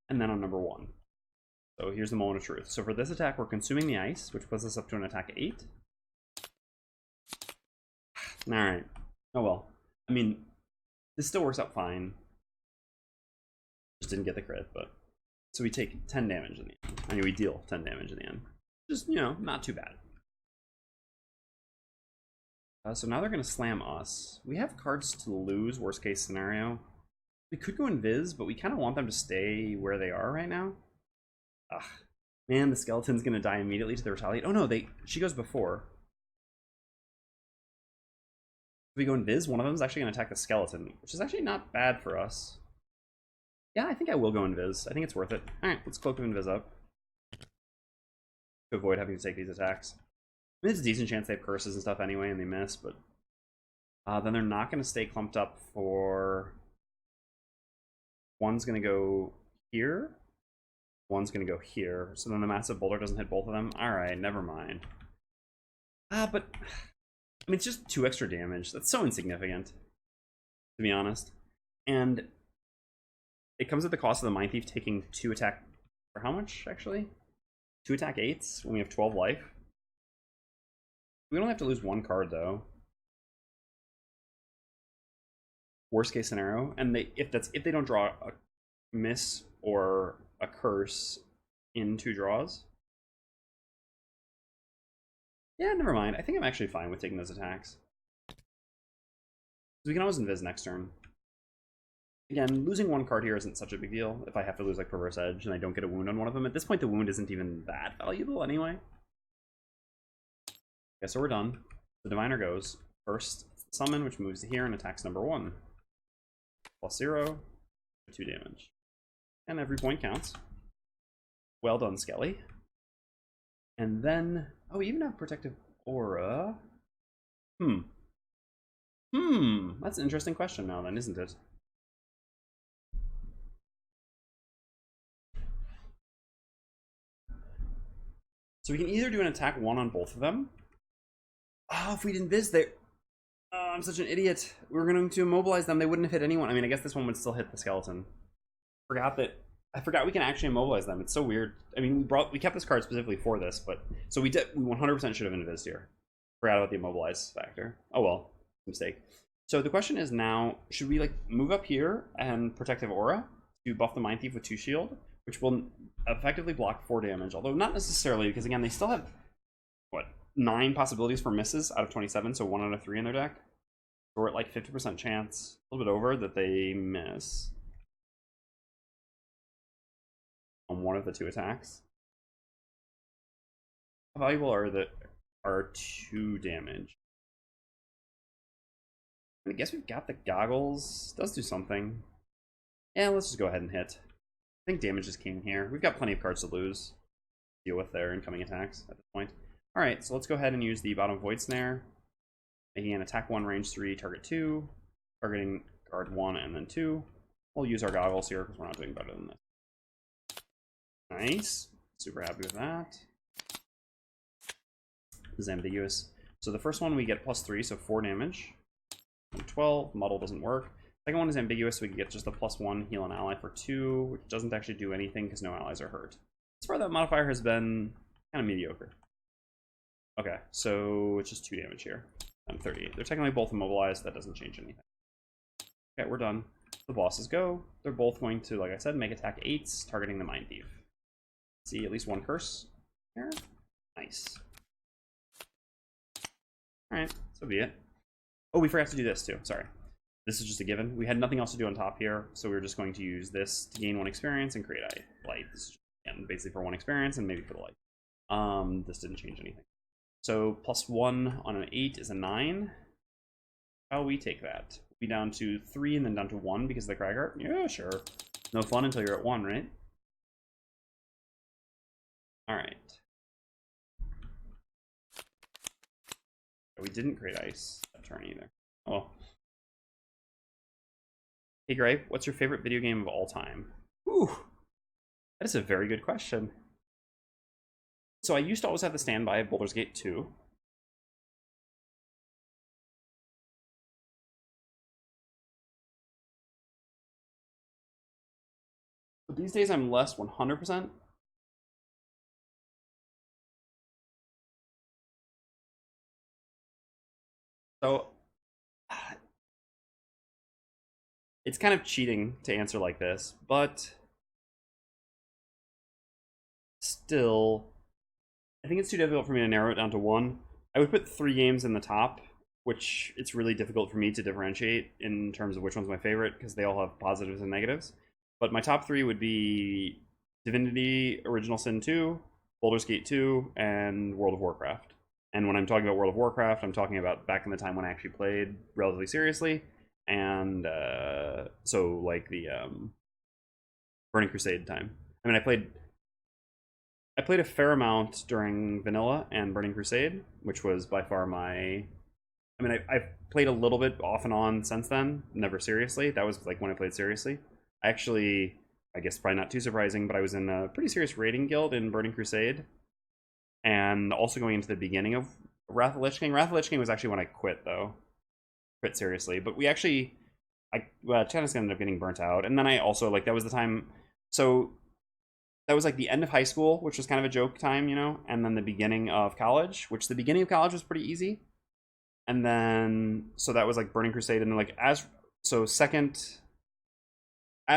And then on number 1. So here's the moment of truth. So for this attack, we're consuming the ice, which puts us up to an attack 8. Alright. Oh well. I mean, this still works out fine. Just didn't get the crit, but... So we take 10 damage in the end. I mean, we deal 10 damage in the end. Just, you know, not too bad. So now they're going to slam us. We have cards to lose, worst case scenario. We could go Invis, but we kind of want them to stay where they are right now. Ugh. Man, the skeleton's gonna die immediately to the Retaliate. Oh no, she goes before. If we go Invis, one of them is actually gonna attack the skeleton, which is actually not bad for us. Yeah, I think I will go Invis. I think it's worth it. Alright, let's Cloak of Invis up. To avoid having to take these attacks. I mean, there's a decent chance they have curses and stuff anyway, and they miss, but... then they're not gonna stay clumped up for... One's gonna go here. One's going to go here. So then the Massive Boulder doesn't hit both of them. Alright, never mind. But... I mean, it's just 2 extra damage. That's so insignificant. To be honest. And... It comes at the cost of the Mindthief taking 2 attack... For how much, actually? 2 attack 8s when we have 12 life. We only have to lose one card though. Worst case scenario, and if they don't draw a miss or a curse in 2 draws. Yeah, never mind. I think I'm actually fine with taking those attacks. We can always invis next turn. Again, losing 1 card here isn't such a big deal. If I have to lose like Perverse Edge and I don't get a wound on one of them, at this point the wound isn't even that valuable anyway. Okay, so we're done. The Diviner goes. First summon, which moves to here and attacks number 1. +0, 2 damage. And every point counts. Well done, Skelly. And then, oh, we even have Protective Aura. That's an interesting question now then, isn't it? So we can either do an attack 1 on both of them. Oh, if we didn't invis there. Oh, I'm such an idiot. We were going to immobilize them. They wouldn't have hit anyone. I mean, I guess this one would still hit the skeleton. I forgot we can actually immobilize them. It's so weird. I mean, we kept this card specifically for this, but so we 100% should have invised here. Forgot about the immobilize factor. Oh well, mistake. So the question is now, should we like move up here and Protective Aura to buff the Mindthief with 2 shield, which will effectively block 4 damage, although not necessarily, because again, they still have what, 9 possibilities for misses out of 27, so 1 out of 3 in their deck. So we're at like 50% chance, a little bit over, that they miss on one of the 2 attacks. How valuable are 2 damage? I guess we've got the goggles. Does do something. Yeah, let's just go ahead and hit. I think damage is king here. We've got plenty of cards to lose. Deal with their incoming attacks at this point. Alright, so let's go ahead and use the bottom Void Snare. Making an attack 1, range 3, target 2. Targeting guard 1 and then 2. We'll use our goggles here because we're not doing better than this. Nice. Super happy with that. This is ambiguous. So the first one we get +3, so 4 damage. 12. Muddle doesn't work. Second one is ambiguous, so we can get just a +1 heal an ally for 2, which doesn't actually do anything because no allies are hurt. As far as that modifier has been kind of mediocre. Okay, so it's just 2 damage here. I'm 38. They're technically both immobilized. That doesn't change anything. Okay, we're done. The bosses go. They're both going to, like I said, make attack 8s, targeting the Mindthief. See at least 1 curse here. Nice. Alright, so be it. Oh, we forgot to do this too. Sorry. This is just a given. We had nothing else to do on top here, so we were just going to use this to gain 1 experience and create a light. This is just, again, basically for 1 experience and maybe for the light. This didn't change anything. So +1 on an 8 is a 9. How we take that? We'll be down to 3 and then down to 1 because of the Cragheart? Yeah, sure. No fun until you're at 1, right? Alright. We didn't create ice that turn either. Oh. Hey Gripe, what's your favorite video game of all time? Ooh, that is a very good question. So I used to always have the standby of Baldur's Gate 2. But these days I'm less 100%. So it's kind of cheating to answer like this, but still, I think it's too difficult for me to narrow it down to 1. I would put 3 games in the top, which it's really difficult for me to differentiate in terms of which one's my favorite because they all have positives and negatives. But my top 3 would be Divinity Original Sin 2, Baldur's Gate 2, and World of Warcraft. And when I'm talking about World of Warcraft, I'm talking about back in the time when I actually played relatively seriously. And so like the Burning Crusade time. I mean, I played a fair amount during Vanilla and Burning Crusade, which was by far my... I mean, I've played a little bit off and on since then, never seriously. That was like when I played seriously. I actually, I guess probably not too surprising, but I was in a pretty serious raiding guild in Burning Crusade. And also going into the beginning of Wrath of Lich King. Wrath of Lich King was actually when I quit, though. Quit seriously. But we actually... Tennis ended up getting burnt out. And then I also, like, that was the time... So, that was like the end of high school, which was kind of a joke time, you know, and then the beginning of college, which the beginning of college was pretty easy. And then, so that was like Burning Crusade, and then like as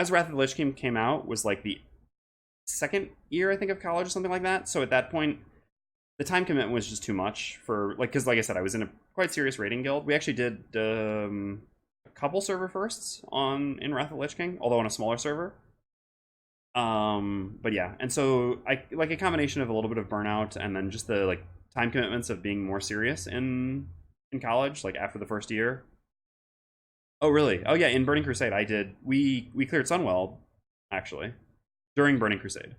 Wrath of the Lich King came out was like the second year, I think, of college or something like that. So at that point, the time commitment was just too much for, like, because like I said, I was in a quite serious raiding guild. We actually did a couple server firsts in Wrath of the Lich King, although on a smaller server. But yeah, and so I like a combination of a little bit of burnout and then just the like time commitments of being more serious in college, like after the first year. Oh really? Oh yeah, in Burning Crusade I did we cleared Sunwell actually during Burning Crusade.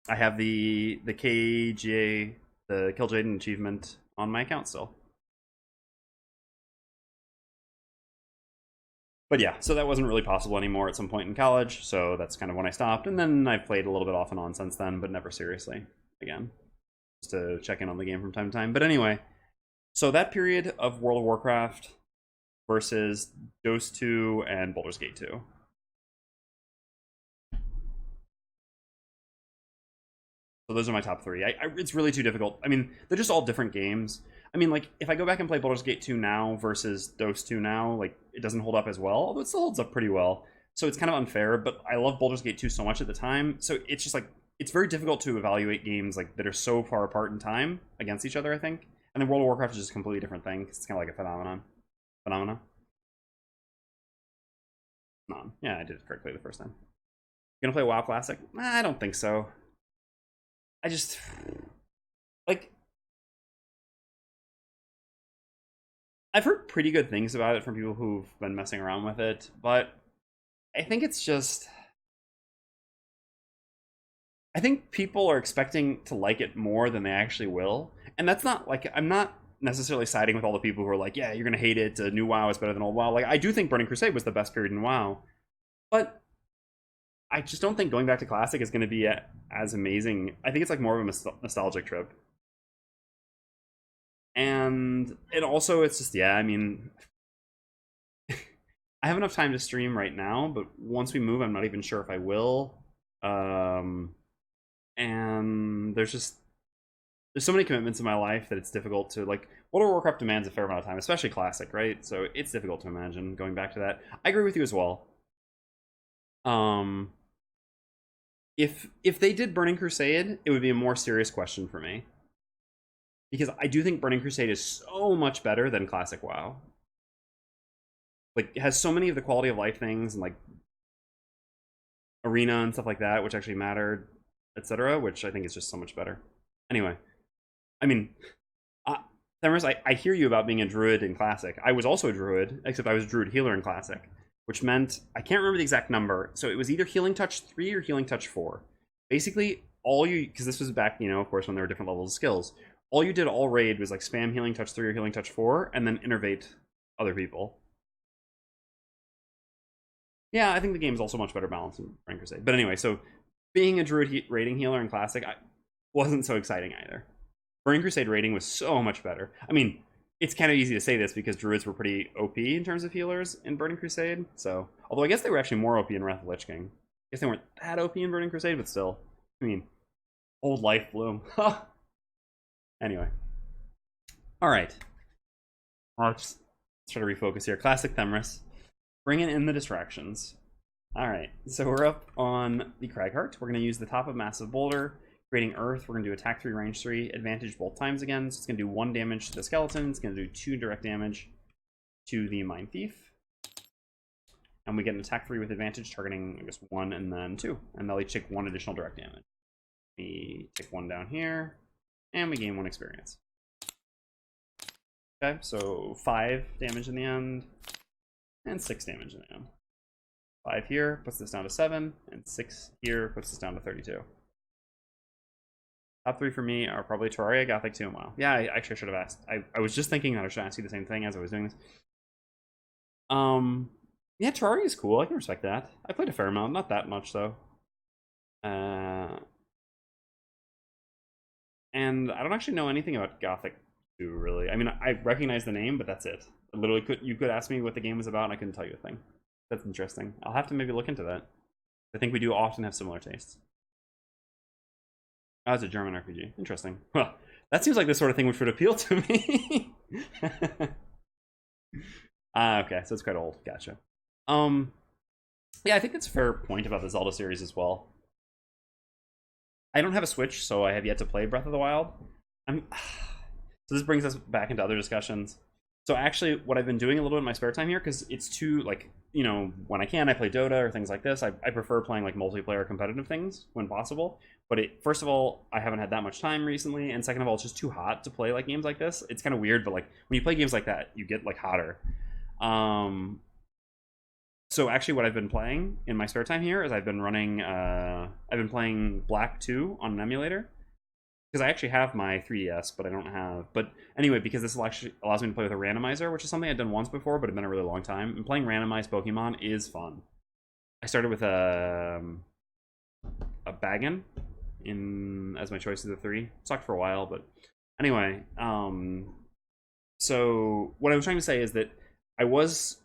I have the KGA, the Kill Jaden achievement on my account still. But yeah, so that wasn't really possible anymore at some point in college, so that's kind of when I stopped. And then I've played a little bit off and on since then, but never seriously again, just to check in on the game from time to time. But anyway, so that period of World of Warcraft versus Dose 2 and Baldur's Gate 2. So those are my top three. It's really too difficult. I mean, they're just all different games. I mean, like, if I go back and play Baldur's Gate 2 now versus Dose 2 now, like, it doesn't hold up as well, although it still holds up pretty well. So it's kind of unfair, but I love Baldur's Gate 2 so much at the time. So it's just, like, it's very difficult to evaluate games, like, that are so far apart in time against each other, I think. And then World of Warcraft is just a completely different thing. It's kind of like a phenomenon. Yeah, I did it correctly the first time. You gonna play WoW Classic? I don't think so. I just, like, I've heard pretty good things about it from people who've been messing around with it, but I think it's just, I think people are expecting to like it more than they actually will. And that's not, like, I'm not necessarily siding with all the people who are like, yeah, you're gonna hate it, new WoW is better than old WoW. Like, I do think Burning Crusade was the best period in WoW, but I just don't think going back to Classic is going to be as amazing. I think it's like more of a nostalgic trip. And also, it's just, yeah, I mean, I have enough time to stream right now, but once we move, I'm not even sure if I will. And there's so many commitments in my life that it's difficult to, like, World of Warcraft demands a fair amount of time, especially Classic, right? So it's difficult to imagine going back to that. I agree with you as well. If they did Burning Crusade, it would be a more serious question for me. Because I do think Burning Crusade is so much better than Classic WoW. Like, it has so many of the quality of life things and, like, arena and stuff like that, which actually mattered, etc., which I think is just so much better. Anyway, I mean, Themers, I hear you about being a druid in Classic. I was also a druid, except I was a druid healer in Classic, which meant, I can't remember the exact number, so it was either Healing Touch 3 or Healing Touch 4. Basically, because this was back, you know, of course, when there were different levels of skills, all you did all raid was, like, spam Healing Touch 3 or Healing Touch 4, and then innervate other people. Yeah, I think the game is also much better balanced in Burning Crusade. But anyway, so being a druid raiding healer in Classic wasn't so exciting either. Burning Crusade raiding was so much better. I mean, it's kind of easy to say this because druids were pretty OP in terms of healers in Burning Crusade. So, although I guess they were actually more OP in Wrath of the Lich King. I guess they weren't that OP in Burning Crusade, but still. I mean, old life bloom. Anyway. Alright. Let's try to refocus here. Classic Themris. Bringing in the distractions. Alright, so we're up on the Cragheart. We're going to use the top of Massive Boulder. Creating Earth, we're going to do attack 3, range 3, advantage both times again. So it's going to do 1 damage to the skeleton. It's going to do 2 direct damage to the Mindthief. And we get an attack 3 with advantage, targeting, I guess, 1 and then 2. And they'll each take 1 additional direct damage. We take 1 down here, and we gain 1 experience. Okay, so 5 damage in the end, and 6 damage in the end. 5 here puts this down to 7, and 6 here puts this down to 32. Top 3 for me are probably Terraria, Gothic 2, and WoW. Yeah, I should have asked. I was just thinking that I should ask you the same thing as I was doing this. Yeah, Terraria is cool. I can respect that. I played a fair amount, not that much though. And I don't actually know anything about Gothic 2, really. I mean, I recognize the name, but that's it. Literally, you could ask me what the game was about, and I couldn't tell you a thing. That's interesting. I'll have to maybe look into that. I think we do often have similar tastes. Oh, it's a German RPG. Interesting. Well, that seems like the sort of thing which would appeal to me. Okay, so it's quite old. Gotcha. Yeah, I think that's a fair point about the Zelda series as well. I don't have a Switch, so I have yet to play Breath of the Wild. So this brings us back into other discussions. So actually, what I've been doing a little bit in my spare time here, because it's too, like, you know, when I can, I play Dota or things like this. I prefer playing, like, multiplayer competitive things when possible. But first of all, I haven't had that much time recently. And second of all, it's just too hot to play, like, games like this. It's kind of weird, but, like, when you play games like that, you get, like, hotter. So actually what I've been playing in my spare time here is I've been playing Black 2 on an emulator. Because I actually have my 3DS, but I don't have... But anyway, because this actually allows me to play with a randomizer, which is something I've done once before, but it's been a really long time. And playing randomized Pokemon is fun. I started with a Bagon as my choice of the 3. Sucked for a while, but anyway. So what I was trying to say is that I was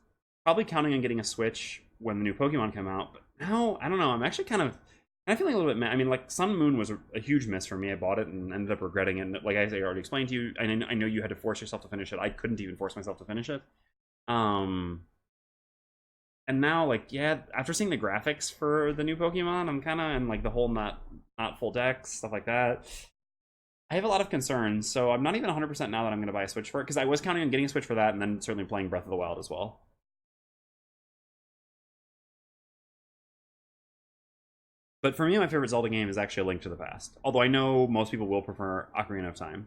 probably counting on getting a Switch when the new Pokemon come out, but now, I don't know, I'm actually kind of feeling a little bit mad. I mean, like, Sun and Moon was a huge miss for me. I bought it and ended up regretting it. And like I already explained to you, I know you had to force yourself to finish it. I couldn't even force myself to finish it. And now, like, yeah, after seeing the graphics for the new Pokemon, I'm kind of, and like the whole not full decks, stuff like that, I have a lot of concerns. So I'm not even 100% now that I'm going to buy a Switch for it, because I was counting on getting a Switch for that and then certainly playing Breath of the Wild as well. But for me, my favorite Zelda game is actually A Link to the Past. Although I know most people will prefer Ocarina of Time.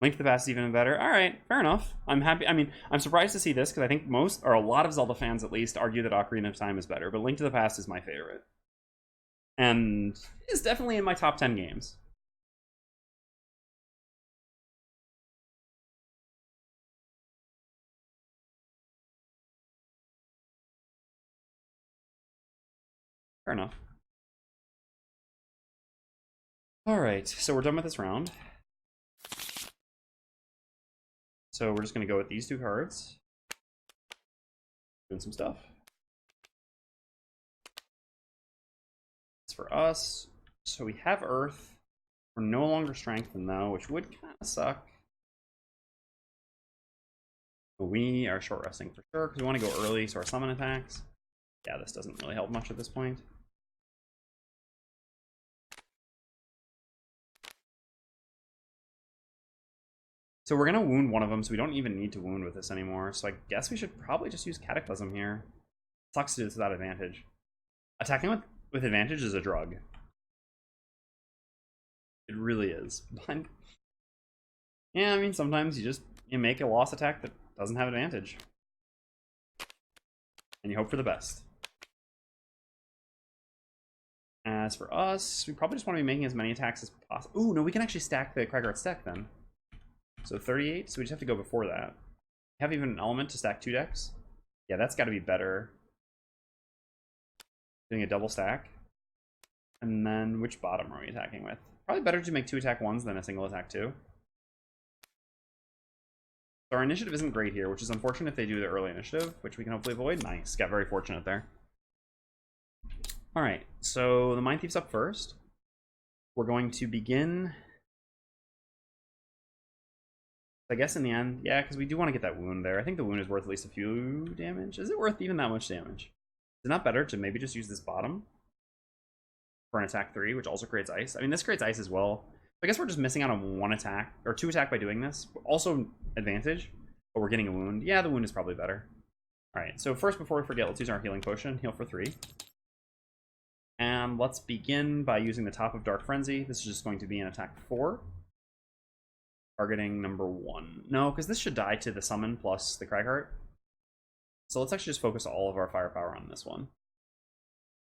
Link to the Past is even better. All right, fair enough. I'm happy. I mean, I'm surprised to see this because I think most, or a lot of Zelda fans at least, argue that Ocarina of Time is better. But Link to the Past is my favorite. And is definitely in my top 10 games. Fair enough. All right, so we're done with this round. So we're just going to go with these 2 cards. Doing some stuff. It's for us. So we have Earth. We're no longer strengthened, though, which would kind of suck. But we are short resting for sure, because we want to go early, so our summon attacks. Yeah, this doesn't really help much at this point. So we're going to wound one of them, so we don't even need to wound with this anymore. So I guess we should probably just use Cataclysm here. Sucks to do this without advantage. Attacking with advantage is a drug. It really is. But yeah, I mean, sometimes you make a loss attack that doesn't have advantage. And you hope for the best. As for us, we probably just want to be making as many attacks as possible. Ooh, no, we can actually stack the Cragheart stack then. So 38, so we just have to go before that. Have even an element to stack 2 decks? Yeah, that's got to be better. Doing a double stack. And then which bottom are we attacking with? Probably better to make 2 attack 1s than a single attack 2. So our initiative isn't great here, which is unfortunate if they do the early initiative, which we can hopefully avoid. Nice, got very fortunate there. Alright, so the Mindthief's up first. We're going to begin... I guess in the end, yeah, because we do want to get that wound there. I think the wound is worth at least a few damage. Is it worth even that much damage? Is it not better to maybe just use this bottom for an attack 3, which also creates ice? I mean, this creates ice as well. I guess we're just missing out on 1 attack, or 2 attack by doing this. Also advantage, but we're getting a wound. Yeah, the wound is probably better. Alright, so first, before we forget, let's use our healing potion. Heal for 3. And let's begin by using the top of Dark Frenzy. This is just going to be an attack 4. Targeting number 1. No, because this should die to the summon plus the Cragheart. So let's actually just focus all of our firepower on this one.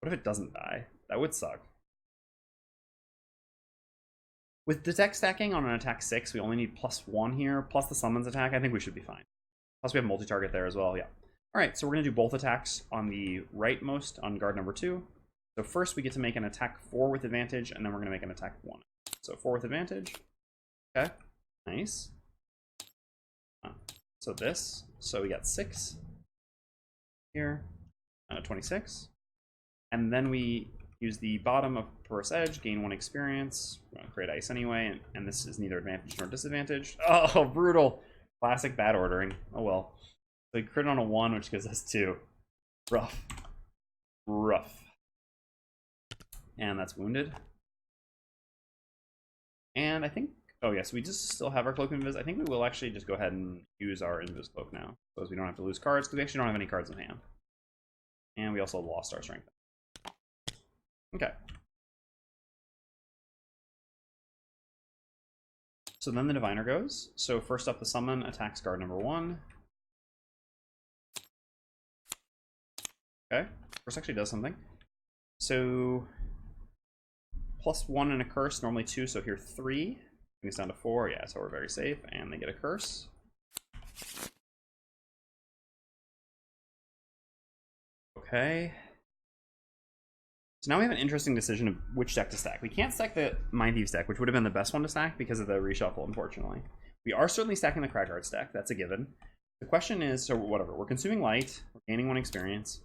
What if it doesn't die? That would suck. With detect stacking on an attack 6, we only need +1 here, plus the summons attack. I think we should be fine. Plus we have multi-target there as well, yeah. Alright, so we're going to do both attacks on the rightmost on guard number 2. So first we get to make an attack 4 with advantage, and then we're going to make an attack 1. So 4 with advantage. Okay, nice. So this, so we got 6 here, 26. And then we use the bottom of Perverse Edge, gain 1 experience. We're gonna create ice anyway, and this is neither advantage nor disadvantage. Oh, brutal. Classic bad ordering. Oh well. So we crit on a 1, which gives us 2. Rough. Rough. And that's wounded. And I think, oh yes, we just still have our Cloak of Invis. I think we will actually just go ahead and use our Invis Cloak now, so as we don't have to lose cards, because we actually don't have any cards in hand. And we also lost our strength. Okay. So then the Diviner goes. So first up, the summon attacks card number 1. Okay, first actually does something. So +1 and a curse, normally 2, so here 3. Brings down to 4, yeah, so we're very safe, and they get a curse. Okay. So now we have an interesting decision of which deck to stack. We can't stack the Mindthief's deck, which would have been the best one to stack because of the reshuffle, unfortunately. We are certainly stacking the Cragheart deck, that's a given. The question is, so whatever, we're consuming light, we're gaining 1 experience.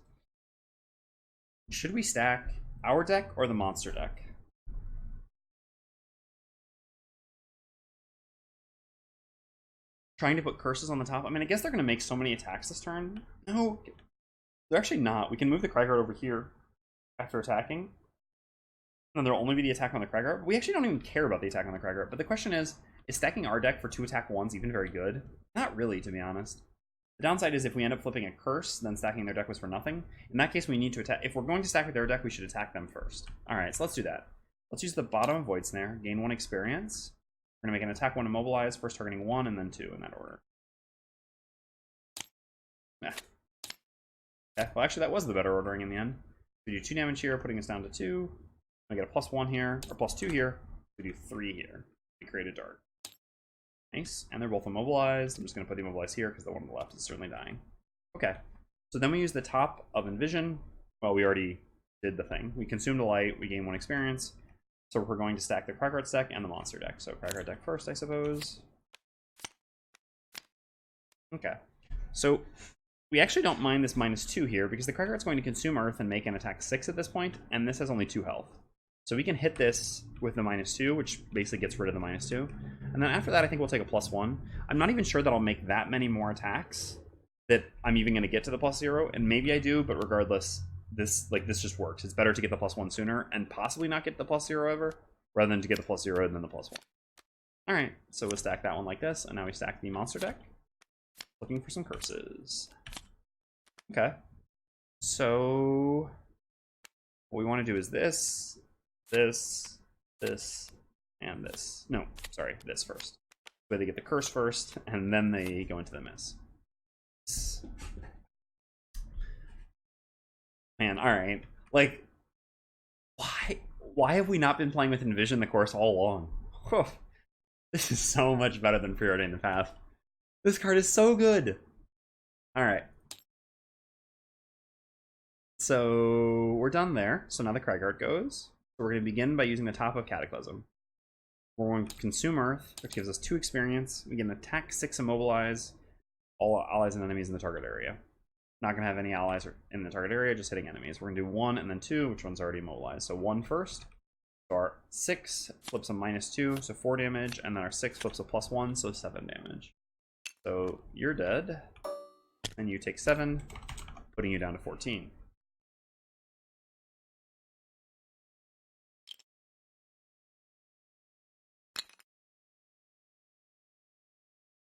Should we stack our deck or the monster deck? Trying to put curses on the top. I mean, I guess they're going to make so many attacks this turn. No, they're actually not. We can move the Cragheart over here after attacking. And there'll only be the attack on the Cragheart. We actually don't even care about the attack on the Cragheart. But the question is stacking our deck for 2 attack 1s even very good? Not really, to be honest. The downside is if we end up flipping a curse, then stacking their deck was for nothing. In that case, we need to attack. If we're going to stack with their deck, we should attack them first. All right, so let's do that. Let's use the bottom of Void Snare, gain 1 experience. We're going to make an attack 1 immobilize, first targeting 1 and then 2 in that order. Yeah. Yeah, well, actually, that was the better ordering in the end. We do 2 damage here, putting us down to 2. We get a +1 here, or +2 here. We do 3 here. We create a dart. Nice, and they're both immobilized. I'm just going to put the immobilized here because the one on the left is certainly dying. Okay, so then we use the top of Envision. Well, we already did the thing. We consumed a light, we gain 1 experience. So we're going to stack the Cragheart deck and the monster deck. So Cragheart deck first, I suppose. Okay, so we actually don't mind this -2 here because the Cragheart's going to consume Earth and make an attack 6 at this point, and this has only 2 health. So we can hit this with the -2, which basically gets rid of the -2. And then after that, I think we'll take a +1. I'm not even sure that I'll make that many more attacks that I'm even going to get to the +0, and maybe I do, but regardless, this just works. It's better to get the +1 sooner and possibly not get the +0 ever, rather than to get the +0 and then the +1. All right, so we'll stack that one like this, and now we stack the monster deck, looking for some curses. Okay, so what we want to do is this, and this. No, sorry, this first. But they get the curse first, and then they go into the miss. Man, alright. Like, why have we not been playing with Envision the course all along? Whew. This is so much better than Preordain the Path. This card is so good! Alright. So, we're done there. So now the Cragheart goes. So we're going to begin by using the top of Cataclysm. We're going to consume Earth, which gives us 2 experience. We get an attack 6 immobilize all allies and enemies in the target area. Not going to have any allies in the target area, just hitting enemies. We're going to do 1 and then 2, which one's already immobilized. So 1 first. So our 6 flips a -2, so 4 damage, and then our 6 flips a +1, so 7 damage. So you're dead, and you take 7, putting you down to 14.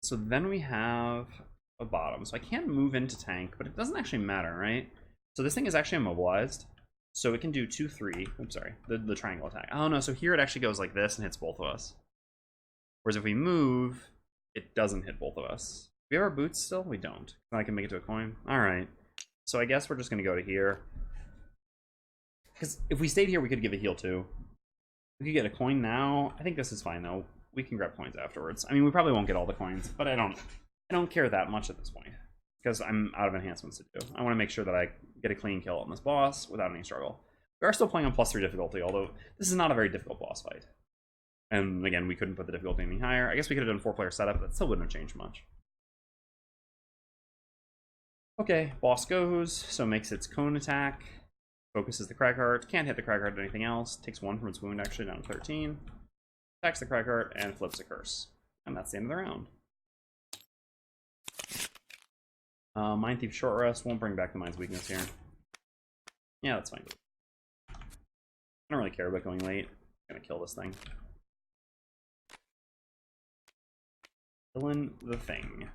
So then we have a bottom. So I can't move into tank, but it doesn't actually matter, right? So this thing is actually immobilized. So it can do 2, 3. Oops, sorry. The triangle attack. Oh no, so here it actually goes like this and hits both of us. Whereas if we move, it doesn't hit both of us. Do we have our boots still? We don't. I can make it to a coin. Alright. So I guess we're just going to go to here. Because if we stayed here, we could give a heal too. We could get a coin now. I think this is fine though. We can grab coins afterwards. I mean, we probably won't get all the coins, but I don't care that much at this point because I'm out of enhancements to do. I want to make sure that I get a clean kill on this boss without any struggle. We are still playing on +3 difficulty, although this is not a very difficult boss fight. And again, we couldn't put the difficulty any higher. I guess we could have done 4-player setup, but that still wouldn't have changed much. Okay, boss goes, so makes its cone attack. Focuses the Cragheart. Can't hit the Cragheart or anything else. Takes 1 from its wound, actually, down to 13. Attacks the Cragheart and flips a curse. And that's the end of the round. Mindthief short rest won't bring back the mind's weakness here. Yeah, that's fine. I don't really care about going late. I'm gonna kill this thing. Killing the thing.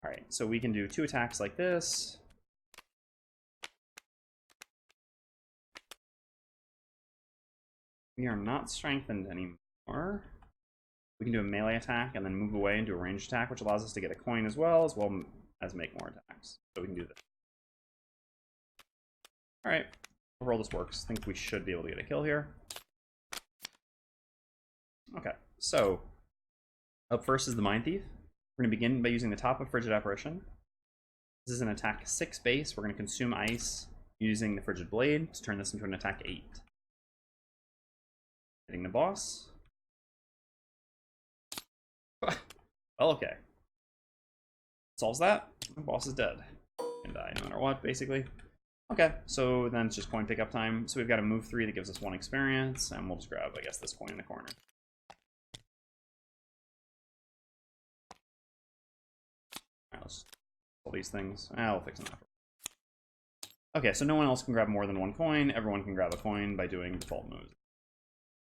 Alright, so we can do 2 attacks like this. We are not strengthened anymore. We can do a melee attack and then move away and do a ranged attack, which allows us to get a coin as well as make more attacks. So we can do this. Alright, overall this works. I think we should be able to get a kill here. Okay, so up first is the Mindthief. We're going to begin by using the top of Frigid Apparition. This is an attack 6 base. We're going to consume ice using the Frigid Blade to turn this into an attack 8. Hitting the boss. Well, okay. Solves that. The boss is dead. Can die no matter what, basically. Okay, so then it's just coin pickup time. So we've got a move 3 that gives us 1 experience, and we'll just grab, I guess, this coin in the corner. Alright, let's all these things. We'll fix them after. Okay, so no one else can grab more than 1 coin. Everyone can grab a coin by doing default moves.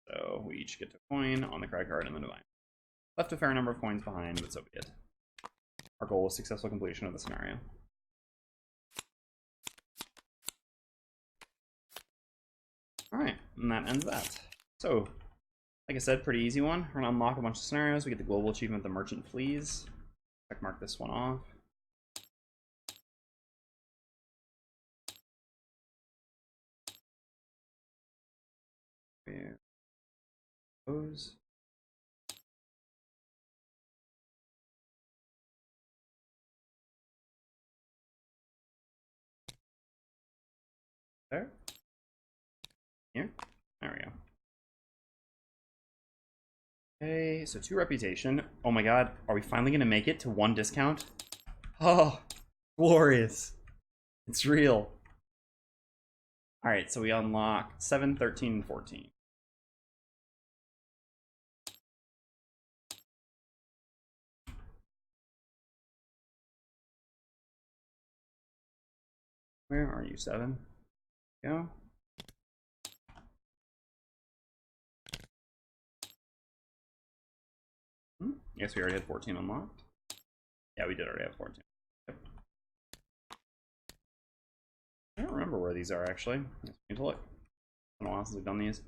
So we each get a coin on the Cragheart and the Divine. Left a fair number of coins behind, but so be it. Our goal is successful completion of the scenario. Alright, and that ends that. So, like I said, pretty easy one. We're going to unlock a bunch of scenarios. We get the global achievement, The Merchant Flees. Checkmark this one off. There goes. There. Here. There we go. Okay, so 2 reputation. Oh my god, are we finally gonna make it to 1 discount? Oh, glorious. It's real. Alright, so we unlock 7, 13, and 14. Where are you, 7? Go. Yes, we already had 14 unlocked. Yeah, we did already have 14. Yep. I don't remember where these are, actually. I need to look. It's been a while since we've done these.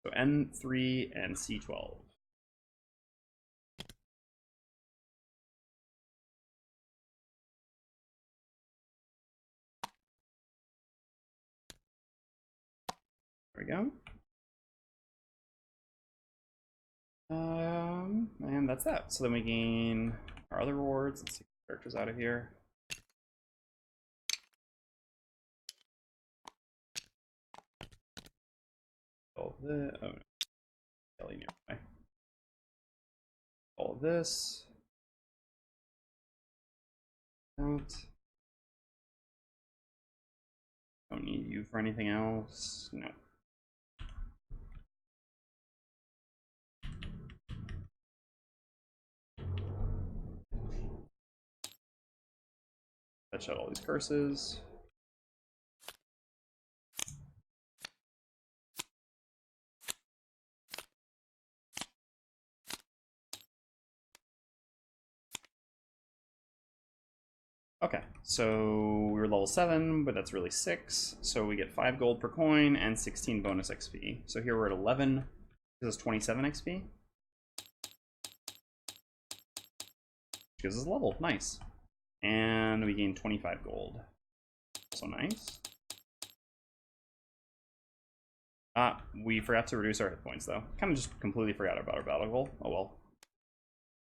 So N3 and C12. There we go. And that's that. So then we gain our other rewards. Let's take the characters out of here. All of this. Oh no. Kelly nearby. All of this. Don't need you for anything else. No. Fetch out all these curses. Okay, so we were level 7, but that's really 6. So we get 5 gold per coin and 16 bonus XP. So here we're at 11. This is 27 XP. Which gives us a level. Nice. And we gain 25 gold. Also nice. We forgot to reduce our hit points, though. Kind of just completely forgot about our battle goal. Oh well.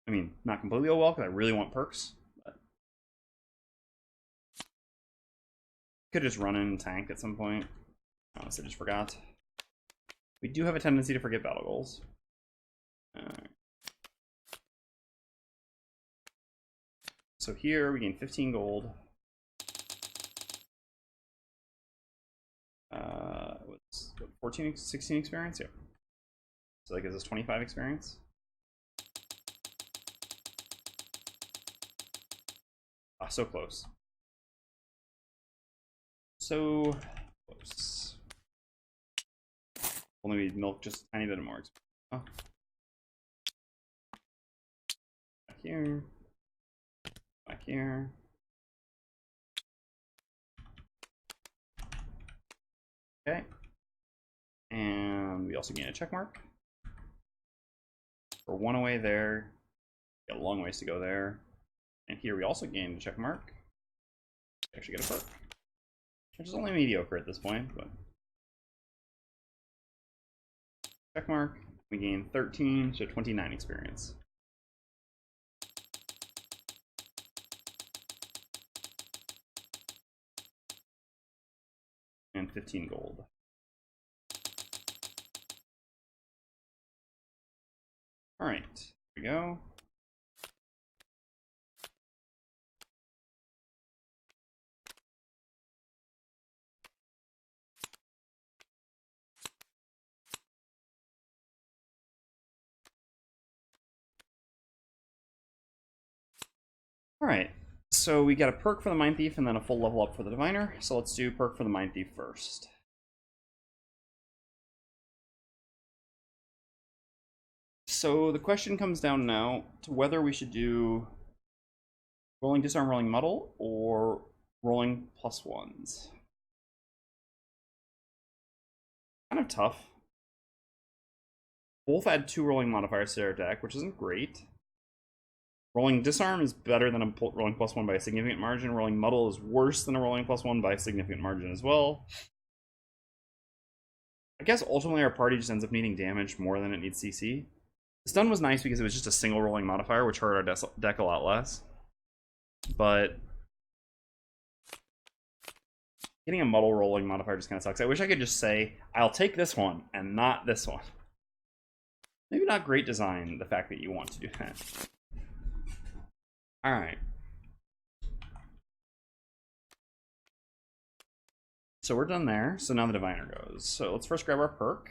I mean, not completely oh well, because I really want perks. Could just run in and tank at some point. Honestly, just forgot. We do have a tendency to forget battle goals. Alright. So here we gain 15 gold. What's 14, 16 experience? Yeah. So that gives us 25 experience. Ah, so close. So close. Only we milk just a tiny bit more experience. Oh. Back here. Back here. Okay. And we also gain a check mark. We're one away there. Got a long ways to go there. And here we also gain a check mark. We actually get a perk. Which is only mediocre at this point, but check mark. We gain 13 to 29 experience. And 15 gold. Alright, here we go. Alright, so we got a perk for the Mindthief and then a full level up for the Diviner. So let's do perk for the Mindthief first. So the question comes down now to whether we should do rolling disarm, rolling muddle, or rolling +1s. Kind of tough. Both add 2 rolling modifiers to their deck, which isn't great. Rolling disarm is better than a rolling +1 by a significant margin. Rolling muddle is worse than a rolling +1 by a significant margin as well. I guess ultimately our party just ends up needing damage more than it needs CC. The stun was nice because it was just a single rolling modifier, which hurt our deck a lot less. But getting a muddle rolling modifier just kind of sucks. I wish I could just say, I'll take this one and not this one. Maybe not great design, the fact that you want to do that. Alright. So we're done there. So now the Diviner goes. So let's first grab our perk.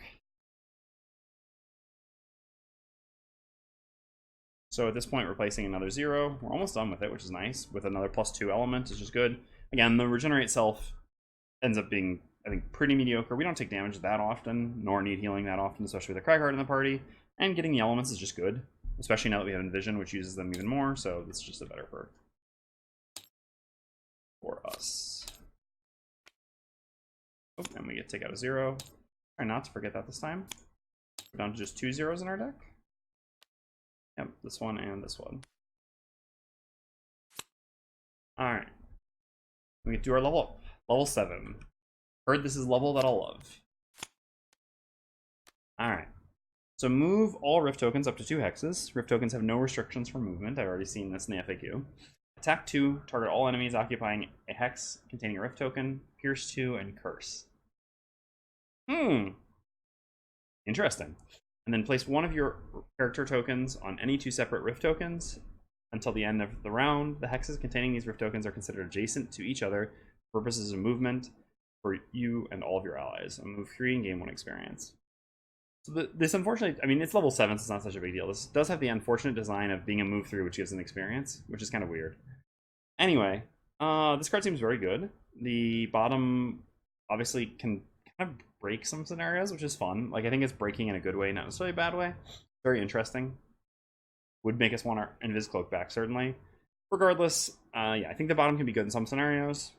So at this point, replacing another 0. We're almost done with it, which is nice. With another +2 element, which is good. Again, the regenerate itself ends up being, I think, pretty mediocre. We don't take damage that often, nor need healing that often, especially with the Cragheart in the party. And getting the elements is just good, especially now that we have Envision, which uses them even more. So this is just a better perk for us. Oh, and we get to take out a 0. Try not to forget that this time. We're down to just 2 zeros in our deck. Yep, this one and this one. Alright. We get to our level up. Level 7. Heard this is level that I'll love. Alright. So move all Rift tokens up to 2 hexes. Rift tokens have no restrictions for movement. I've already seen this in the FAQ. Attack 2, target all enemies occupying a hex containing a Rift token. Pierce 2, and Curse. Interesting. And then place one of your character tokens on any 2 separate Rift tokens. Until the end of the round, the hexes containing these Rift tokens are considered adjacent to each other for purposes of movement for you and all of your allies. And move 3 and gain 1 experience. So this unfortunately, I mean, it's level 7, so it's not such a big deal. This does have the unfortunate design of being a move 3, which gives an experience, which is kind of weird. Anyway, this card seems very good. The bottom obviously can kind of break some scenarios, which is fun. Like, I think it's breaking in a good way, not necessarily a bad way. Very interesting. Would make us want our Invis Cloak back, certainly. Regardless, yeah, I think the bottom can be good in some scenarios.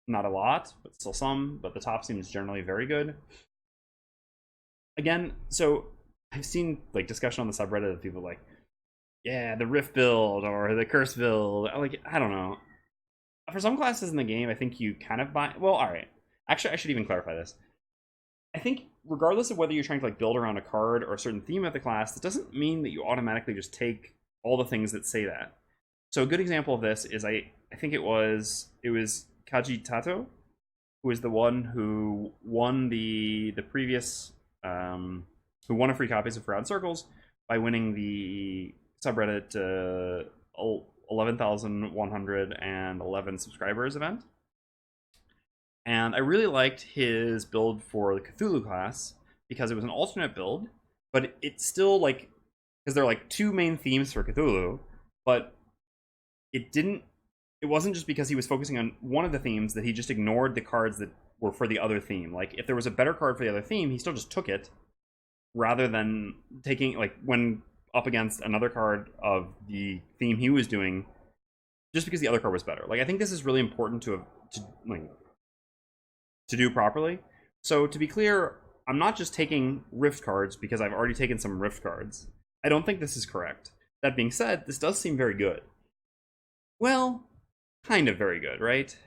Not a lot, but still some. But the top seems generally very good. Again, so I've seen like discussion on the subreddit of people like, yeah, the Rift build or the Curse build. Like, I don't know. For some classes in the game, I think you kind of buy. Well, all right. Actually, I should even clarify this. I think regardless of whether you're trying to like build around a card or a certain theme of the class, that doesn't mean that you automatically just take all the things that say that. So a good example of this is I think it was Kaji Tato, who was the one who won the previous who won a free copies of Forgotten Circles by winning the subreddit 11,111 subscribers event. And I really liked his build for the Cthulhu class because it was an alternate build, but it's still like, because there are like 2 main themes for Cthulhu, but it wasn't just because he was focusing on one of the themes that he just ignored the cards that were for the other theme. Like, if there was a better card for the other theme, he still just took it, rather than taking, like, when up against another card of the theme he was doing, just because the other card was better. Like, I think this is really important to do properly. So, to be clear, I'm not just taking Rift cards because I've already taken some Rift cards. I don't think this is correct. That being said, this does seem very good. Well, kind of very good, right?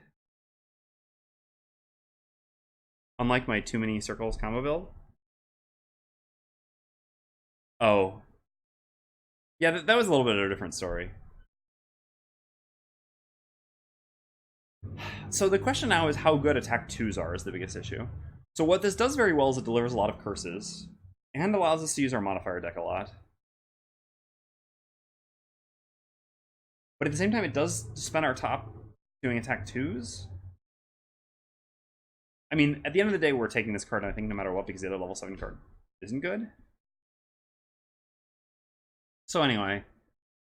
Unlike my too many circles combo build. Oh. Yeah, that was a little bit of a different story. So the question now is how good attack 2s are is the biggest issue. So what this does very well is it delivers a lot of curses, and allows us to use our modifier deck a lot. But at the same time, it does spend our top doing attack 2s. I mean, at the end of the day, we're taking this card, I think, no matter what, because the other level 7 card isn't good. So anyway,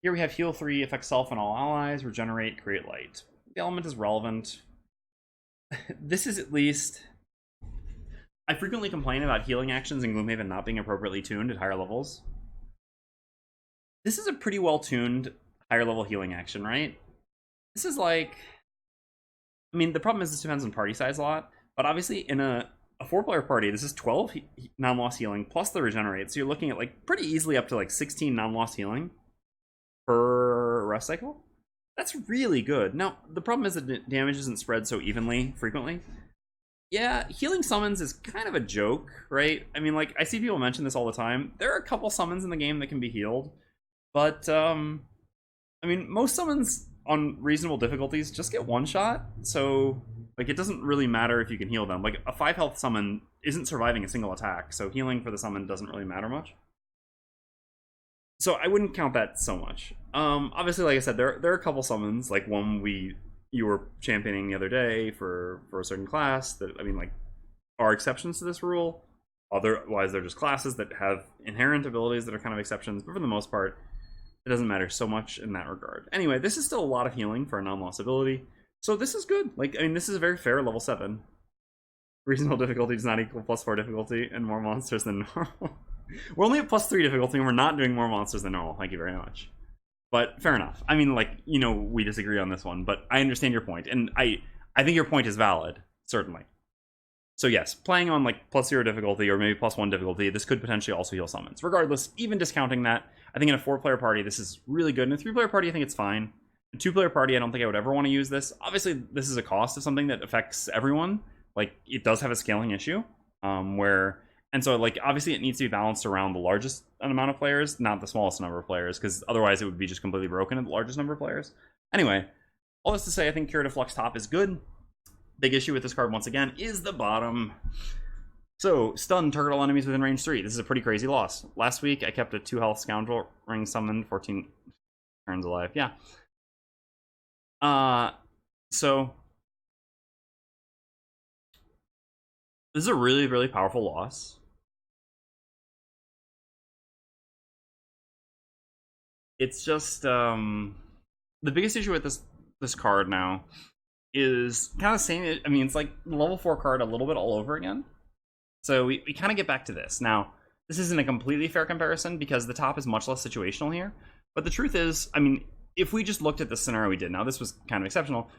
here we have heal 3, affect self and all allies, regenerate, create light. The element is relevant. This is at least... I frequently complain about healing actions in Gloomhaven not being appropriately tuned at higher levels. This is a pretty well-tuned higher level healing action, right? This is like... I mean, the problem is this depends on party size a lot, but obviously in a 4-player party, this is 12 non-loss healing plus the regenerate, so you're looking at like pretty easily up to like 16 non-loss healing per rest cycle. That's really good. Now, the problem is that damage isn't spread so evenly frequently. Yeah, healing summons is kind of a joke, right? I mean, like, I see people mention this all the time. There are a couple summons in the game that can be healed, but, I mean, most summons on reasonable difficulties just get one shot, so, like, it doesn't really matter if you can heal them. Like, a 5 health summon isn't surviving a single attack, so healing for the summon doesn't really matter much. So I wouldn't count that so much. Obviously, like I said, there are a couple summons, like one you were championing the other day for a certain class that, I mean, like, are exceptions to this rule. Otherwise, they're just classes that have inherent abilities that are kind of exceptions, but for the most part, it doesn't matter so much in that regard. Anyway, this is still a lot of healing for a non-loss ability, so this is good. Like, I mean, this is a very fair level 7. Reasonable difficulty does not equal +4 difficulty and more monsters than normal. We're only at +3 difficulty and we're not doing more monsters than normal. Thank you very much. But fair enough. I mean, like, you know, we disagree on this one, but I understand your point, and I think your point is valid, certainly. So yes, playing on like +0 difficulty or maybe +1 difficulty, this could potentially also heal summons. Regardless, even discounting that, I think in a 4-player party this is really good. In a 3-player party, I think it's fine. In a 2-player party, I don't think I would ever want to use this. Obviously, this is a cost of something that affects everyone. Like, it does have a scaling issue, and so, like, obviously it needs to be balanced around the largest amount of players, not the smallest number of players, because otherwise it would be just completely broken at the largest number of players. Anyway, all this to say, I think Curative Flux top is good. Big issue with this card, once again, is the bottom. So, stun target all enemies within range 3. This is a pretty crazy loss. Last week, I kept a 2-health Scoundrel Ring summoned, 14 turns alive. Yeah. So... this is a really, really powerful loss. It's just, the biggest issue with this card now is kind of same. I mean, it's like the level 4 card a little bit all over again. So we kind of get back to this. Now, this isn't a completely fair comparison because the top is much less situational here. But the truth is, I mean, if we just looked at the scenario we did, now this was kind of exceptional,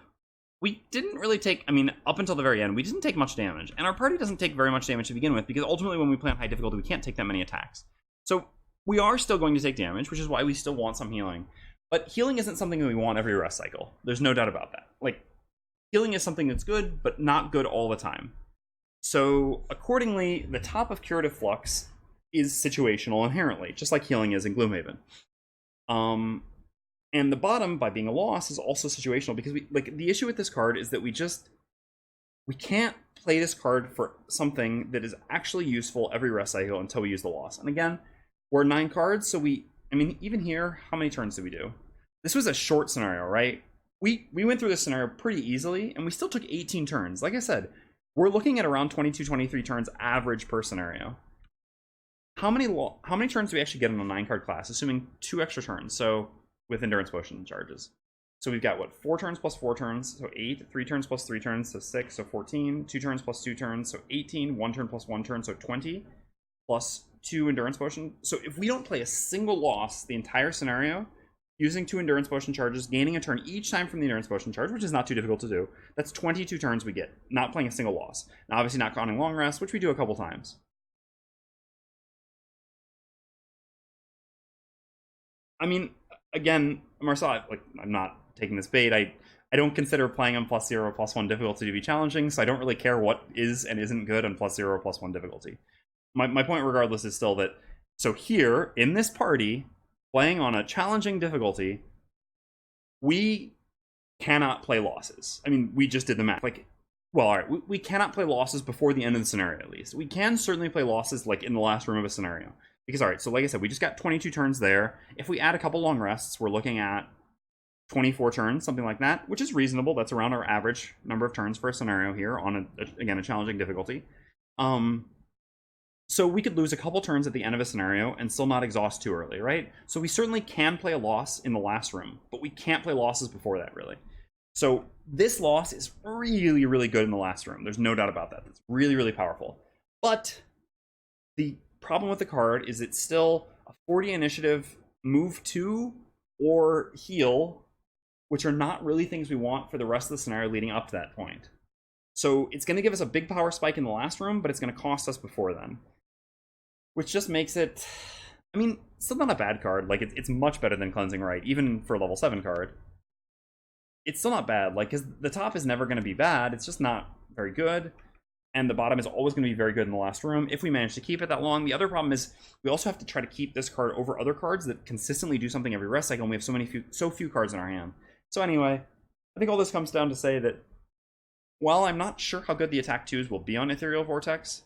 we didn't really take, I mean, up until the very end, we didn't take much damage. And our party doesn't take very much damage to begin with, because ultimately when we play on high difficulty, we can't take that many attacks. So we are still going to take damage, which is why we still want some healing. But healing isn't something that we want every rest cycle. There's no doubt about that. Like, healing is something that's good, but not good all the time. So accordingly, the top of Curative Flux is situational inherently, just like healing is in Gloomhaven. And the bottom, by being a loss, is also situational, because the issue with this card is that we can't play this card for something that is actually useful every rest cycle until we use the loss. And again, we're 9 cards, so I mean, even here, how many turns did we do? This was a short scenario, right? We went through this scenario pretty easily, and we still took 18 turns. Like I said, we're looking at around 22, 23 turns average per scenario. How many turns do we actually get in a 9-card class, assuming 2 extra turns, so with endurance potion charges? So we've got, what, 4 turns plus 4 turns, so 8, 3 turns plus 3 turns, so 6, so 14, 2 turns plus 2 turns, so 18, 1 turn plus 1 turn, so 20, plus 2 endurance potion. So if we don't play a single loss the entire scenario, using 2 endurance potion charges, gaining a turn each time from the endurance potion charge, which is not too difficult to do, that's 22 turns we get, not playing a single loss. Now, obviously not counting long rest, which we do a couple times. I mean, again, Marcel, like, I'm not taking this bait. I don't consider playing on +0 or +1 difficulty to be challenging, so I don't really care what is and isn't good on +0 or +1 difficulty. My point, regardless, is still that, so here, in this party, playing on a challenging difficulty, we cannot play losses. I mean, we just did the math. Like, well, all right, we cannot play losses before the end of the scenario, at least. We can certainly play losses, like, in the last room of a scenario. Because, all right, so like I said, we just got 22 turns there. If we add a couple long rests, we're looking at 24 turns, something like that, which is reasonable. That's around our average number of turns for a scenario here on, again, a challenging difficulty. So we could lose a couple turns at the end of a scenario and still not exhaust too early, right? So we certainly can play a loss in the last room, but we can't play losses before that, really. So this loss is really, really good in the last room. There's no doubt about that. It's really, really powerful. But the problem with the card is it's still a 40 initiative, move 2, or heal, which are not really things we want for the rest of the scenario leading up to that point. So it's going to give us a big power spike in the last room, but it's going to cost us before then. Which just makes it, I mean, still not a bad card. Like, it's much better than Cleansing Rite, even for a level 7 card. It's still not bad, like, because the top is never going to be bad, it's just not very good. And the bottom is always going to be very good in the last room, if we manage to keep it that long. The other problem is, we also have to try to keep this card over other cards that consistently do something every rest cycle, and we have so few cards in our hand. So anyway, I think all this comes down to say that, while I'm not sure how good the attack 2s will be on Ethereal Vortex,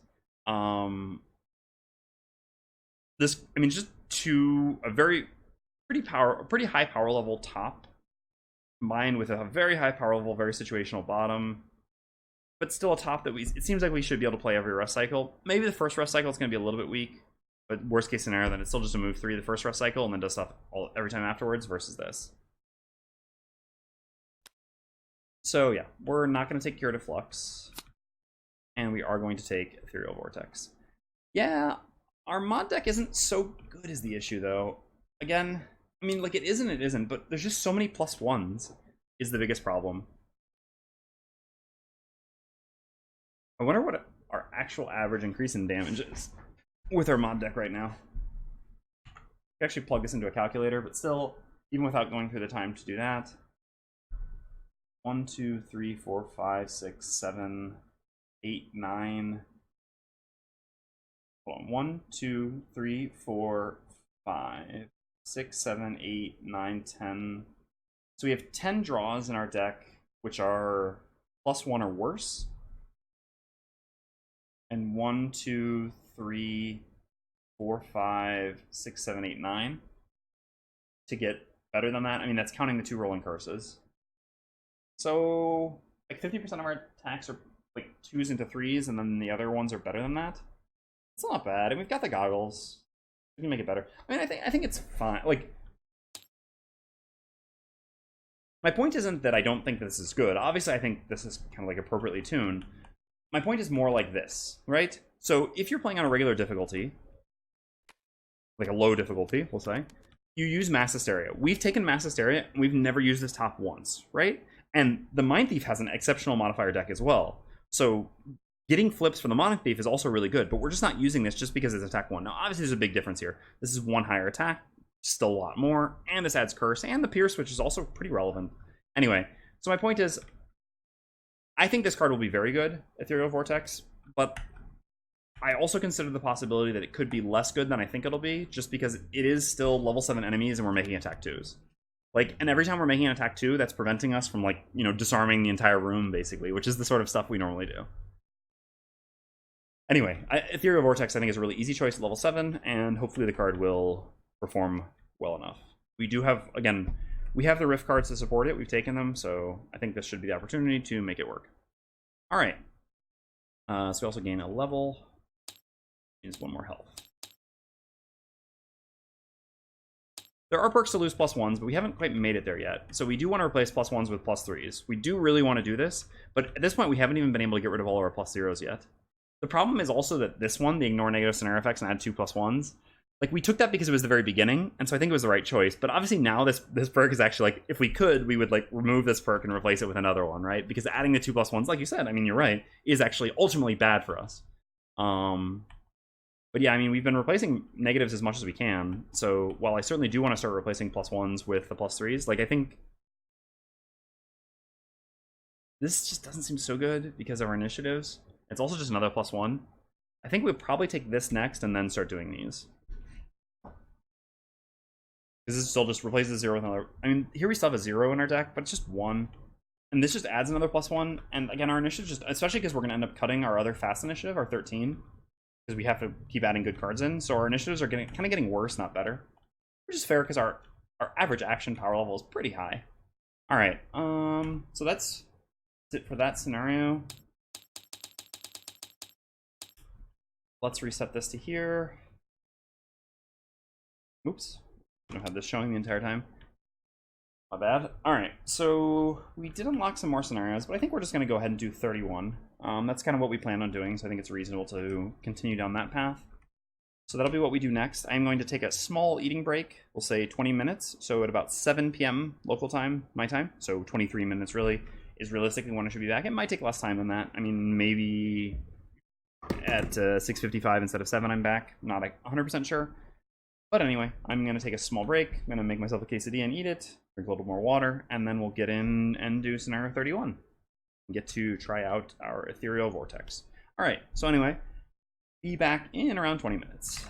this, I mean, just to a pretty high power level top, combined with a very high power level, very situational bottom, but still a top that it seems like we should be able to play every rest cycle. Maybe the first rest cycle is going to be a little bit weak, but worst case scenario, then it's still just a move 3 the first rest cycle, and then does stuff every time afterwards versus this. So yeah, we're not going to take Curative Flux, and we are going to take Ethereal Vortex. Yeah, our mod deck isn't so good is the issue, though. Again, I mean, like, it isn't, but there's just so many +1s is the biggest problem. I wonder what our actual average increase in damage is with our mod deck right now. I can actually plug this into a calculator, but still, even without going through the time to do that. 1, 2, 3, 4, 5, 6, 7, 8, 9. Hold on. 1, 2, 3, 4, 5, 6, 7, 8, 9, 10. So we have 10 draws in our deck, which are +1 or worse. And 1, 2, 3, 4, 5, 6, 7, 8, 9 to get better than that. I mean, that's counting the 2 rolling curses. So, like, 50% of our attacks are like 2s into 3s, and then the other ones are better than that. It's not bad, and we've got the goggles. We can make it better. I mean, I think it's fine. Like, my point isn't that I don't think this is good. Obviously, I think this is kind of like appropriately tuned. My point is more like this, right? So if you're playing on a regular difficulty, like a low difficulty, we'll say, you use Mass Hysteria. We've taken Mass Hysteria, and we've never used this top once, right? And the Mindthief has an exceptional modifier deck as well. So getting flips from the Mindthief is also really good, but we're just not using this just because it's attack 1. Now, obviously, there's a big difference here. This is 1 higher attack, still a lot more, and this adds Curse, and the Pierce, which is also pretty relevant. Anyway, so my point is, I think this card will be very good, Ethereal Vortex, but I also consider the possibility that it could be less good than I think it'll be, just because it is still level 7 enemies and we're making attack 2s. Like, and every time we're making an attack 2, that's preventing us from, like, you know, disarming the entire room, basically, which is the sort of stuff we normally do. Anyway, Ethereal Vortex I think is a really easy choice at level 7, and hopefully the card will perform well enough. We do have, again, we have the Rift cards to support it. We've taken them, so I think this should be the opportunity to make it work. All right. So we also gain a level. Is one more health. There are perks to lose +1s, but we haven't quite made it there yet. So we do want to replace +1s with +3s. We do really want to do this, but at this point we haven't even been able to get rid of all of our +0s yet. The problem is also that this one, the ignore negative scenario effects and add 2 +1s, like we took that because it was the very beginning, and so I think it was the right choice. But obviously now this perk is actually like, if we could, we would like remove this perk and replace it with another one, right? Because adding the 2 +1s, like you said, I mean, you're right, is actually ultimately bad for us. But yeah, I mean, we've been replacing negatives as much as we can. So while I certainly do want to start replacing +1s with the +3s, like I think this just doesn't seem so good because of our initiatives. It's also just another +1. I think we'll probably take this next and then start doing these. Because this still just replaces 0 with another. I mean, here we still have a 0 in our deck, but it's just 1. And this just adds another +1. And again, our initiative just, especially because we're going to end up cutting our other fast initiative, our 13. Because we have to keep adding good cards in. So our initiatives are kind of getting worse, not better. Which is fair because our average action power level is pretty high. Alright, so that's it for that scenario. Let's reset this to here. Oops. I don't have this showing the entire time. My bad. Alright, so we did unlock some more scenarios, but I think we're just going to go ahead and do 31. That's kind of what we plan on doing, so I think it's reasonable to continue down that path. So that'll be what we do next. I'm going to take a small eating break, we'll say 20 minutes, so at about 7 p.m. local time, my time, so 23 minutes really, is realistically when I should be back. It might take less time than that. I mean, maybe at 6:55 instead of 7 I'm back. Not 100% sure. But anyway, I'm going to take a small break. I'm going to make myself a quesadilla and eat it, drink a little more water, and then we'll get in and do scenario 31. And get to try out our Ethereal Vortex. Alright, so anyway, be back in around 20 minutes.